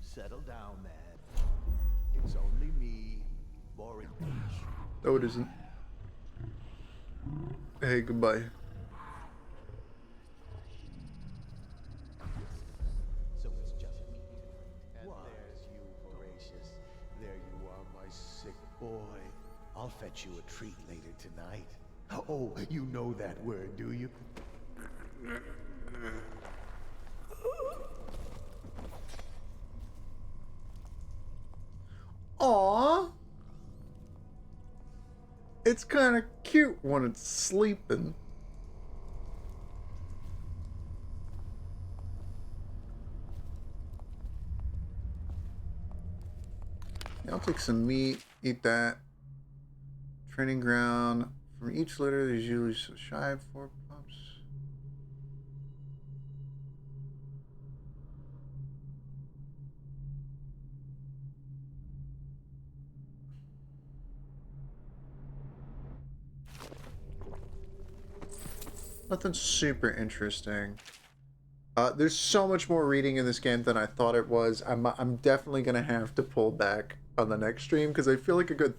Settle down, man. It's only me, boring fish. No, it isn't. Hey, goodbye. So it's just me. And there's you, Voracious. There you are, my sick boy. I'll fetch you a treat later tonight. Oh, you know that word, do you? Aww. It's kind of cute when it's sleeping. Yeah, I'll take some meat, eat that. Training ground. From each litter, there's usually shy of 4 pups. Nothing super interesting. There's so much more reading in this game than I thought it was. I'm definitely gonna have to pull back on the next stream because I feel like a good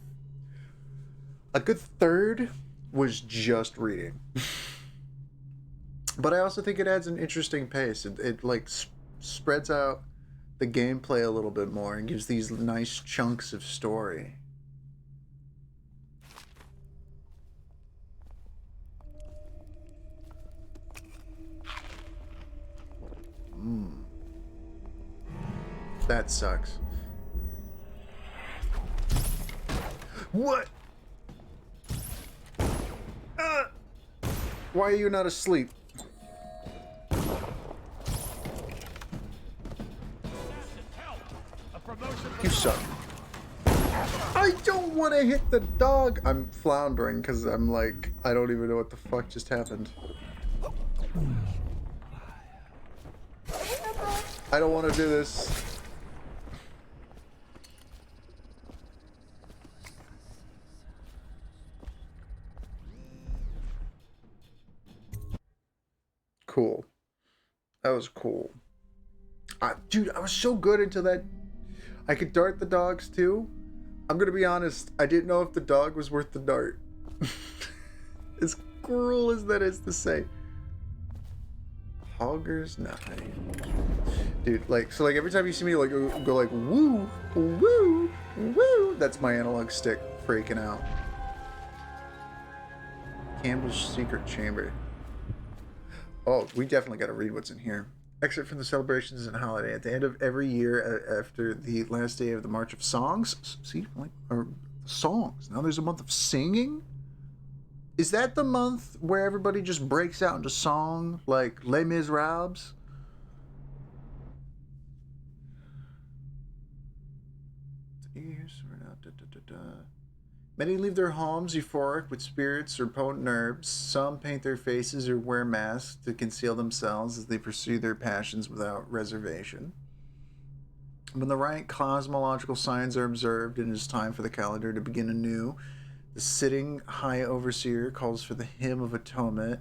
third was just reading. But I also think it adds an interesting pace. It like spreads out the gameplay a little bit more and gives these nice chunks of story. That sucks. What? Why are you not asleep? You suck. I don't want to hit the dog. I'm floundering because I'm like, I don't even know what the fuck just happened. I don't want to do this. cool. That was cool. Dude, I was so good until that. I could dart the dogs too. I'm gonna be honest, I didn't know if the dog was worth the dart. As cruel as that is to say. Hogger's knife. Dude, like, so like every time you see me like go like woo, woo, woo, that's my analog stick freaking out. Campbell's secret chamber. Oh, we definitely got to read what's in here. Excerpt from the celebrations and holiday. At the end of every year, after the last day of the March of Songs, see, like, or songs. Now there's a month of singing. Is that the month where everybody just breaks out into song, like Les Miserables? Many leave their homes euphoric with spirits or potent herbs. Some paint their faces or wear masks to conceal themselves as they pursue their passions without reservation. When the right cosmological signs are observed and it is time for the calendar to begin anew, the sitting high overseer calls for the hymn of atonement,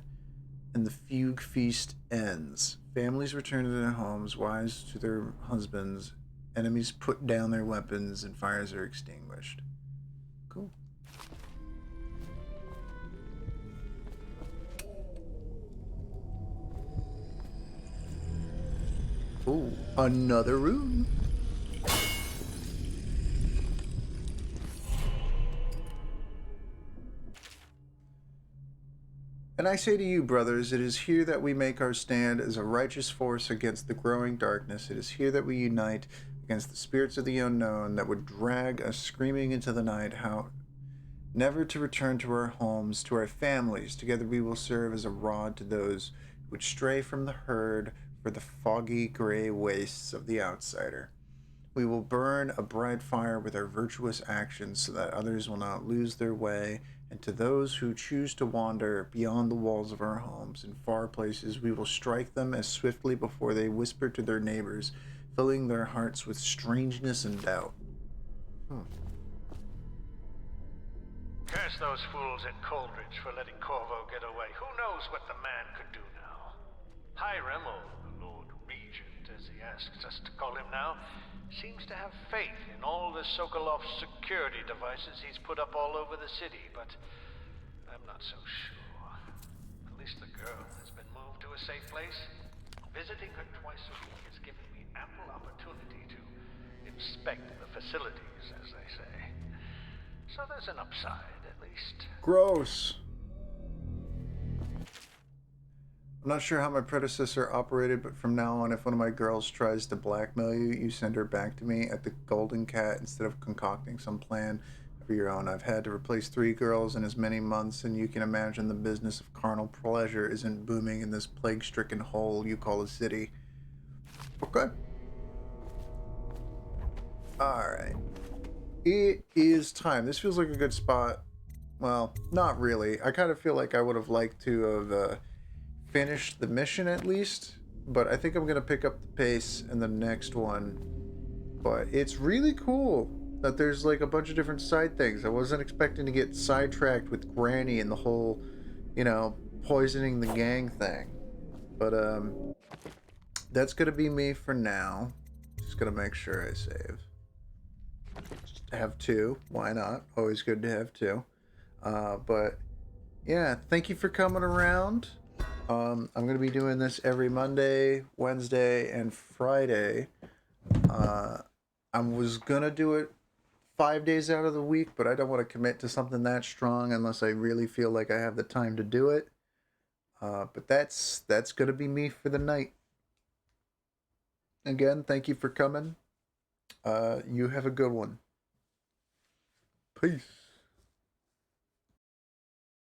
and the fugue feast ends. Families return to their homes, wives to their husbands, enemies put down their weapons, and fires are extinguished. Cool. Ooh, another rune. And I say to you, brothers, it is here that we make our stand as a righteous force against the growing darkness. It is here that we unite against the spirits of the unknown that would drag us screaming into the night, how never to return to our homes, to our families. Together we will serve as a rod to those who would stray from the herd for the foggy gray wastes of the outsider. We will burn a bright fire with our virtuous actions so that others will not lose their way, and to those who choose to wander beyond the walls of our homes in far places, we will strike them as swiftly before they whisper to their neighbors, filling their hearts with strangeness and doubt. Curse those fools at Coldridge for letting Corvo get away. Who knows what the man could do now? Hiram, or the Lord Regent, as he asks us to call him now, seems to have faith in all the Sokolov security devices he's put up all over the city, but I'm not so sure. At least the girl has been moved to a safe place. Visiting her twice a week has given me ample opportunity to inspect the facilities, as they say. So there's an upside, at least. Gross. I'm not sure how my predecessor operated, but from now on, if one of my girls tries to blackmail you, you send her back to me at the Golden Cat instead of concocting some plan of your own. I've had to replace 3 girls in as many months, and you can imagine the business of carnal pleasure isn't booming in this plague-stricken hole you call a city. Okay. Alright. It is time. This feels like a good spot. Well, not really. I kind of feel like I would have liked to have finished the mission at least, but I think I'm going to pick up the pace in the next one. But it's really cool that there's like a bunch of different side things. I wasn't expecting to get sidetracked with Granny and the whole, you know, poisoning the gang thing. But that's going to be me for now. Just going to make sure I save. Just have 2. Why not? Always good to have 2. But yeah, thank you for coming around. I'm going to be doing this every Monday, Wednesday, and Friday. I was going to do it 5 days out of the week, but I don't want to commit to something that strong unless I really feel like I have the time to do it. But that's going to be me for the night. Again, thank you for coming. You have a good one. Peace.